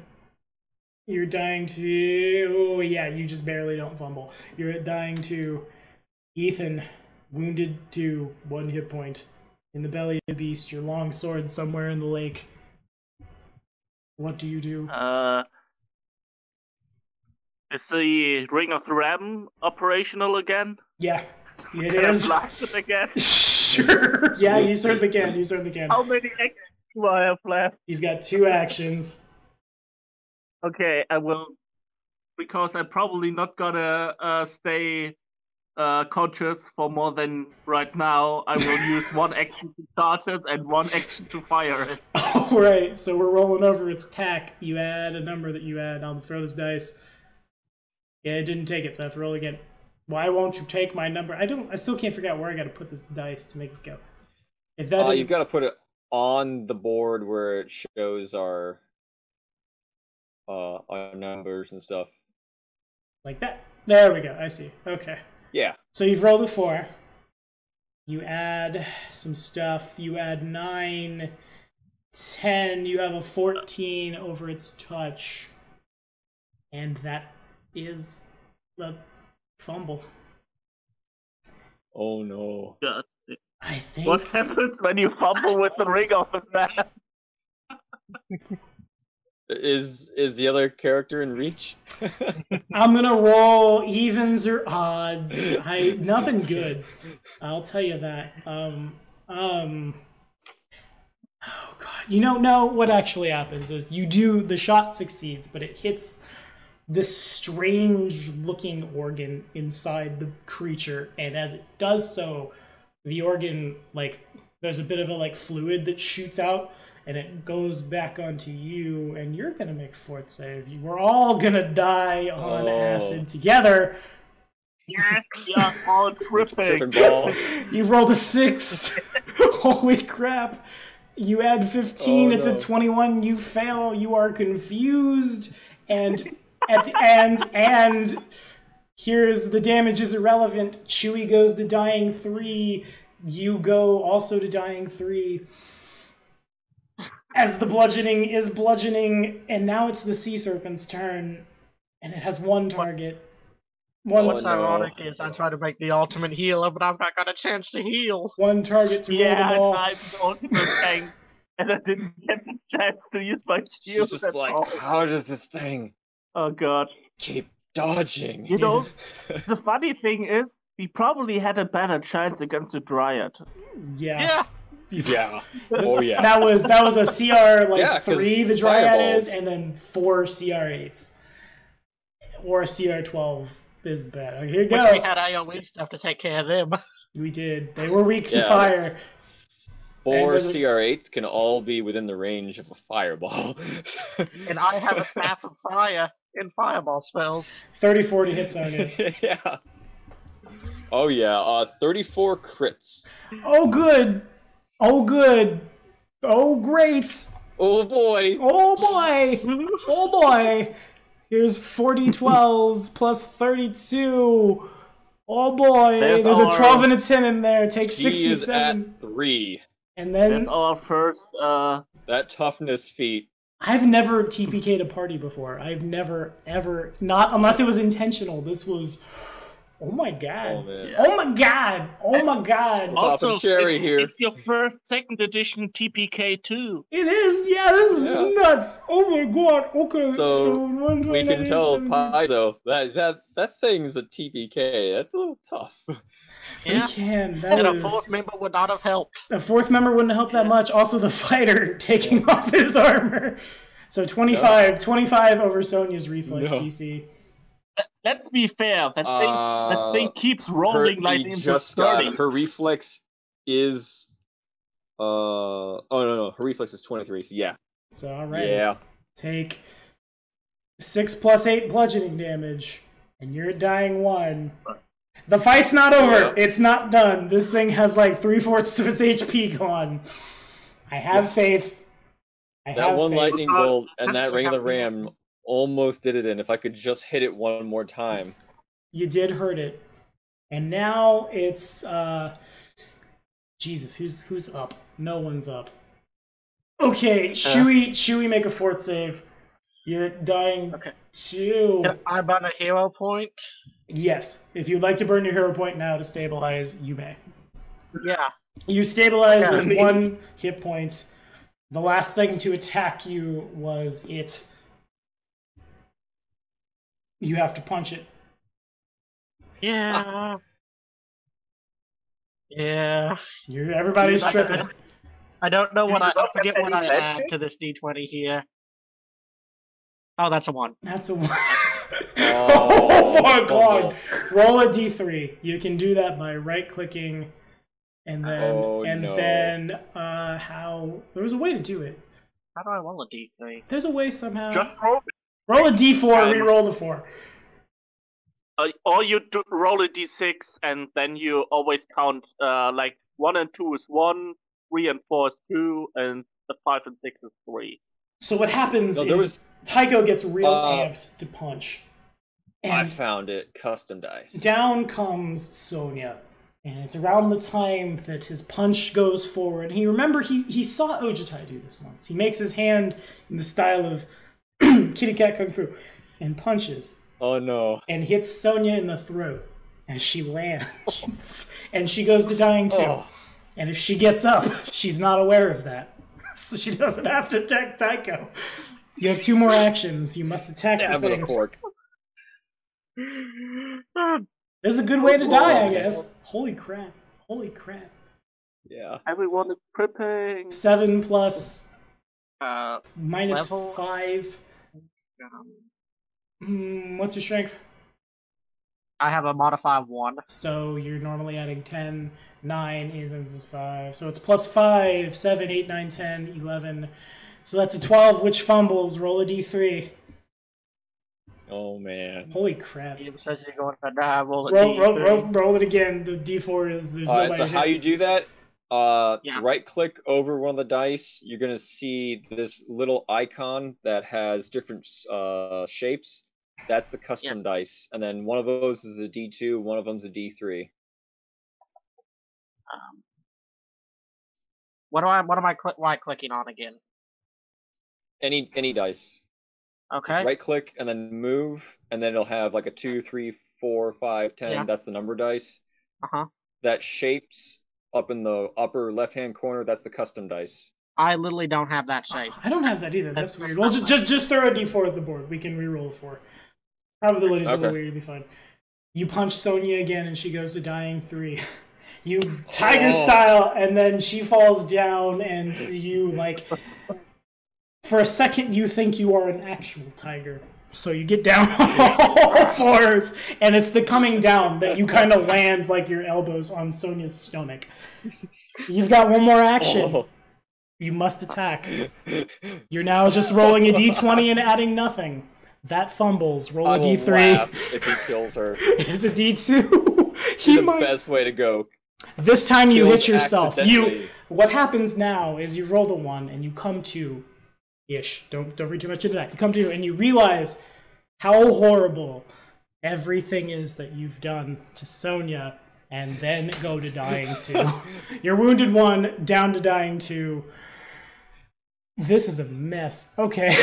You're dying to... Oh, yeah, you just barely don't fumble. You're dying to Ethan, wounded to 1 hit point. In the belly of the beast, your long sword somewhere in the lake. What do you do? Is the Ring of the Ram operational again? Yeah, it Can I is. blast it again? Sure. Yeah, you certainly can. You certainly can. How many actions do I have left? You've got 2 actions. Okay, I will, because I'm probably not gonna stay conscious for more than right now. I will use 1 action to start it and 1 action to fire it. All right, so we're rolling over its tack. You add a number that you add. I'll throw this dice. Yeah, it didn't take it, so I have to roll again. Why won't you take my number? I still can't figure out where I got to put this dice to make it go. If that You've got to put it on the board where it shows our numbers and stuff. like that. There we go. I see. Okay. Yeah. So you've rolled a 4. You add some stuff. You add 9, 10. You have a 14 over its touch. And that is the fumble. Oh no. God. I think. What happens when you fumble with the Ring of the Ram? Is the other character in reach? I'm gonna roll evens or odds. Nothing good. I'll tell you that. Oh god. No, what actually happens is the shot succeeds, but it hits this strange looking organ inside the creature, and as it does so, the organ, there's a bit of a fluid that shoots out, and it goes back onto you, and you're gonna make a fort save. We're all gonna die on acid together. Yes, we are all tripping. Tripping balls. You rolled a 6. Holy crap. You add 15, it's a 21, you fail, you are confused, and at the end, and here's the damage is irrelevant. Chewie goes to dying 3, you go also to dying 3. As the bludgeoning is bludgeoning, and now it's the sea serpent's turn, and it has one target. What's ironic is I try to make the ultimate healer, but I've not got a chance to heal. One target to roll them all. I'm the ultimate tank, and I didn't get the chance to use my shield. She's just like, how does this thing Oh god. keep dodging? You know, the funny thing is, we probably had a better chance against the Dryad. Yeah. Yeah. Oh yeah. That was a CR Yeah, 'cause 3 the Dryad fireballs. is, and then 4 CR8s. Or a CR12 is bad. Okay, here you Which go. we had AoE stuff to take care of them. We did. They were weak to Yeah, fire. 4 And there's a- CR8s can all be within the range of a fireball. And I have a staff of fire in fireball spells. 34 to hit Sonya. Yeah. Oh yeah, 34 crits. Oh, good. Oh, good. Oh, great. Oh boy. Oh, boy. Oh, boy. Here's 40 12s plus 32. Oh, boy. There's a 12 and a 10 in there. Take She is 67. at 3. And then That's our first, That toughness feat. I've never TPK'd a party before. I've never, ever, not unless it was intentional. This was, oh my god. Oh man. Oh my god. Oh my god. Poppin' cherry it's, here. it's your first 2nd edition TPK too. It is, yeah, this is Yeah. nuts. Oh my god. Okay, So, we can tell 129, Paizo that thing's a TPK. That's a little tough. Yeah. We can. And That a was, 4th member would not have helped. the 4th member wouldn't help that much. Also, the fighter taking off his armor. So 25 over Sonya's reflex No. DC. Let's be fair. That thing keeps rolling like he into just 30. got her reflex is oh no, her reflex is 23. So yeah. So, alright. Yeah. Take 6 plus 8 bludgeoning damage, and you're dying 1. The fight's not over. Yeah. It's not done. This thing has like 3/4 of its HP gone. I have faith. I That have one faith. lightning bolt and That's that ring of the what ram almost did it in. If I could just hit it one more time. You did hurt it. And now it's Jesus, who's up? No one's up. Okay, Chewie make a fort save. You're dying Okay. 2. Can I burn a hero point? Yes. If you'd like to burn your hero point now to stabilize, you may. Yeah. You stabilize Yeah, with I mean- 1 hit point. The last thing to attack you was it. You have to punch it. Yeah. Yeah. Everybody's I- tripping. I don't know what I forget have what I any add magic? to this D20 here. Oh, that's a 1. That's a Oh, oh my god! fumble. Roll a d3. You can do that by right-clicking, and then Oh, no. how? There was a way to do it. How do I roll a D3? There's a way somehow. Just roll. Roll a d4. Um, Re-roll the 4. Or you roll a d6, and then you always count like 1 and 2 is 1, 3 and 4 is 2, and the 5 and 6 is 3. So what happens No, there is was- Tycho gets real amped to punch, I and found it. Custom dice. down comes Sonya. And it's around the time that his punch goes forward. And he saw Ojitai do this once. He makes his hand in the style of kitty cat kung fu and punches Oh no. and hits Sonya in the throat as she lands. And she goes to dying too. Oh. And if she gets up, she's not aware of that. So she doesn't have to attack Tycho. You have 2 more actions. You must attack the Stab with a thing. fork. This is a good way to die, I guess. Holy crap. Holy crap. Yeah. Everyone is tripping. 7 plus minus Level- 5. What's your strength? I have a modifier of 1. So you're normally adding 10, 9, Ethan's is 5. So it's plus 5, 7, 8, 9, 10, 11. So that's a 12, which fumbles. Roll a d3. Oh, man. Holy crap. He says you're going to die. Roll Roll it again. The d4 is... There's Alright, so how you do that, Yeah. right-click over one of the dice. You're going to see this little icon that has different shapes. That's the custom dice. And then one of those is a D2, one of them's a D3. What am I right-clicking on again? Any dice. Okay. Just right-click and then move, and then it'll have like a 2, 3, 4, 5, 10. Yeah. That's the number dice. Uh-huh. That shapes up in the upper left-hand corner, that's the custom dice. I literally don't have that shape. I don't have that either. That's That's weird. Well, not just throw a d4 at the board. We can re-roll a 4. Probability's a little Okay. weird. It'll be fine. You punch Sonya again, and she goes to dying 3. You tiger style, and then she falls down, and you, like... For a second, you think you are an actual tiger. So you get down on all fours, and it's the coming down that you kind of land like your elbows on Sonya's stomach. You've got one more action. Oh. You must attack. You're now just rolling a d20 and adding nothing. That fumbles. Roll I a will d3. laugh if he kills her. It's a d2. It's He the might... best way to go. This time you Kills hit yourself. accidentally. What happens now is you rolled a 1 and you come to ish. Don't read too much into that. You come to and you realize how horrible everything is that you've done to Sonya, and then go to dying 2. You're wounded 1, down to dying 2. This is a mess. Okay.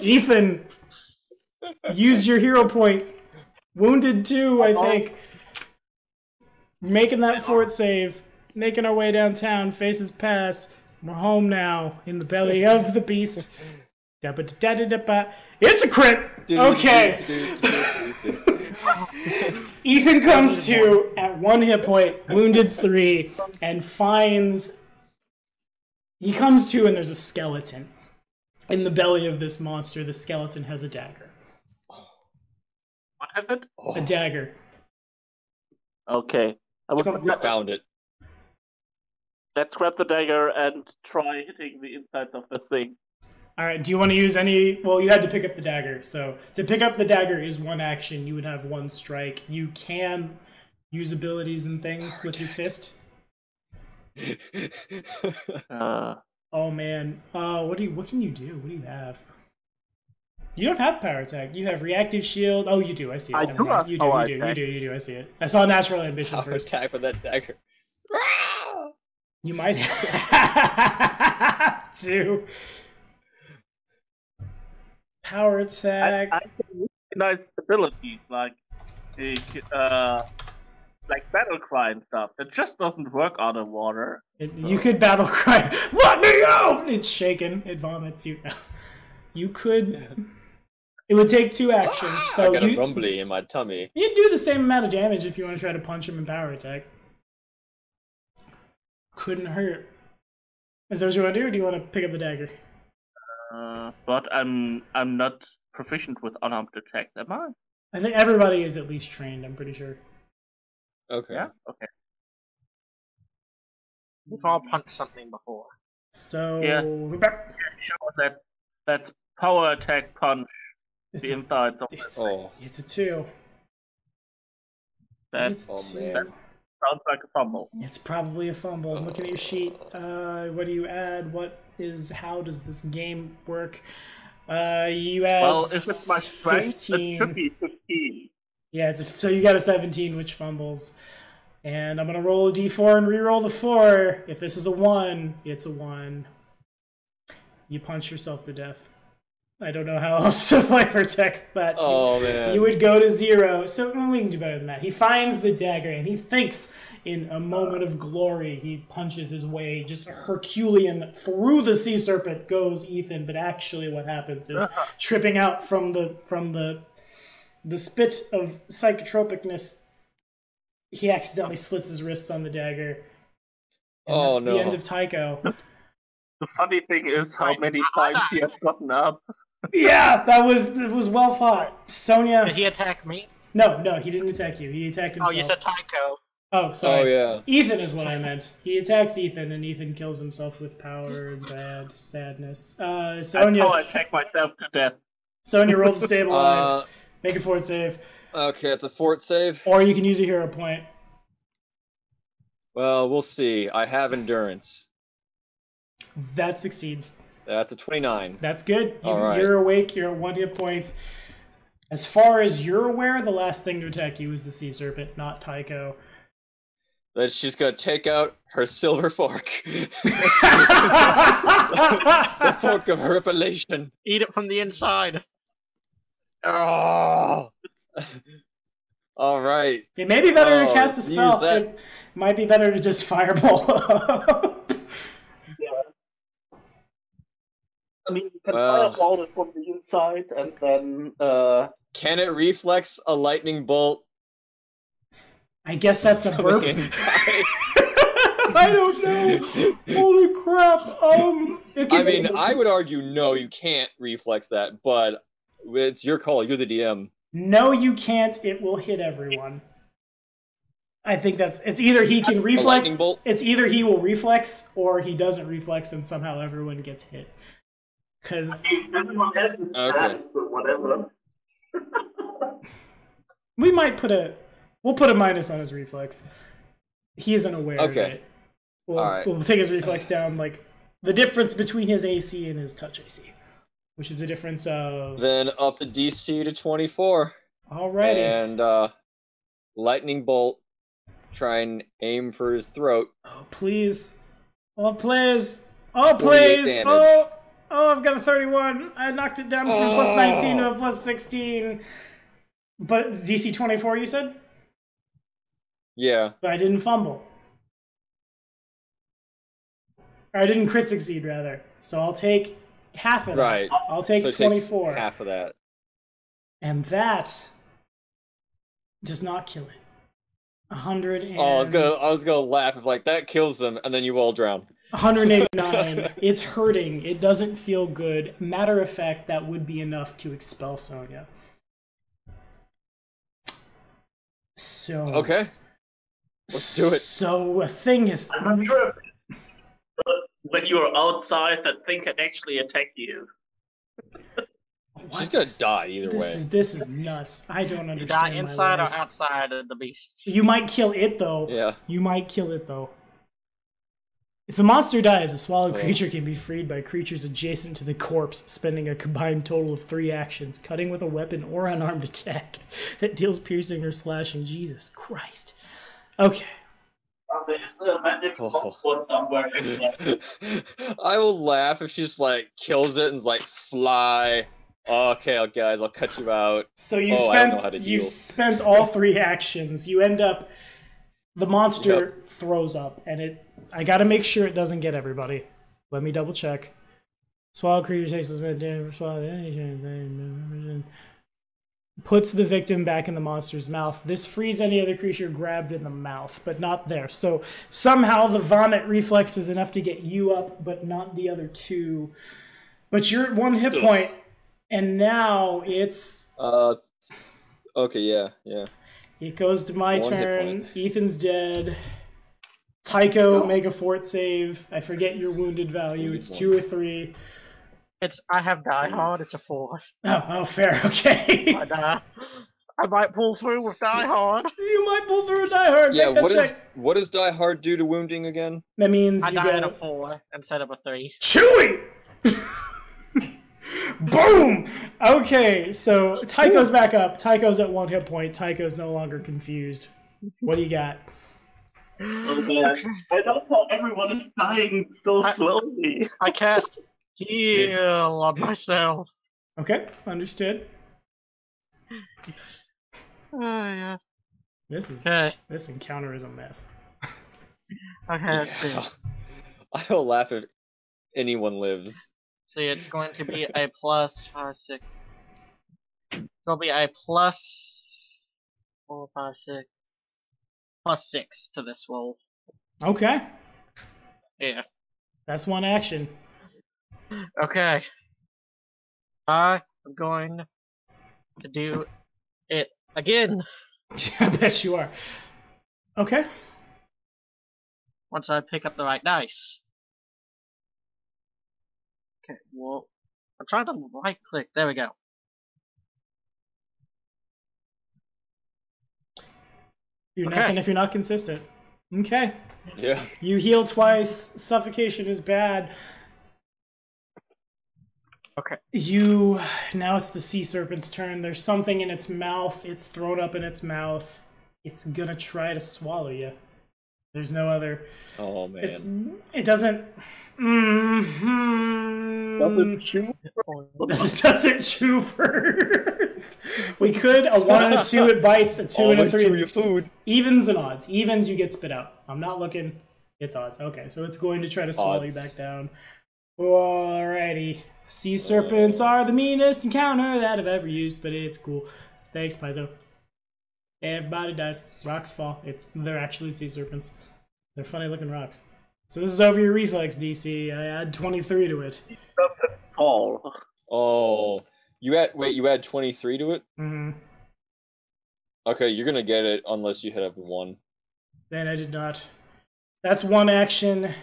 Ethan used your hero point. Wounded 2, I think. Making that fort save. Making our way downtown. Faces pass. We're home now. In the belly of the beast. It's a crit! Okay. Ethan comes to at 1 hit point, wounded 3, and finds... He comes to and there's a skeleton. In the belly of this monster, the skeleton has a dagger. What happened? A dagger. Okay. Found it. Let's grab the dagger and try hitting the insides of the thing. Alright, do you want to use any... Well, you had to pick up the dagger, so... To pick up the dagger is 1 action. You would have 1 strike. You can use abilities and things with your fist. Oh, man. What can you do? What do you have? You don't have power attack. You have reactive shield. Oh, you do. I see it. I Never do mind. have You power do. attack. You do. I see it. I saw natural ambition Power first. attack with that dagger. You might have to. Power attack. I can recognize abilities like battle cry and stuff. It just doesn't work underwater. You could battle cry. Let me out! It's shaken. It vomits you. You could. It would take 2 actions. So I got a rumbly in my tummy. You'd do the same amount of damage if you want to try to punch him in power attack. Couldn't hurt. Is that what you want to do, or do you want to pick up the dagger? But I'm not proficient with unarmed attacks, am I? I think everybody is at least trained, I'm pretty sure. Okay. Yeah? Okay. We've all punched something before. So... Yeah. Sure, that's power attack punch. The insides of it. It's a 2. That's It's man. 2. sounds like a fumble. It's probably a fumble. I'm looking at your sheet. What do you add? How does this game work? You add Well, if it's my strength, 15. it should be 15. Yeah, so you got a 17, which fumbles. And I'm going to roll a d4 and re-roll the 4. If this is a 1, it's a 1. You punch yourself to death. I don't know how else to flavor text that. Oh, man. You would go to 0. So we can do better than that. He finds the dagger and he thinks in a moment of glory. He punches his way, just Herculean, through the sea serpent goes Ethan. But actually what happens is tripping out from the spit of psychotropicness, he accidentally slits his wrists on the dagger. And that's the end of Tycho. The funny thing is how many times he has gotten up. Yeah, it was well fought. Sonya. Did he attack me? No, he didn't attack you. He attacked himself. Oh, you said Tycho. Oh, sorry. Oh, yeah. Ethan is what I meant. He attacks Ethan, and Ethan kills himself with power and bad sadness. Sonya. I attack myself to death. Sonya, roll to stabilize. Make a fort save. Okay, it's a fort save. Or you can use a hero point. Well, we'll see. I have endurance. That succeeds. That's a 29. That's good. All right. You're awake. You're at 1 hit point. As far as you're aware, the last thing to attack you is the sea serpent, not Tycho. Then she's gonna take out her silver fork. The fork of revelation. Eat it from the inside. Oh. All right. It may be better to cast a use spell. that. It might be better to just fireball. Yeah. I mean, you can fireball it from the inside, and then Can it reflex a lightning bolt I guess that's a from burp. the inside? I don't know. Holy crap. I mean, I would argue no, you can't reflex that, but it's your call. You're the DM. No, you can't. It will hit everyone. I think it's either he can A reflex. lightning bolt? It's either he will reflex or he doesn't reflex, and somehow everyone gets hit. Because everyone has this Okay. or whatever. we'll put a minus on his reflex. He isn't aware of Okay. it. We'll, All right. we'll take his reflex down, like the difference between his AC and his touch AC, which is a difference of. Then up the DC to 24. Alrighty. And lightning bolt. Try and aim for his throat. Oh please! Oh please! Oh 48 please! damage. Oh! I've got a 31. I knocked it down from plus 19 to a plus 16. But DC 24, you said? Yeah. But I didn't fumble. Or I didn't crit succeed, rather. So I'll take half of that. Right. I'll take So it takes 24. half of that. And that does not kill it. 100 and... Oh, I was gonna laugh if like that kills him, and then you all drown. 189. It's hurting. It doesn't feel good. Matter of fact, that would be enough to expel Sonya. So Okay. Let's do it. So a thing is. I'm not sure if when you're outside, that thing can actually attack you. She's gonna die either way. This is nuts. I don't You understand. die my inside or life. outside of the beast. You might kill it though. Yeah. You might kill it though. If the monster dies, a swallowed creature can be freed by creatures adjacent to the corpse, spending a combined total of 3 actions, cutting with a weapon or unarmed attack that deals piercing or slashing. Jesus Christ. Okay. There's a magic one somewhere in there. I will laugh if she just like kills it and's like fly. Okay, guys, I'll cut you out. So you I don't know how to deal. spent all 3 actions. You end up the monster throws up and it I gotta make sure it doesn't get everybody. Let me double check. Swallow creature takes as much damage for swallow. Puts the victim back in the monster's mouth. This frees any other creature grabbed in the mouth, but not there. So somehow the vomit reflex is enough to get you up, but not the other 2. But you're at 1 hit point, and now it's. Okay, yeah. It goes to my 1 hit turn. point. Ethan's dead. Tycho, make a fort save. I forget your wounded value. It's 2 or 3. I have Die Hard. It's a 4. Oh, fair. Okay. I might pull through with Die Hard. You might pull through a Die Hard. Yeah, Make that check. what does Die Hard do to wounding again? That means I you die at a get 4 instead of a 3. Chewy. Boom. Okay, so Tycho's back up. Tycho's at 1 hit point. Tycho's no longer confused. What do you got? Oh man, I love how everyone is dying so slowly. I cast Heal on myself. Okay, understood. Yeah. This encounter is a mess. Okay, let's see. I'll laugh if anyone lives. See, it's going to be a plus 5, 6. It'll be a plus 4, 5, 6. Plus 6 to this roll. Okay, Yeah. that's 1 action. Okay. I am going to do it Again, I bet you are. Okay. once I pick up the right dice. Okay, well, I'm trying to right click. There we go. You're Okay. nothing if you're not consistent. Okay. Yeah. You heal twice. Suffocation is bad. Okay. Now it's the sea serpent's turn. There's something in its mouth. It's thrown up in its mouth. It's gonna try to swallow you. There's no other. Oh man. It doesn't. Doesn't chew. Doesn't chew first. We could a 1 and a 2 it bites, a 2 and a Always 3 chew your food. evens and odds. Evens you get spit out. I'm not looking. It's odds. Okay, so it's going to try to swallow you Odds. back down. Alrighty. Sea serpents are the meanest encounter that I've ever used, but it's cool. Thanks, Paizo. Everybody dies. Rocks fall. They're actually sea serpents. They're funny looking rocks. So this is over your reflex DC. I add 23 to it. Fall. Oh, you add 23 to it? Mm-hmm. Okay, you're gonna get it unless you hit up 1. Then I did not. That's one action.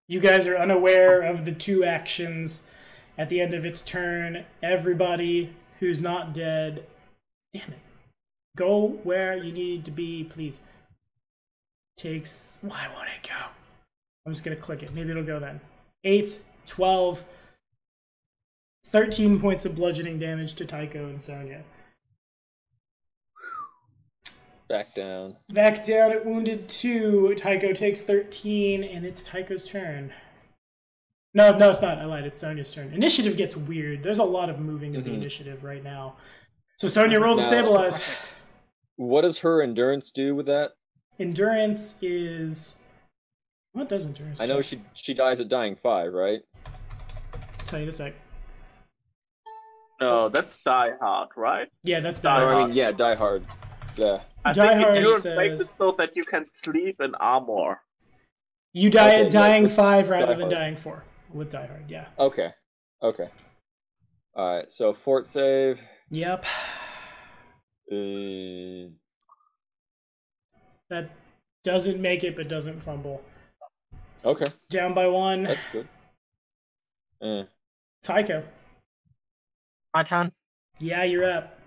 You guys are unaware of the 2 actions at the end of its turn. Everybody who's not dead, damn it, go where you need to be, please. Why won't it go? I'm just gonna click it. Maybe it'll go then. 8, 12, 13 points of bludgeoning damage to Tycho and Sonya. Back down. Back down at wounded 2. Tycho takes 13, and it's Tycho's turn. No, it's not. I lied. It's Sonya's turn. Initiative gets weird. There's a lot of moving of the initiative right now. So Sonya, roll to Now- stabilize. What does her endurance do with that? Endurance is... What does endurance I know do? she dies at dying 5, right? I'll tell you in a sec. No, that's Die Hard, right? Yeah, that's Die Die Or, I Hard. mean, yeah, die hard. Yeah. I Die think Hard endurance says- makes it so that you can sleep in armor. You die Okay, at dying let's 5 rather Die than Hard. dying 4. With Die Hard, yeah. Okay. Alright, so fort save. Yep. That doesn't make it, but doesn't fumble. Okay, Down by 1. that's good. Tycho. My turn. Yeah, you're up.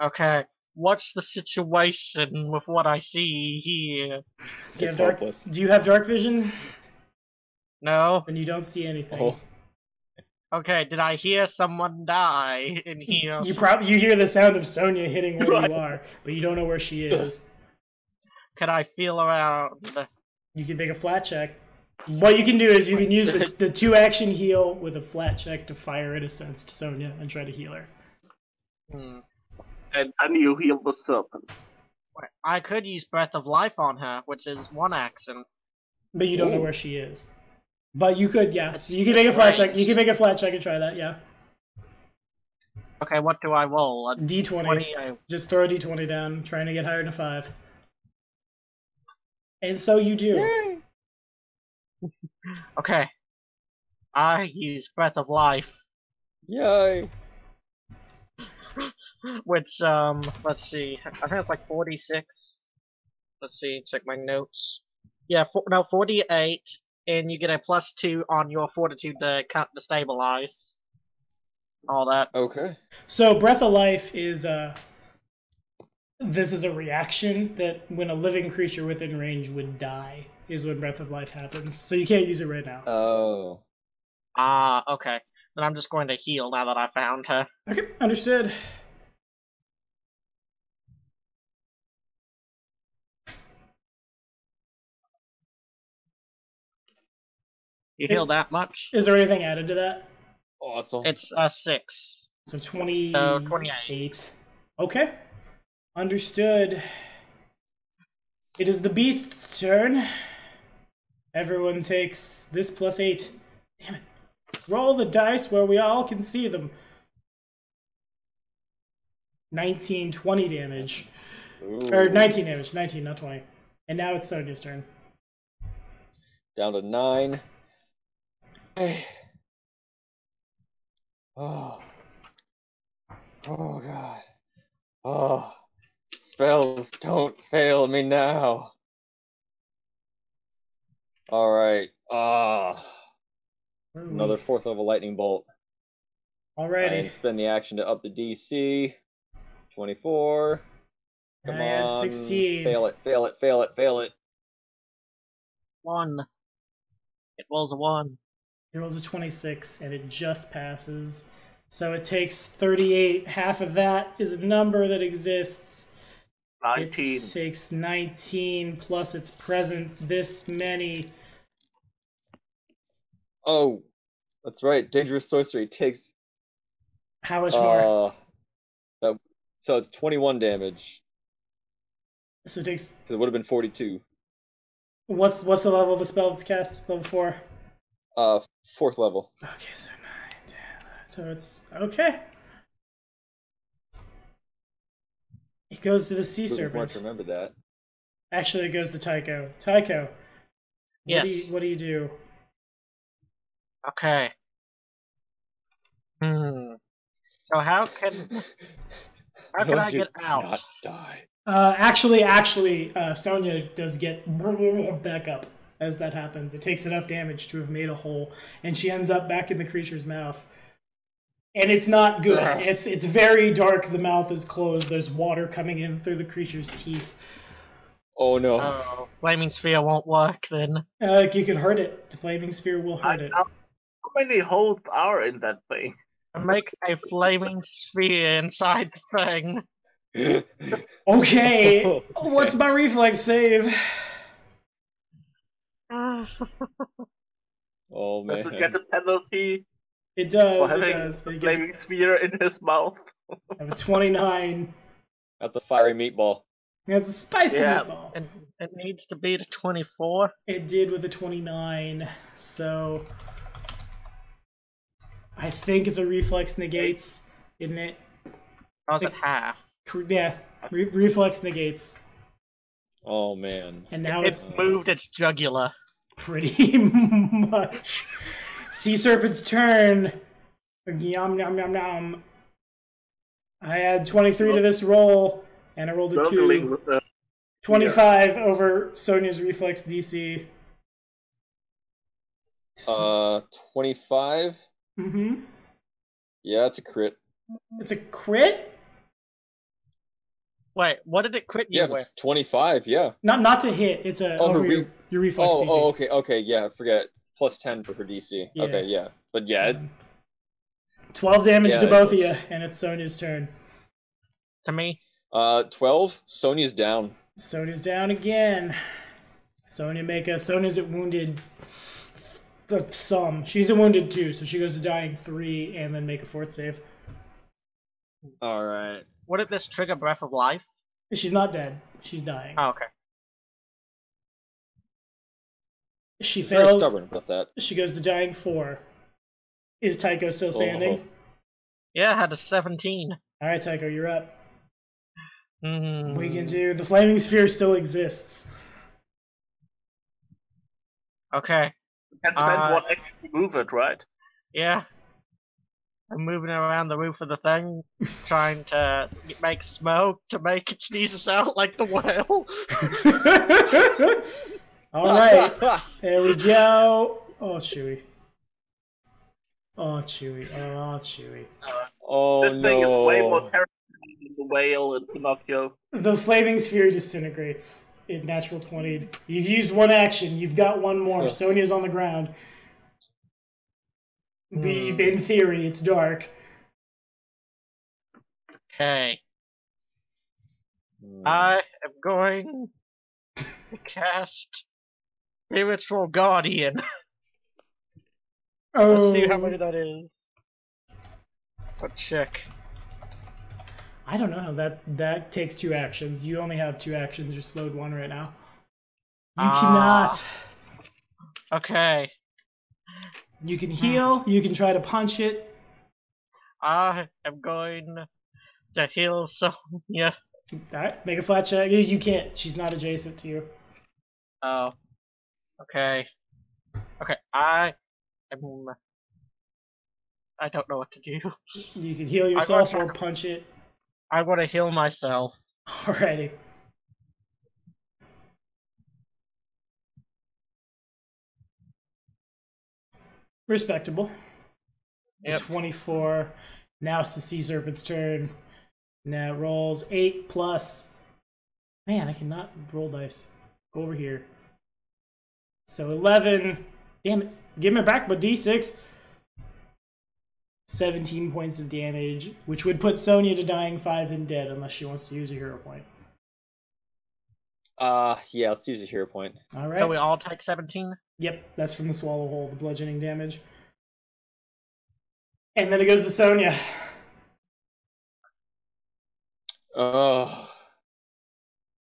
Okay. What's the situation with what I see here? Do you It's have dark? hopeless. Do you have dark vision? No. Then you don't see anything. Oh, Okay, did I hear someone die in here? You hear the sound of Sonya hitting where you are, but you don't know where she is. Could I feel around? You can make a flat check. What you can do is you can use the 2 action heal with a flat check to fire at a sense to Sonya and try to heal her. And you heal the serpent. I could use Breath of Life on her, which is 1 action. But you don't know Ooh. where she is. But you could, yeah. It's- You can make a it's flat check. You ranged. can make a flat check and try that, yeah. Okay, what do I roll? A D20. 20? I- Just throw a D20 down, trying to get higher than a 5. And so you do. Okay. I use Breath of Life, yay! which, let's see. I think it's like 46. Let's see, check my notes. Yeah, 48, and you get a +2 on your fortitude to stabilize. All that. Okay. So Breath of Life is this is a reaction that when a living creature within range would die is when Breath of Life happens. So you can't use it right now. Oh. Okay. Then I'm just going to heal now that I found her. Okay, understood. You heal that much? Is there anything added to that? Awesome. It's 6. So 28. So 28. Okay. Understood. It is the beast's turn. Everyone takes this +8. Damn it. Roll the dice where we all can see them. 19, 20 damage. Or 19 damage. 19, not 20. And now it's Sonya's turn. Down to 9. Oh. Oh god. Oh, spells don't fail me now. All right. Another 4th level lightning bolt. Alrighty. And spend the action to up the DC. 24. Come I had on. 16. Fail it, fail it, fail it, fail it. 1. It rolls a 1. It rolls a 26, and it just passes. So it takes 38. Half of that is a number that exists. 19. It takes 19 plus its present this many. Oh, that's right. Dangerous sorcery takes. How much more? So it's 21 damage. So it takes. Because it would have been 42. What's the level of the spell that's cast? Level 4. 4th level. Okay, so 9, 10. So it's okay. It goes to the sea serpent. Remember that. Actually, it goes to Tycho. Tycho. Yes. What do you do? Okay. So how can I get out? Not die. Actually, Sonya does get back up as that happens. It takes enough damage to have made a hole, and she ends up back in the creature's mouth. And it's not good. It's very dark. The mouth is closed. There's water coming in through the creature's teeth. Oh no. Oh, flaming sphere won't work then. You could hurt it. The flaming sphere will hurt it. How many holes are in that thing? Make a flaming sphere inside the thing. Okay. What's my reflex save? Oh man. Does it get a penalty It does. for It having does. a It gets flaming sphere in his mouth? I have a 29. That's a fiery meatball. It's a spicy meatball. And it needs to beat a 24. It did with a 29, so I think it's a reflex negates, isn't it? I was at half. Yeah, reflex negates, Oh man. and now It's it's moved its jugular. pretty much sea serpent's turn. Yum yum yum yum. I had 23 to this roll, and I rolled a Struggling 2. with the 25 over Sonya's reflex DC. 25. Mm-hmm. Yeah, it's a crit. It's a crit? Wait, what did it crit you Yeah, with? it's 25. Yeah. Not to hit. It's over your reflex DC. Oh, okay. Yeah, forget. Plus 10 for her DC. Yeah. Okay, yeah. But yeah. 12 damage Yeah, to both of you, it's- and it's Sonya's turn. To me? 12. Sonya's down. Sonya's down again. Sonya's at wounded some. She's at wounded 2, so she goes to dying 3, and then make a 4th save. All right. What did this trigger Breath of Life? She's not dead. She's dying. Oh, okay. She Very fails. stubborn about that. She goes to dying 4. Is Tycho still standing? Oh. Yeah, I had a 17. Alright, Tycho, you're up. Hmm. We can do. The flaming sphere still exists. Okay. You can spend 1 action to move it, right? Yeah. I'm moving around the roof of the thing, trying to make smoke to make it sneezes out like the whale. Alright, there we go. Oh, Chewie. Oh, Chewie. Oh, Chewie. Oh This thing is way more no. terrifying than the whale in Pinocchio. The flaming sphere disintegrates in natural 20. You've used 1 action. You've got 1 more. Sonya's on the ground. In theory, it's dark. Okay. I am going to cast Spiritual Guardian. Oh. Let's see how many that is. Let's check. I don't know. That takes 2 actions. You only have 2 actions. You're slowed 1 right now. You cannot. Okay. You can heal. You can try to punch it. I am going to heal Sonya. Alright, make a flat check. You can't. She's not adjacent to you. Oh. Okay. Okay, I don't know what to do. You can heal yourself or punch it. I'm gonna heal myself. Alrighty. Respectable. Yep. 24. Now it's the Sea Serpent's turn. Now it rolls 8 plus. Man, I cannot roll dice. Go over here. So 11. Damn it. Give me back my d6. 17 points of damage, which would put Sonya to dying 5 and dead unless she wants to use a hero point. Yeah, let's use a hero point. All right. So we all take 17? Yep, that's from the swallow hole, the bludgeoning damage. And then it goes to Sonya. Oh.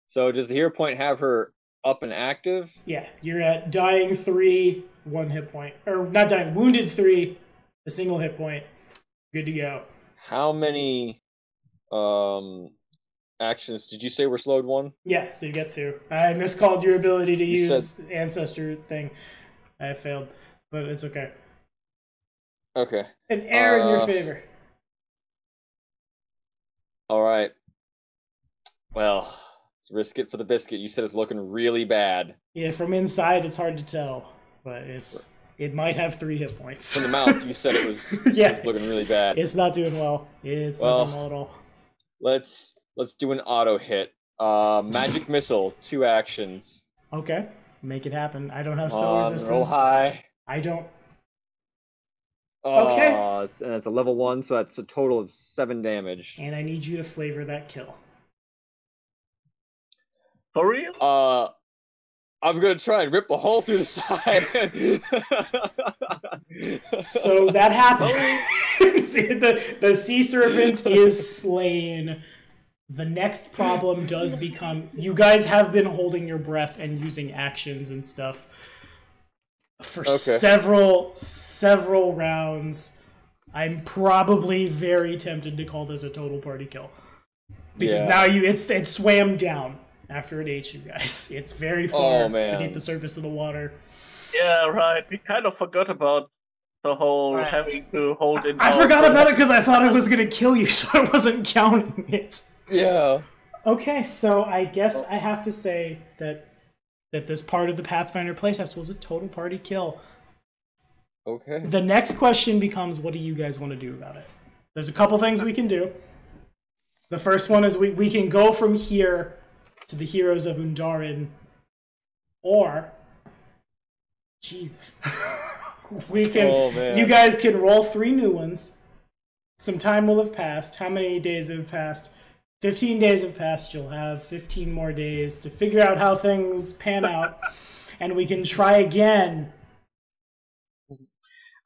So does the hero point have her up and active? Yeah, you're at dying 3, 1 hit point. Or not dying, wounded 3, a single hit point. Good to go. How many actions did you say were slowed 1? Yeah, so you get 2. I miscalled your ability to You use said... Ancestor thing. I failed, but it's okay. Okay. An error in your favor. Alright. Well, let's risk it for the biscuit. You said it's looking really bad. Yeah, from inside it's hard to tell, but it might have 3 hit points. From the mouth, you said it was, yeah. It was looking really bad. It's not doing well. It's not doing well at all. Let's do an auto hit. Magic Missile, 2 actions. Okay, make it happen. I don't have spell resistance. Roll high. I don't. Okay. And it's a level 1, so that's a total of 7 damage. And I need you to flavor that kill. For real? I'm gonna try and rip a hole through the side. So that happens. the sea serpent is slain. The next problem does become, you guys have been holding your breath and using actions and stuff for several rounds. I'm probably very tempted to call this a total party kill. Because now it swam down after it ate you guys. It's very far beneath the surface of the water. Yeah, right. We kind of forgot about the whole having to hold in. I forgot about it because I thought I was going to kill you, so I wasn't counting it. Yeah. Okay, so I guess I have to say that this part of the Pathfinder playtest was a total party kill. Okay. The next question becomes, what do you guys want to do about it? There's a couple things we can do. The first one is we can go from here to the Heroes of Undarin, or Jesus, we can. You guys can roll 3 new ones. Some time will have passed. How many days have passed? 15 days have passed. You'll have 15 more days to figure out how things pan out, and we can try again.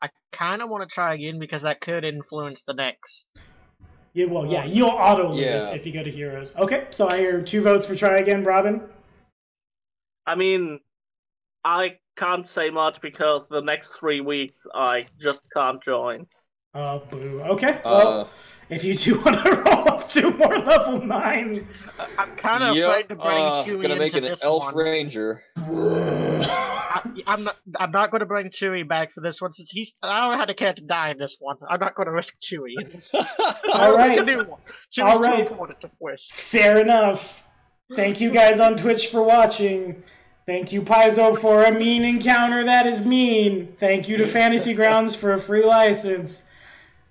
I kind of want to try again because that could influence the next. Yeah, well, yeah, you'll auto-lose if you go to Heroes. Okay, so I hear 2 votes for try again, Robin. I mean, I can't say much because the next 3 weeks I just can't join. Oh, boo. Okay, well, if you do want to roll up 2 more level 9s. I'm kind of afraid to bring Chewie gonna make into an this elf one. Ranger. I'm not going to bring Chewie back for this one since I don't have a care to die in this one. I'm not going to risk Chewie. All right. Chewie's too important to risk. Fair enough. Thank you guys on Twitch for watching. Thank you, Paizo, for a mean encounter that is mean. Thank you to Fantasy Grounds for a free license.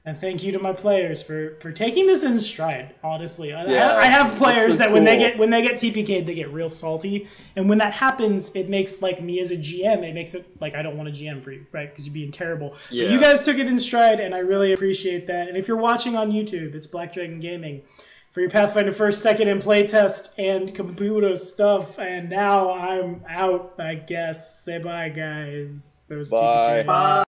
And thank you to my players for taking this in stride, honestly. I have players that when they get TPK'd, they get real salty. And when that happens, it makes, like, me as a GM, it makes it like I don't want to GM for you, right? Because you're being terrible. Yeah. But you guys took it in stride, and I really appreciate that. And if you're watching on YouTube, it's Black Dragon Gaming for your Pathfinder 1st, 2nd, and playtest and computer stuff. And now I'm out, I guess. Say bye, guys. Bye. Bye.